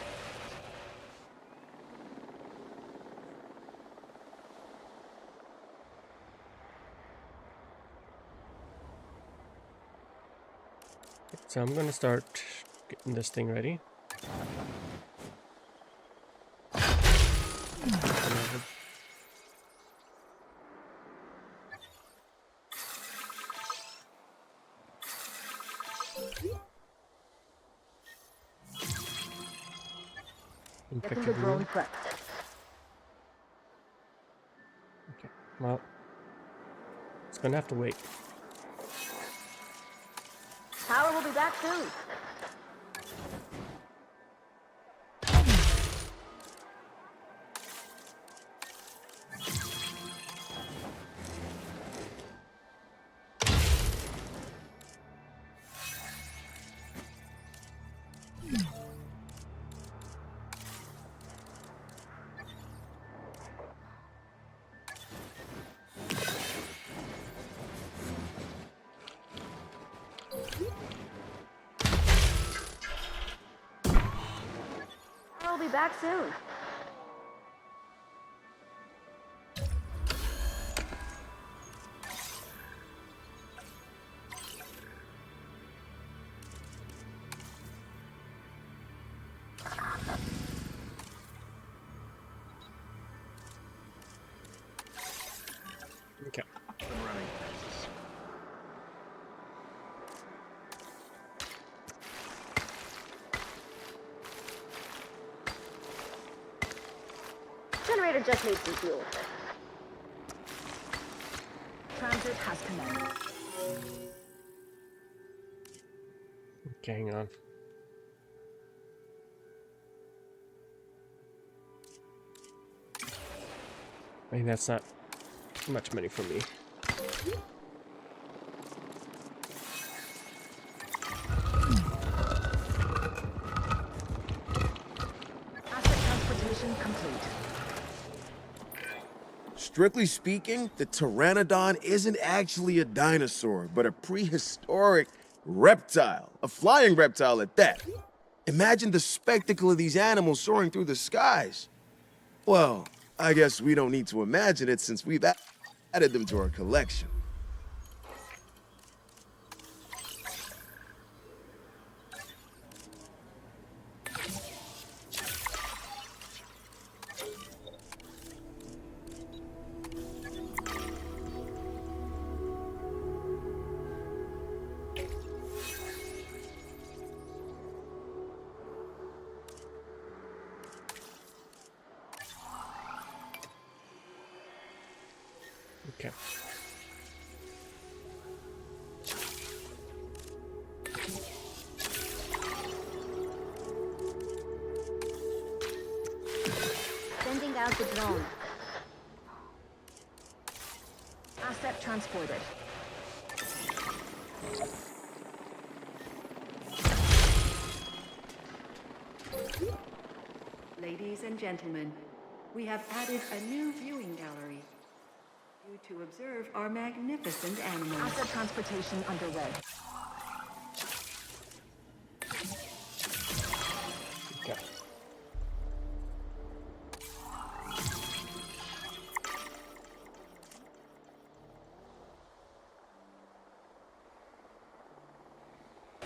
So I'm gonna start getting this thing ready. Getting the drone prepped. Okay. Well, it's gonna have to wait. Power will be back soon. I'll be back soon. Okay. Generator just needs some fuel. Transit has commenced. Okay, hang on. I mean, that's not much money for me. Asset transportation complete. Strictly speaking, the pteranodon isn't actually a dinosaur, but a prehistoric reptile. A flying reptile at that. Imagine the spectacle of these animals soaring through the skies. Well, I guess we don't need to imagine it since we've added them to our collection. Okay. Sending out the drone. Asset transported. Ladies and gentlemen, we have added a new viewing gallery. You to observe our magnificent animals. Asset transportation underway. Okay.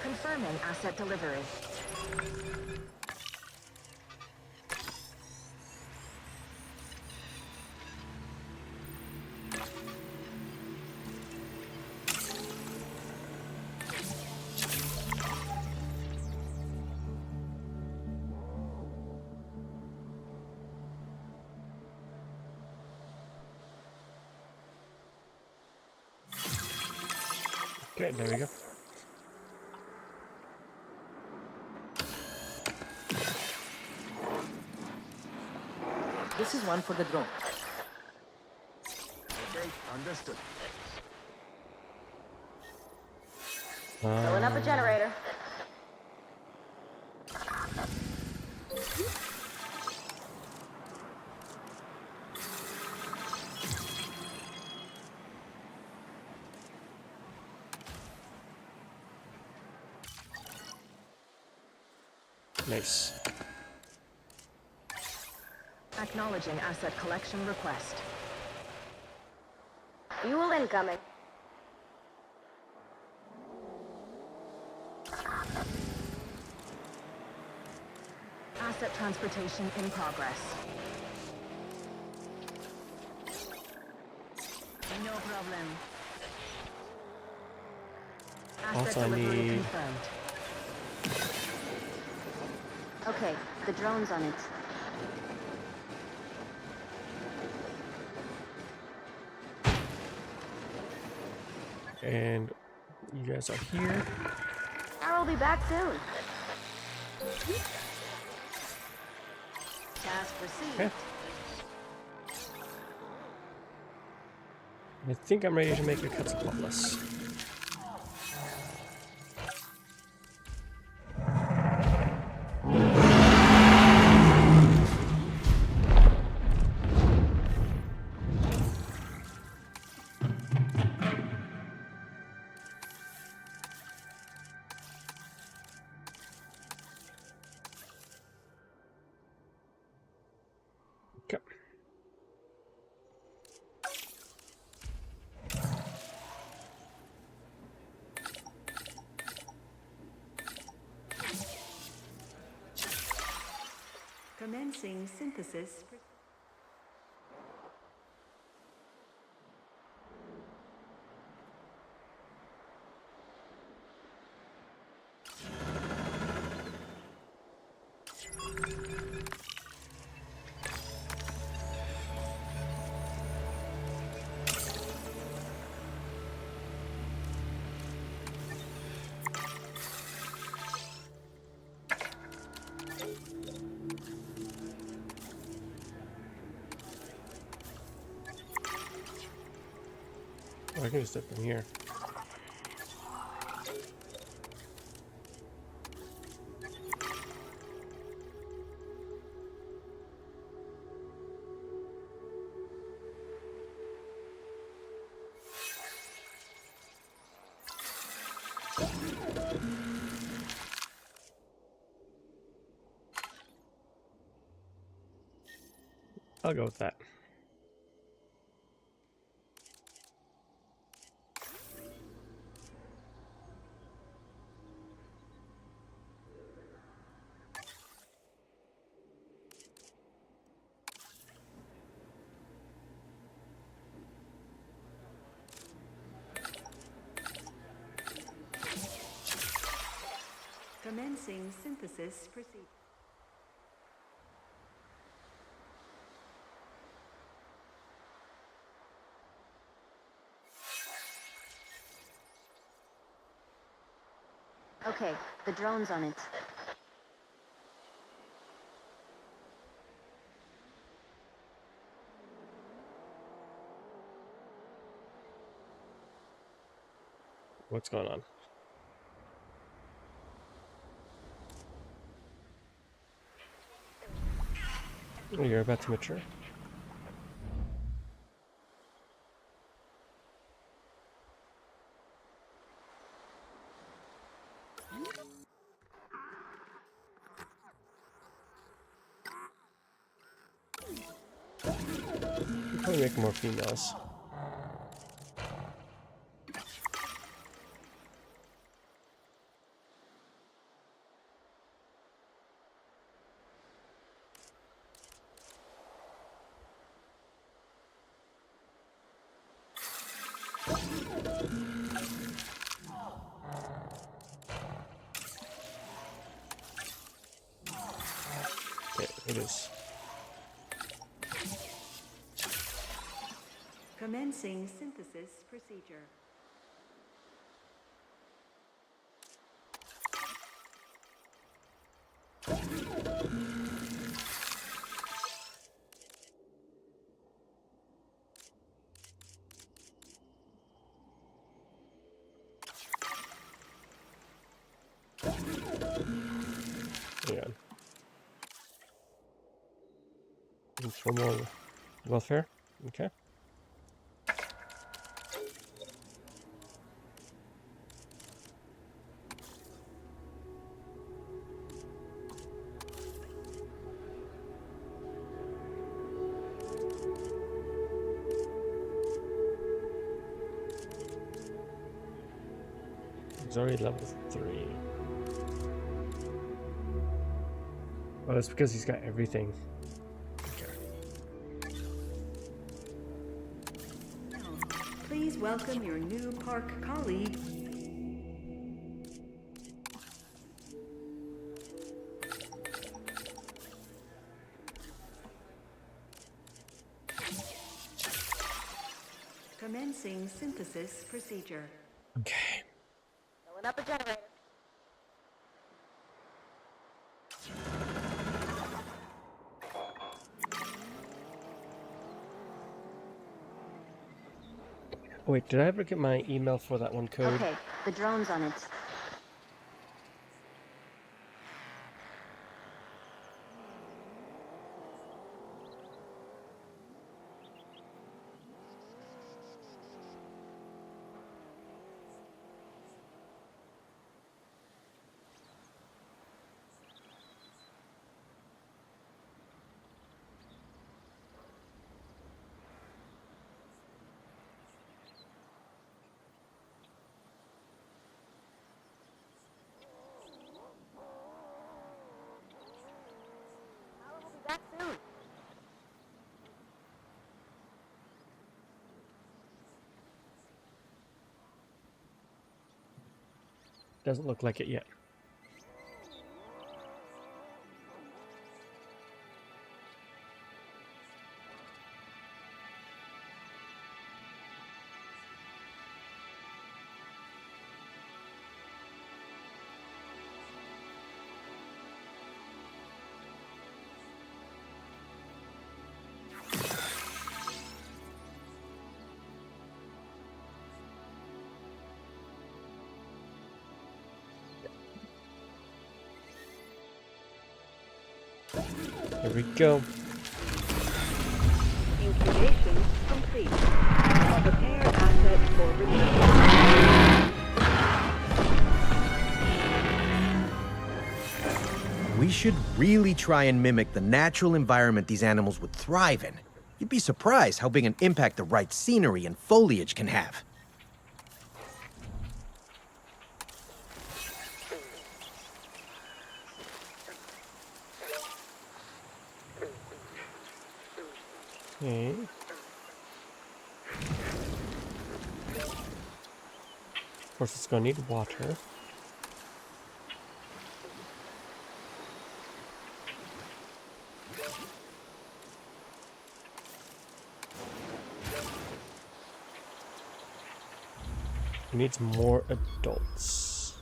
Confirming asset delivery. Okay, there we go. This is one for the drone. Okay, understood. Filling up a generator. Nice. Acknowledging asset collection request. Fuel incoming. Asset transportation in progress. No problem. Asset Also, I delivery need... confirmed. Okay, the drone's on it. And you guys are here. I'll be back soon. Task received. Okay. I think I'm ready to make a Quetzalcoatlus. Okay. Commencing synthesis. Oh, I can just step in here. I'll go with that. Commencing synthesis proceed. Okay, the drone's on it. What's going on? Oh, you're about to mature. Probably make more females. Okay, it is. Commencing synthesis procedure. Yeah. For more welfare. Okay. He's already level 3. Oh, that's because he's got everything. Okay. Please welcome your new park colleague. Commencing synthesis procedure. Okay. Filling up a generator. Oh, wait, did I ever get my email for that one code? Okay, the drone's on it. We'll be back soon. Doesn't look like it yet. Here we go. Incubation complete. Prepare asset for release. We should really try and mimic the natural environment these animals would thrive in. You'd be surprised how big an impact the right scenery and foliage can have. Okay. Of course, it's gonna need water. It needs more adults.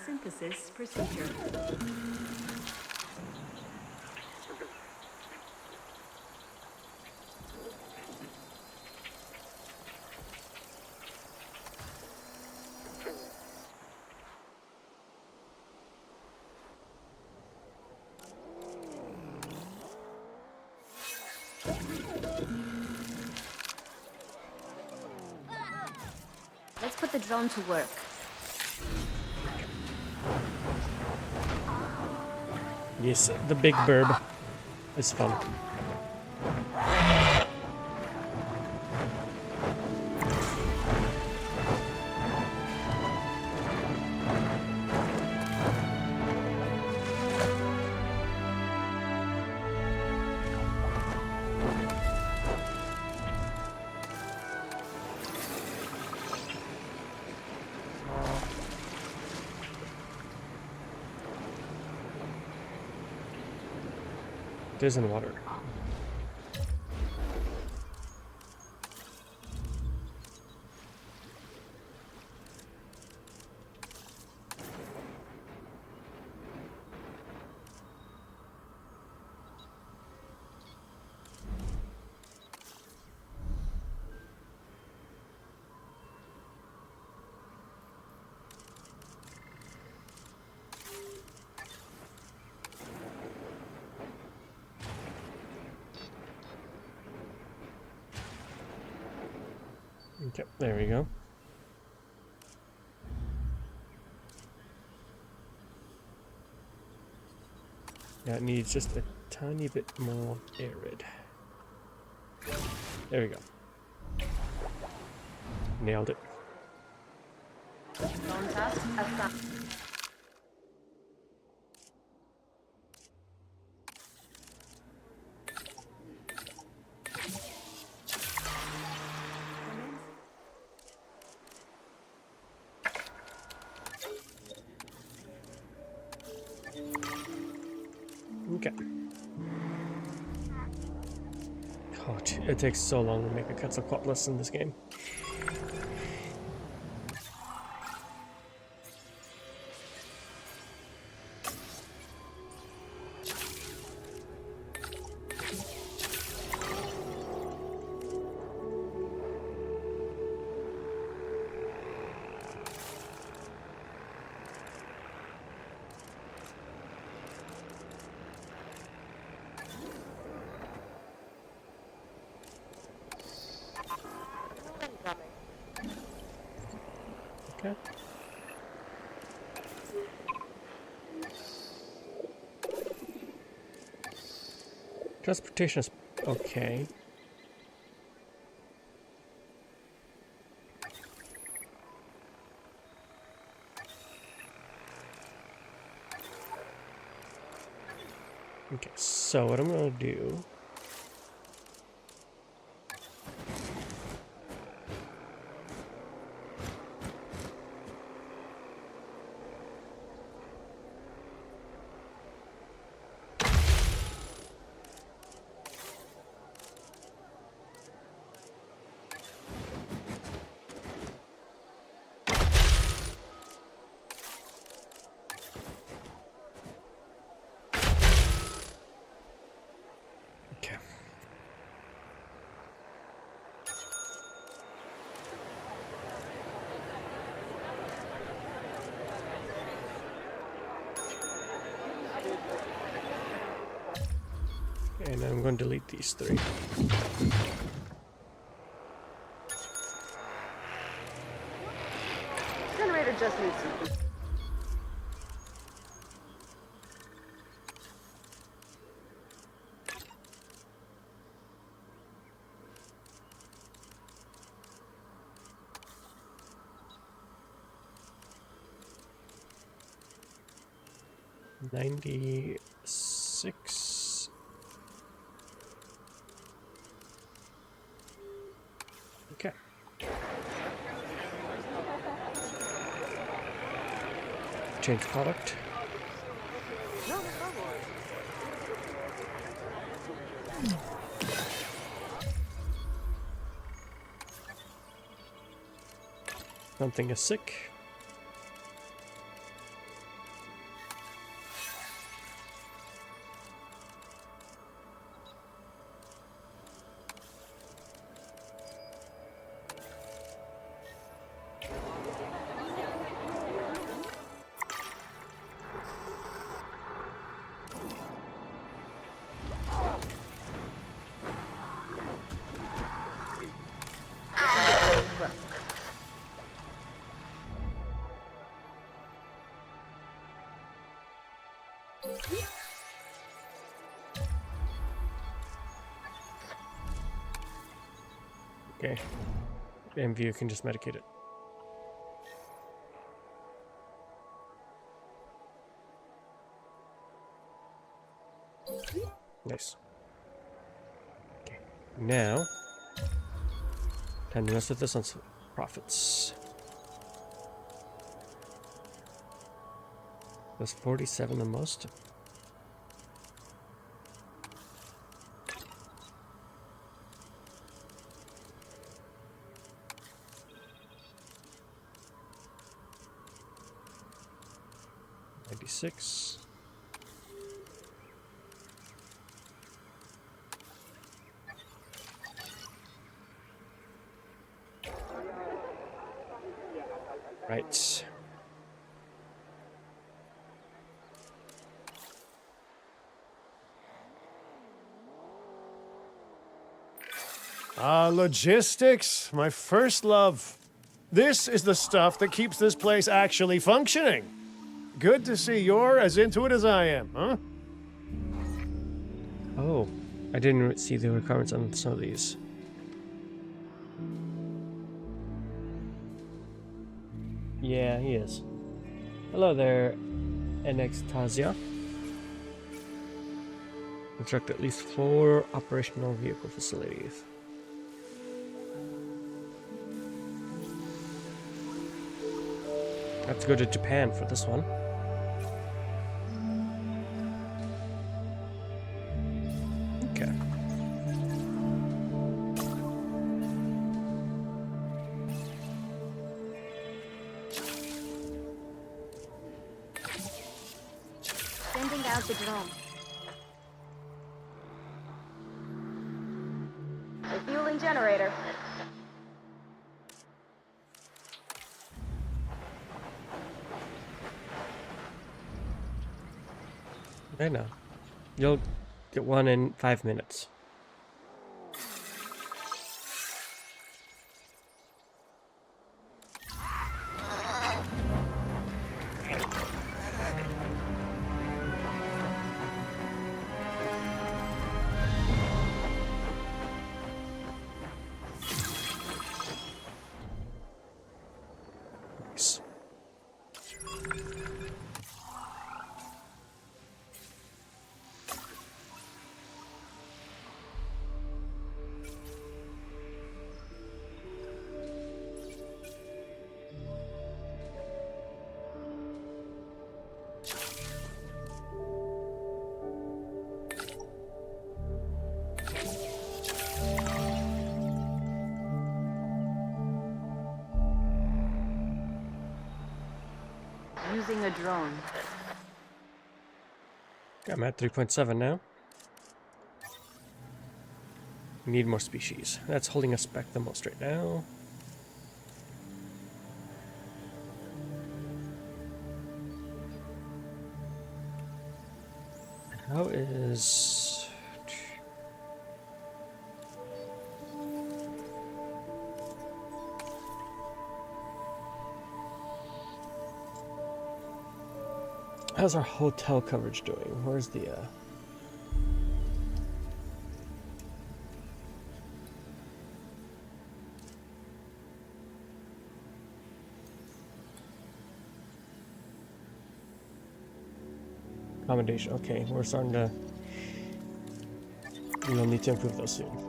Synthesis procedure. Let's put the drone to work. Yes, the big burb is fun. It is in water. Okay, there we go. Yeah, it needs just a tiny bit more arid. There we go. Nailed it. Drone task assigned. Okay. God, it takes so long to make a Quetzalcoatlus in this game. Okay. Transportation is okay. Okay, so what I'm gonna do. Okay. And I'm going to delete these three. Generator just needs some. $96. Okay. Change product. Something is sick. Okay. MVU can just medicate it. Nice. Okay. Now, time to mess with this on some profits. Was 47 the most? $96. Right. Logistics, my first love. This is the stuff that keeps this place actually functioning. Good to see you're as into it as I am, huh? Oh, I didn't see the requirements on some of these. Yeah, he is. Hello there, Enextasia. Construct at least 4 operational vehicle facilities. I have to go to Japan for this one. Okay. Sending out the drone. Refueling generator. I know. You'll get one in 5 minutes. Nice. Using a drone. I'm at 3.7 now. We need more species. That's holding us back the most right now. How is... How's our hotel coverage doing? Where's the accommodation? Okay, we're starting to... We'll need to improve those soon.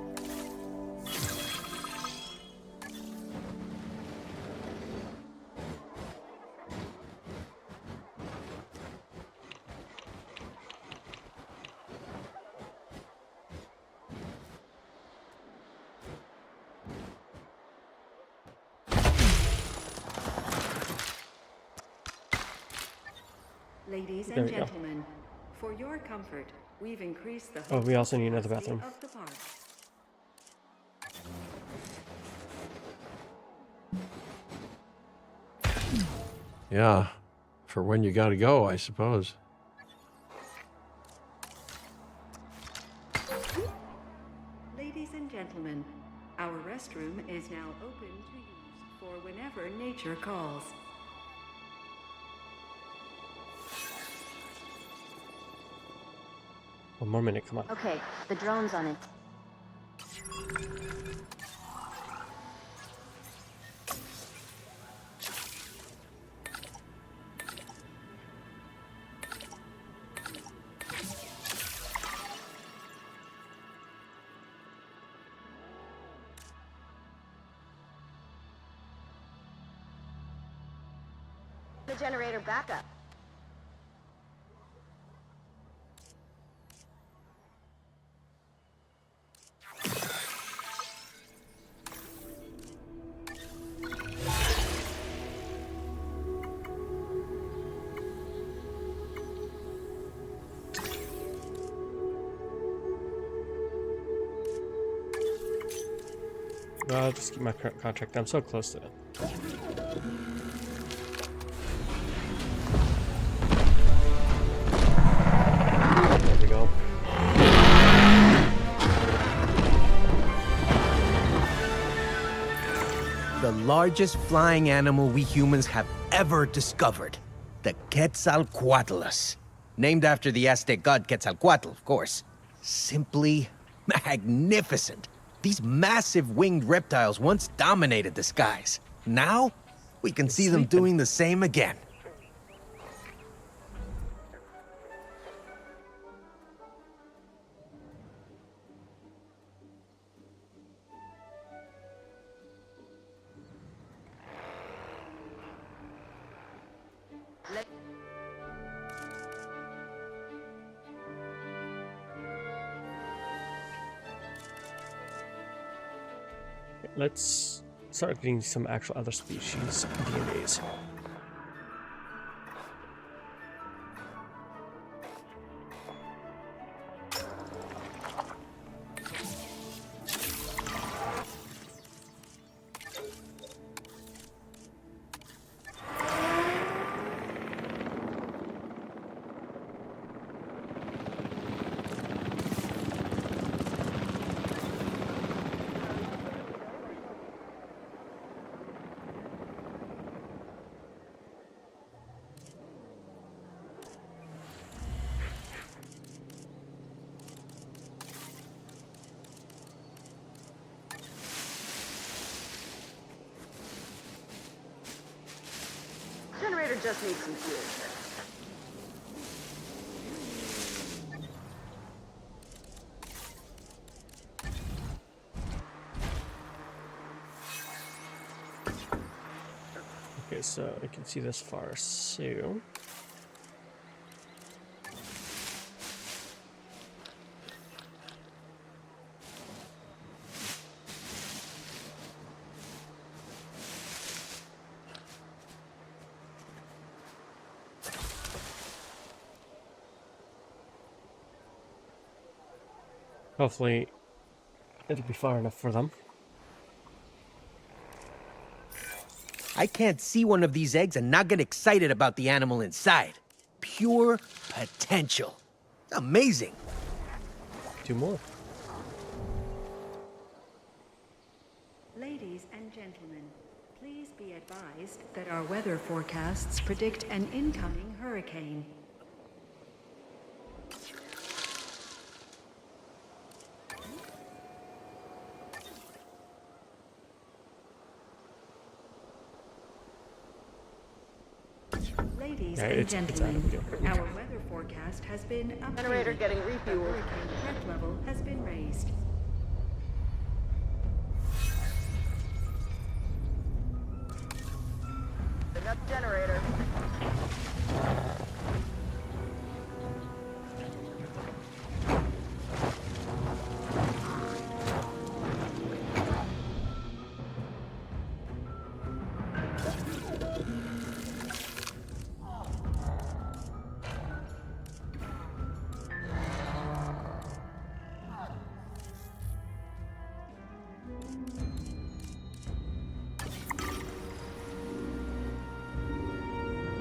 Ladies There and we go. gentlemen, for your comfort, we've increased the Oh, we also need another capacity bathroom. of the park. Yeah, for when you gotta go, I suppose. Ladies and gentlemen, our restroom is now open to use for whenever nature calls. One more minute, come on. Okay, the drone's on it. The generator backup. No, I'll just keep my current contract. I'm so close to it. There we go. The largest flying animal we humans have ever discovered. The Quetzalcoatlus. Named after the Aztec god Quetzalcoatl, of course. Simply magnificent. These massive winged reptiles once dominated the skies. Now, we can see them doing the same again. Let's start getting some actual other species DNAs. Generator just needs some fuel. Okay, so I can see this far, so... Hopefully, it'll be far enough for them. I can't see one of these eggs and not get excited about the animal inside. Pure potential. Amazing. 2 more. Ladies and gentlemen, please be advised that our weather forecasts predict an incoming hurricane. Ladies and it's out of gentlemen, video. our weather forecast has been updated. Generator getting The refueled. hurricane threat level has been raised. Enough generator.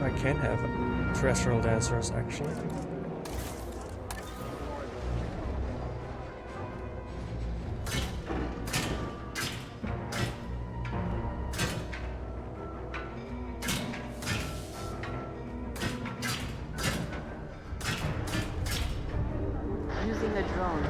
I can have terrestrial dancers, actually. Using a drone.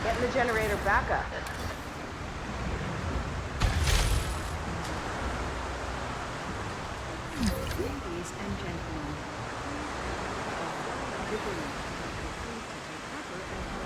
Getting the generator back up. Ladies and gentlemen, please proceed to take cover until the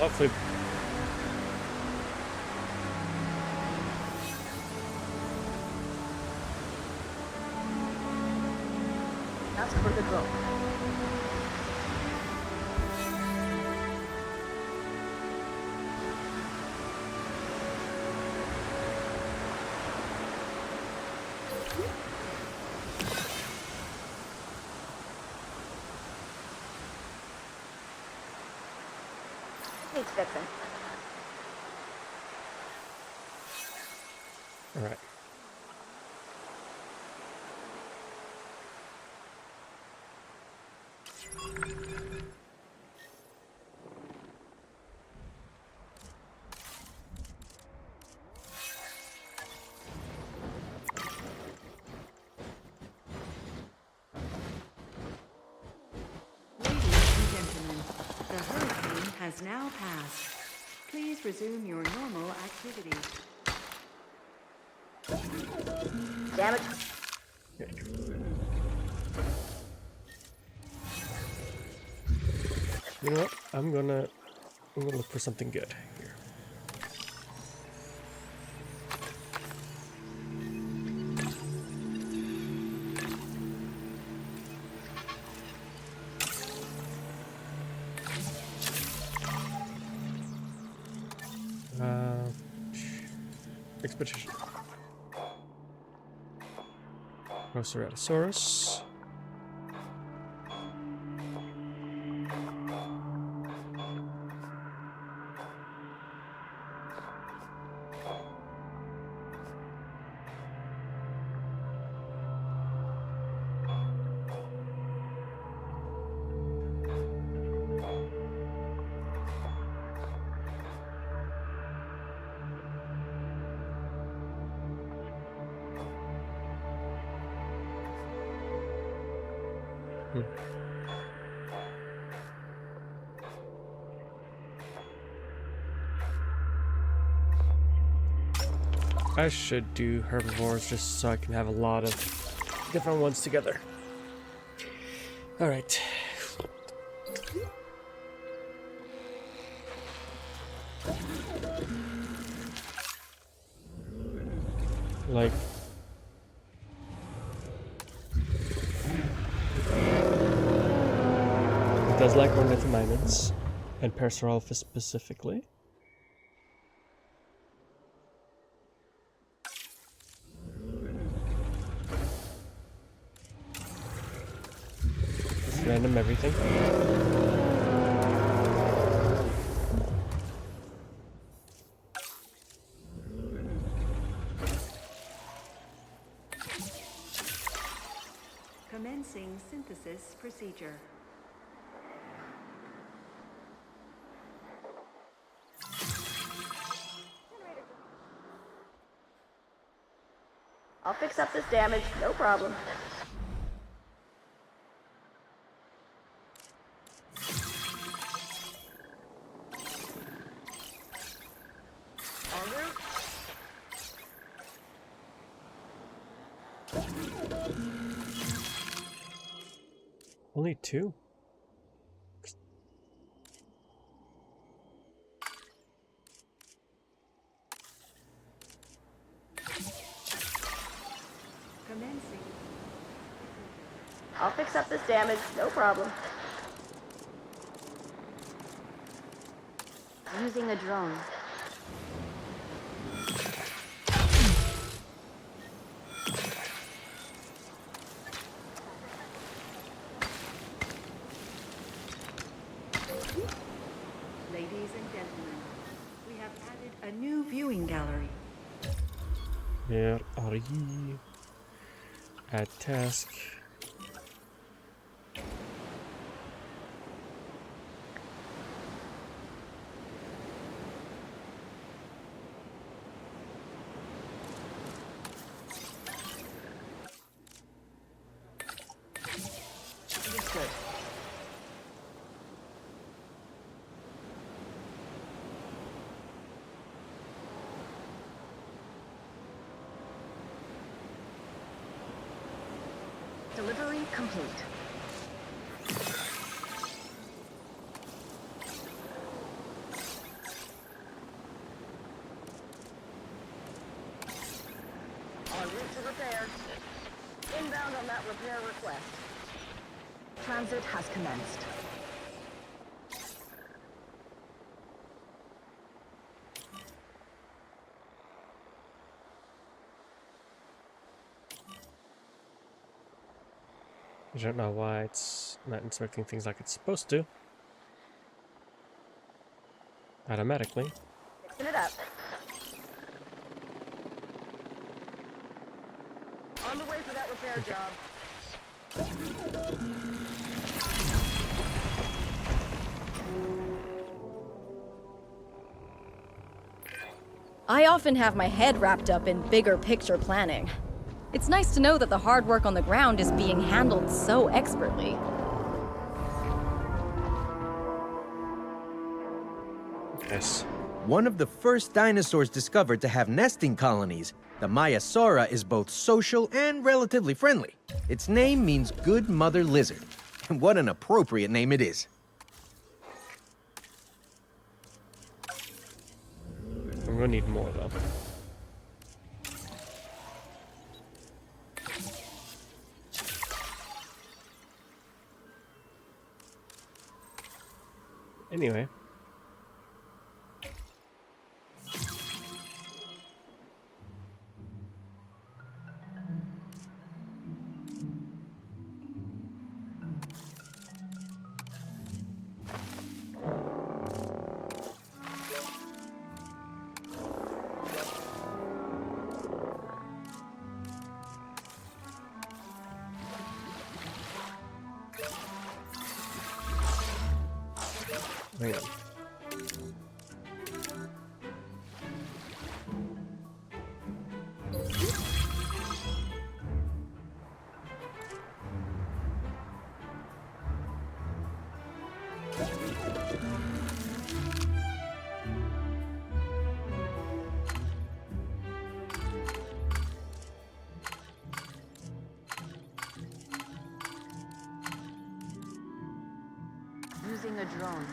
Hopefully. That's for the drone. Needs fixing. All right. Ladies and gentlemen, the hurricane has now passed. Please resume your normal activities. Damn it. You know what? I'm gonna look for something good here. Expedition. Proceratosaurus. I should do herbivores just so I can have a lot of different ones together. All right. Like, it does like ornithomimids and Parasaurolophus specifically. Just random everything. Commencing synthesis procedure. I'll fix up this damage, no problem. En route. Only 2? Commencing. I'll fix up this damage, no problem. Using a drone. Ladies and gentlemen, we have added a new viewing gallery. Where are ye? Add task. Understood. Delivery complete. En route to repair. Inbound on that repair request. Transit has commenced. I don't know why it's not inspecting things like it's supposed to. Automatically. Fixing it up. On the way for that repair job. I often have my head wrapped up in bigger picture planning. It's nice to know that the hard work on the ground is being handled so expertly. Yes. One of the first dinosaurs discovered to have nesting colonies, the Maiasaura is both social and relatively friendly. Its name means good mother lizard. And what an appropriate name it is. I'm gonna need more though. Anyway. Hang on. Using a drone.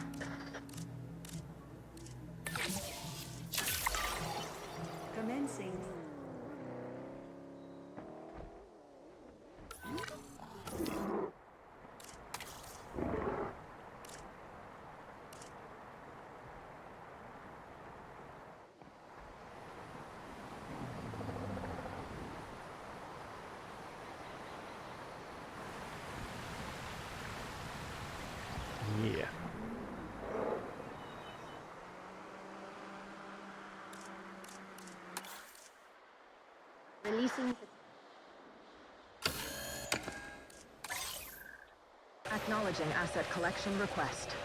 Commencing. Yeah. Releasing. Acknowledging asset collection request.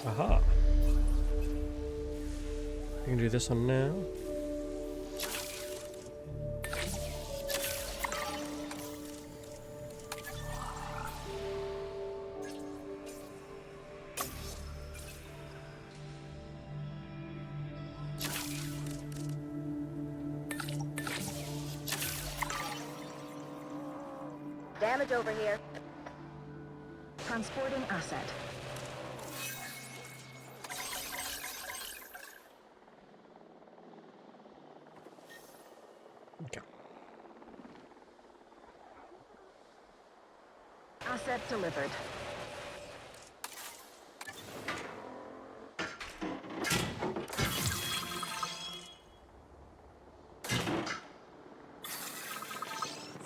Aha. I can do this one now. Damage over here. Transporting asset. Okay. Asset delivered.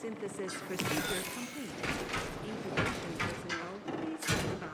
Synthesis procedure complete. Incubation personnel, please stand by.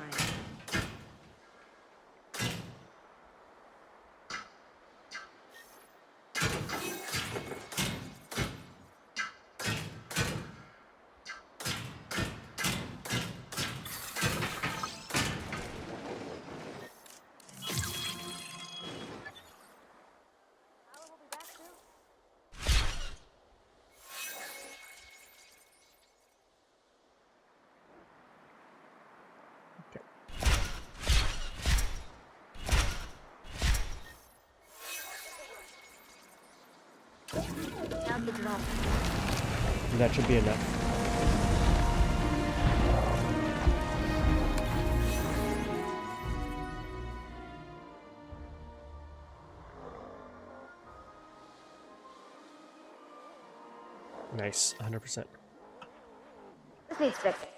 Down the drop. That should be enough. Nice, 100%. This needs fixing.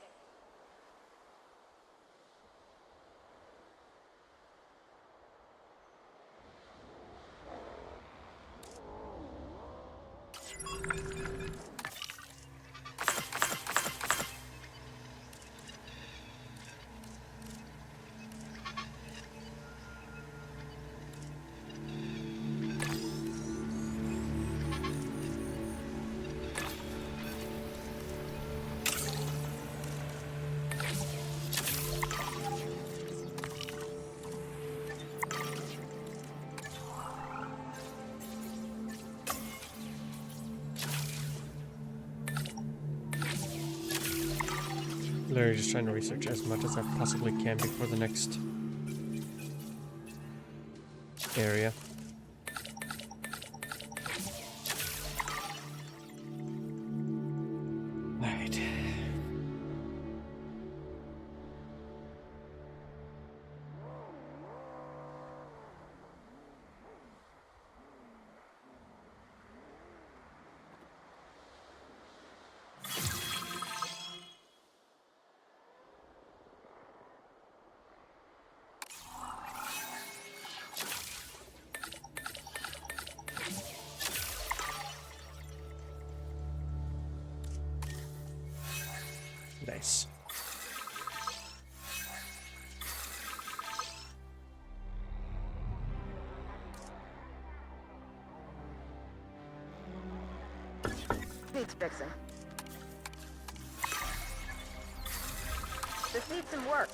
Literally just trying to research as much as I possibly can before the next area. Alright. Nice. Needs fixing. This needs some work.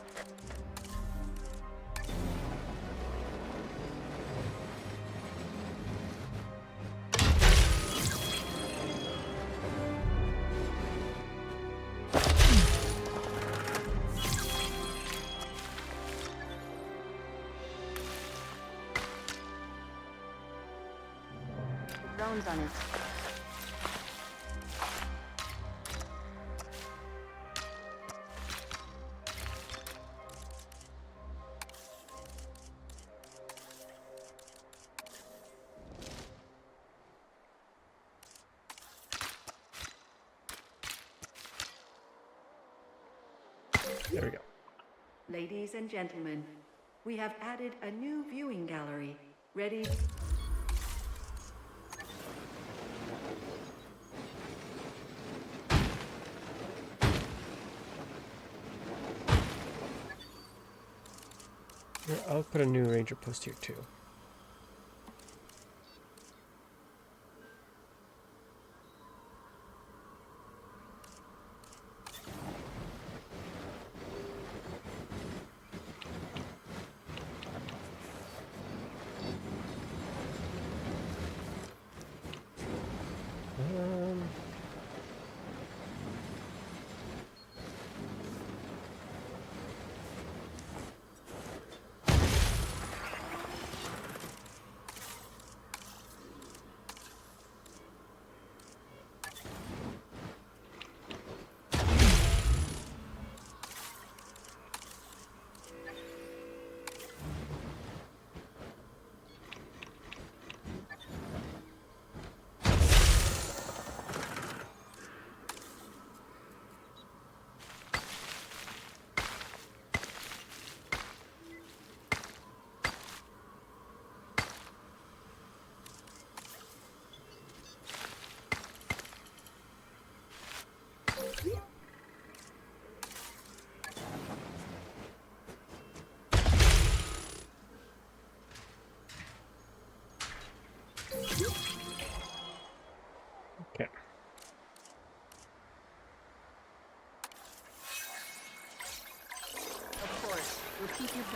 Drones on it. There we go. Ladies and gentlemen, we have added a new viewing gallery. Ready? Yeah, I'll put a new ranger post here too.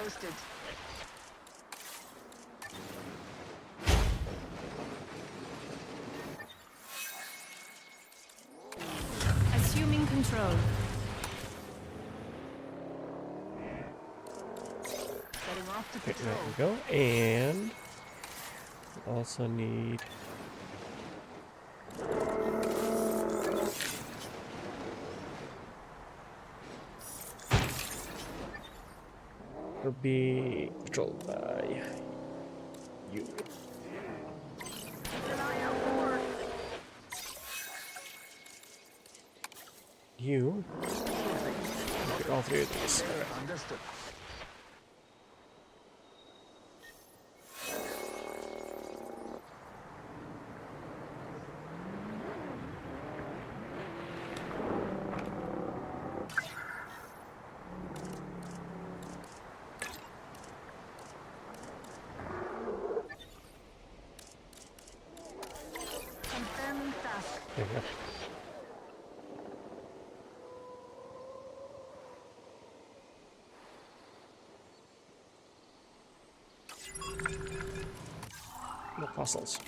posted. Assuming control. Setting off to Okay, patrol. there we go. And we also need will be patrolled by you. Keep an eye out for work. You. Get all three of these. All right. Understood. Confirming task. There we go. No fossils.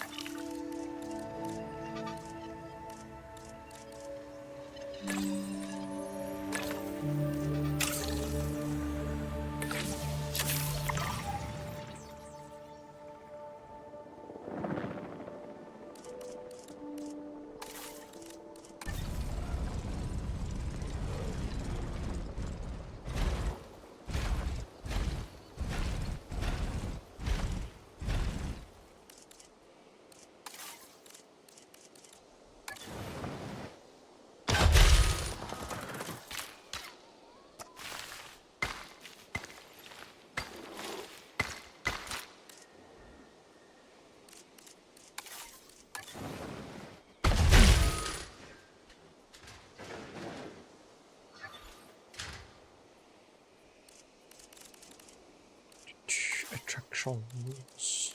Attractions.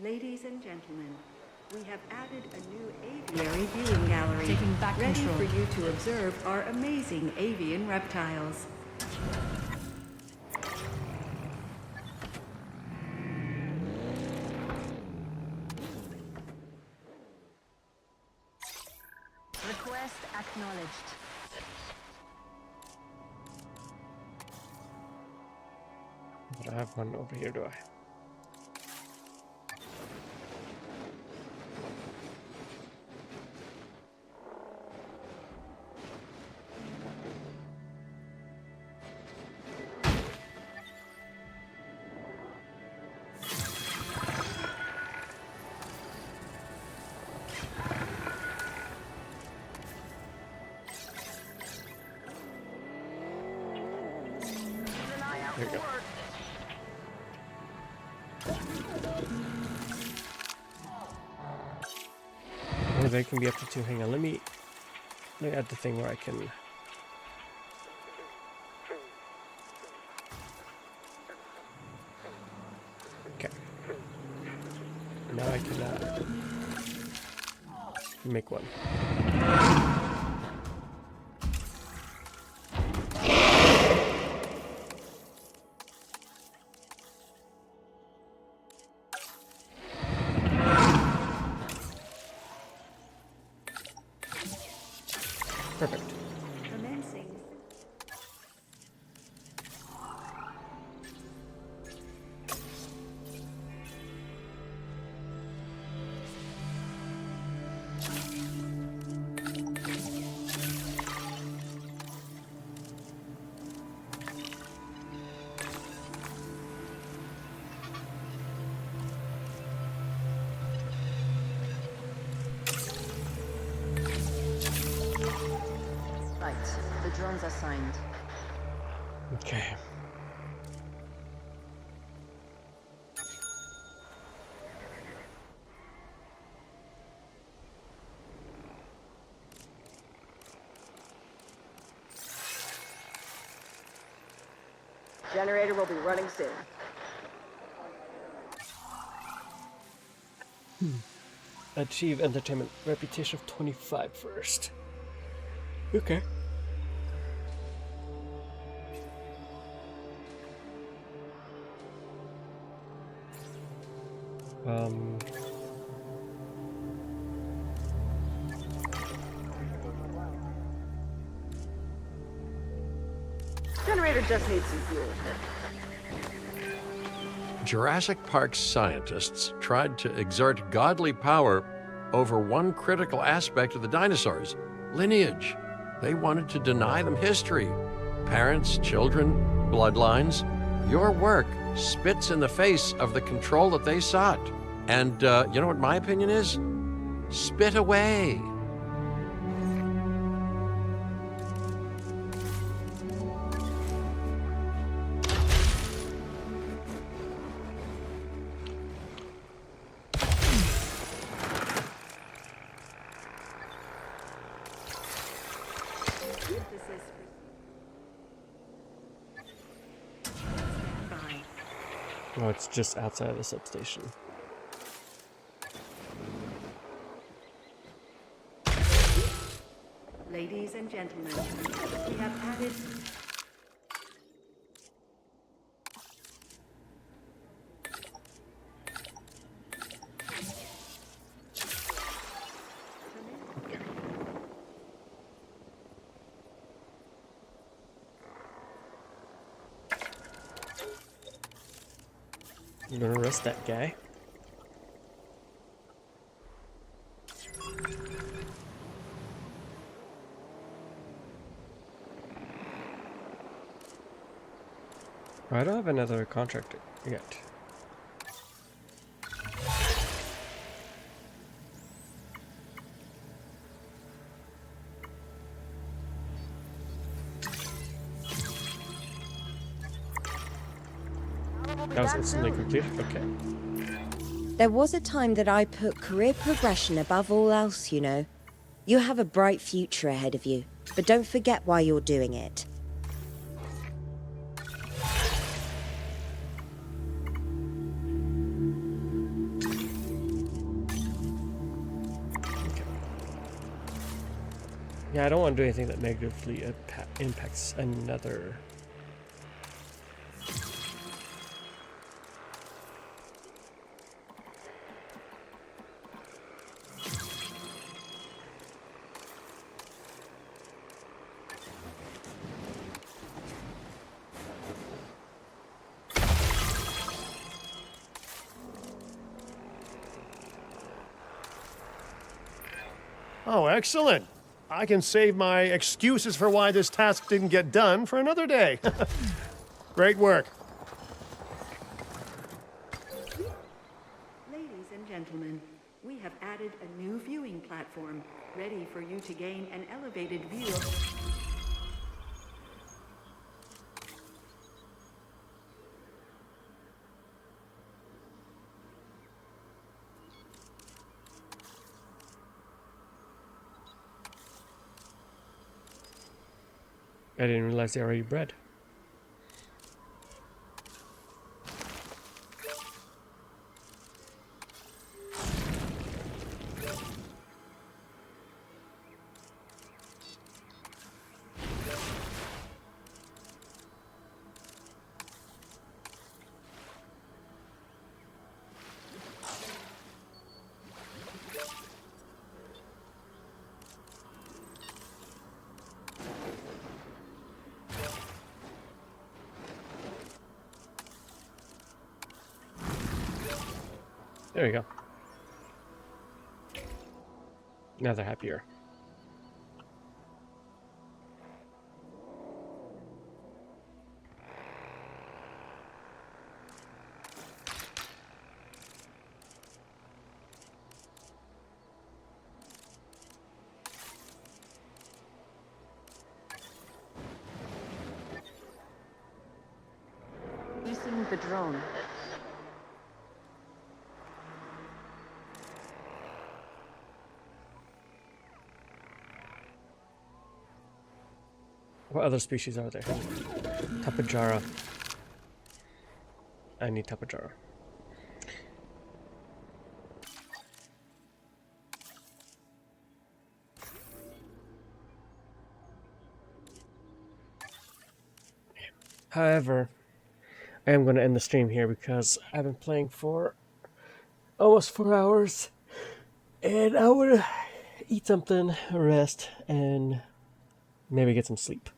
Ladies and gentlemen, we have added a new aviary viewing gallery, Taking back ready control. for you to observe our amazing avian reptiles. Request acknowledged. But I have one over here, do I? Keep an eye out There you for go. work. Or they can be up to 2. Hang on, let me add the thing where I can. Okay. Now I can make one. Perfect. Commencing. Right, the drones are signed. Okay. Generator will be running soon. Achieve entertainment reputation of 25 first. Okay. Generator just needs some fuel. Jurassic Park's scientists tried to exert godly power over one critical aspect of the dinosaurs, lineage. They wanted to deny them history. Parents, children, bloodlines. Your work spits in the face of the control that they sought. And you know what my opinion is? Spit away. Oh, it's just outside of the substation. Ladies and gentlemen, we have added... I'm gonna arrest that guy. I don't have another contract yet. That was instantly completed? Okay. There was a time that I put career progression above all else, you know. You have a bright future ahead of you, but don't forget why you're doing it. Yeah, I don't want to do anything that negatively impacts another. Oh, excellent. I can save my excuses for why this task didn't get done for another day. Great work. Ladies and gentlemen, we have added a new viewing platform, ready for you to gain an elevated view of... I didn't realize they already bred. There you go. Now they're happier. Using the drone. What other species are there? Tapajara. I need Tapajara. However, I am going to end the stream here because I've been playing for almost 4 hours, and I want to eat something, rest, and maybe get some sleep.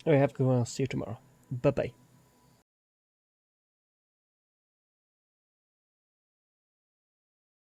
Anyway, have a good one. I'll see you tomorrow. Bye-bye.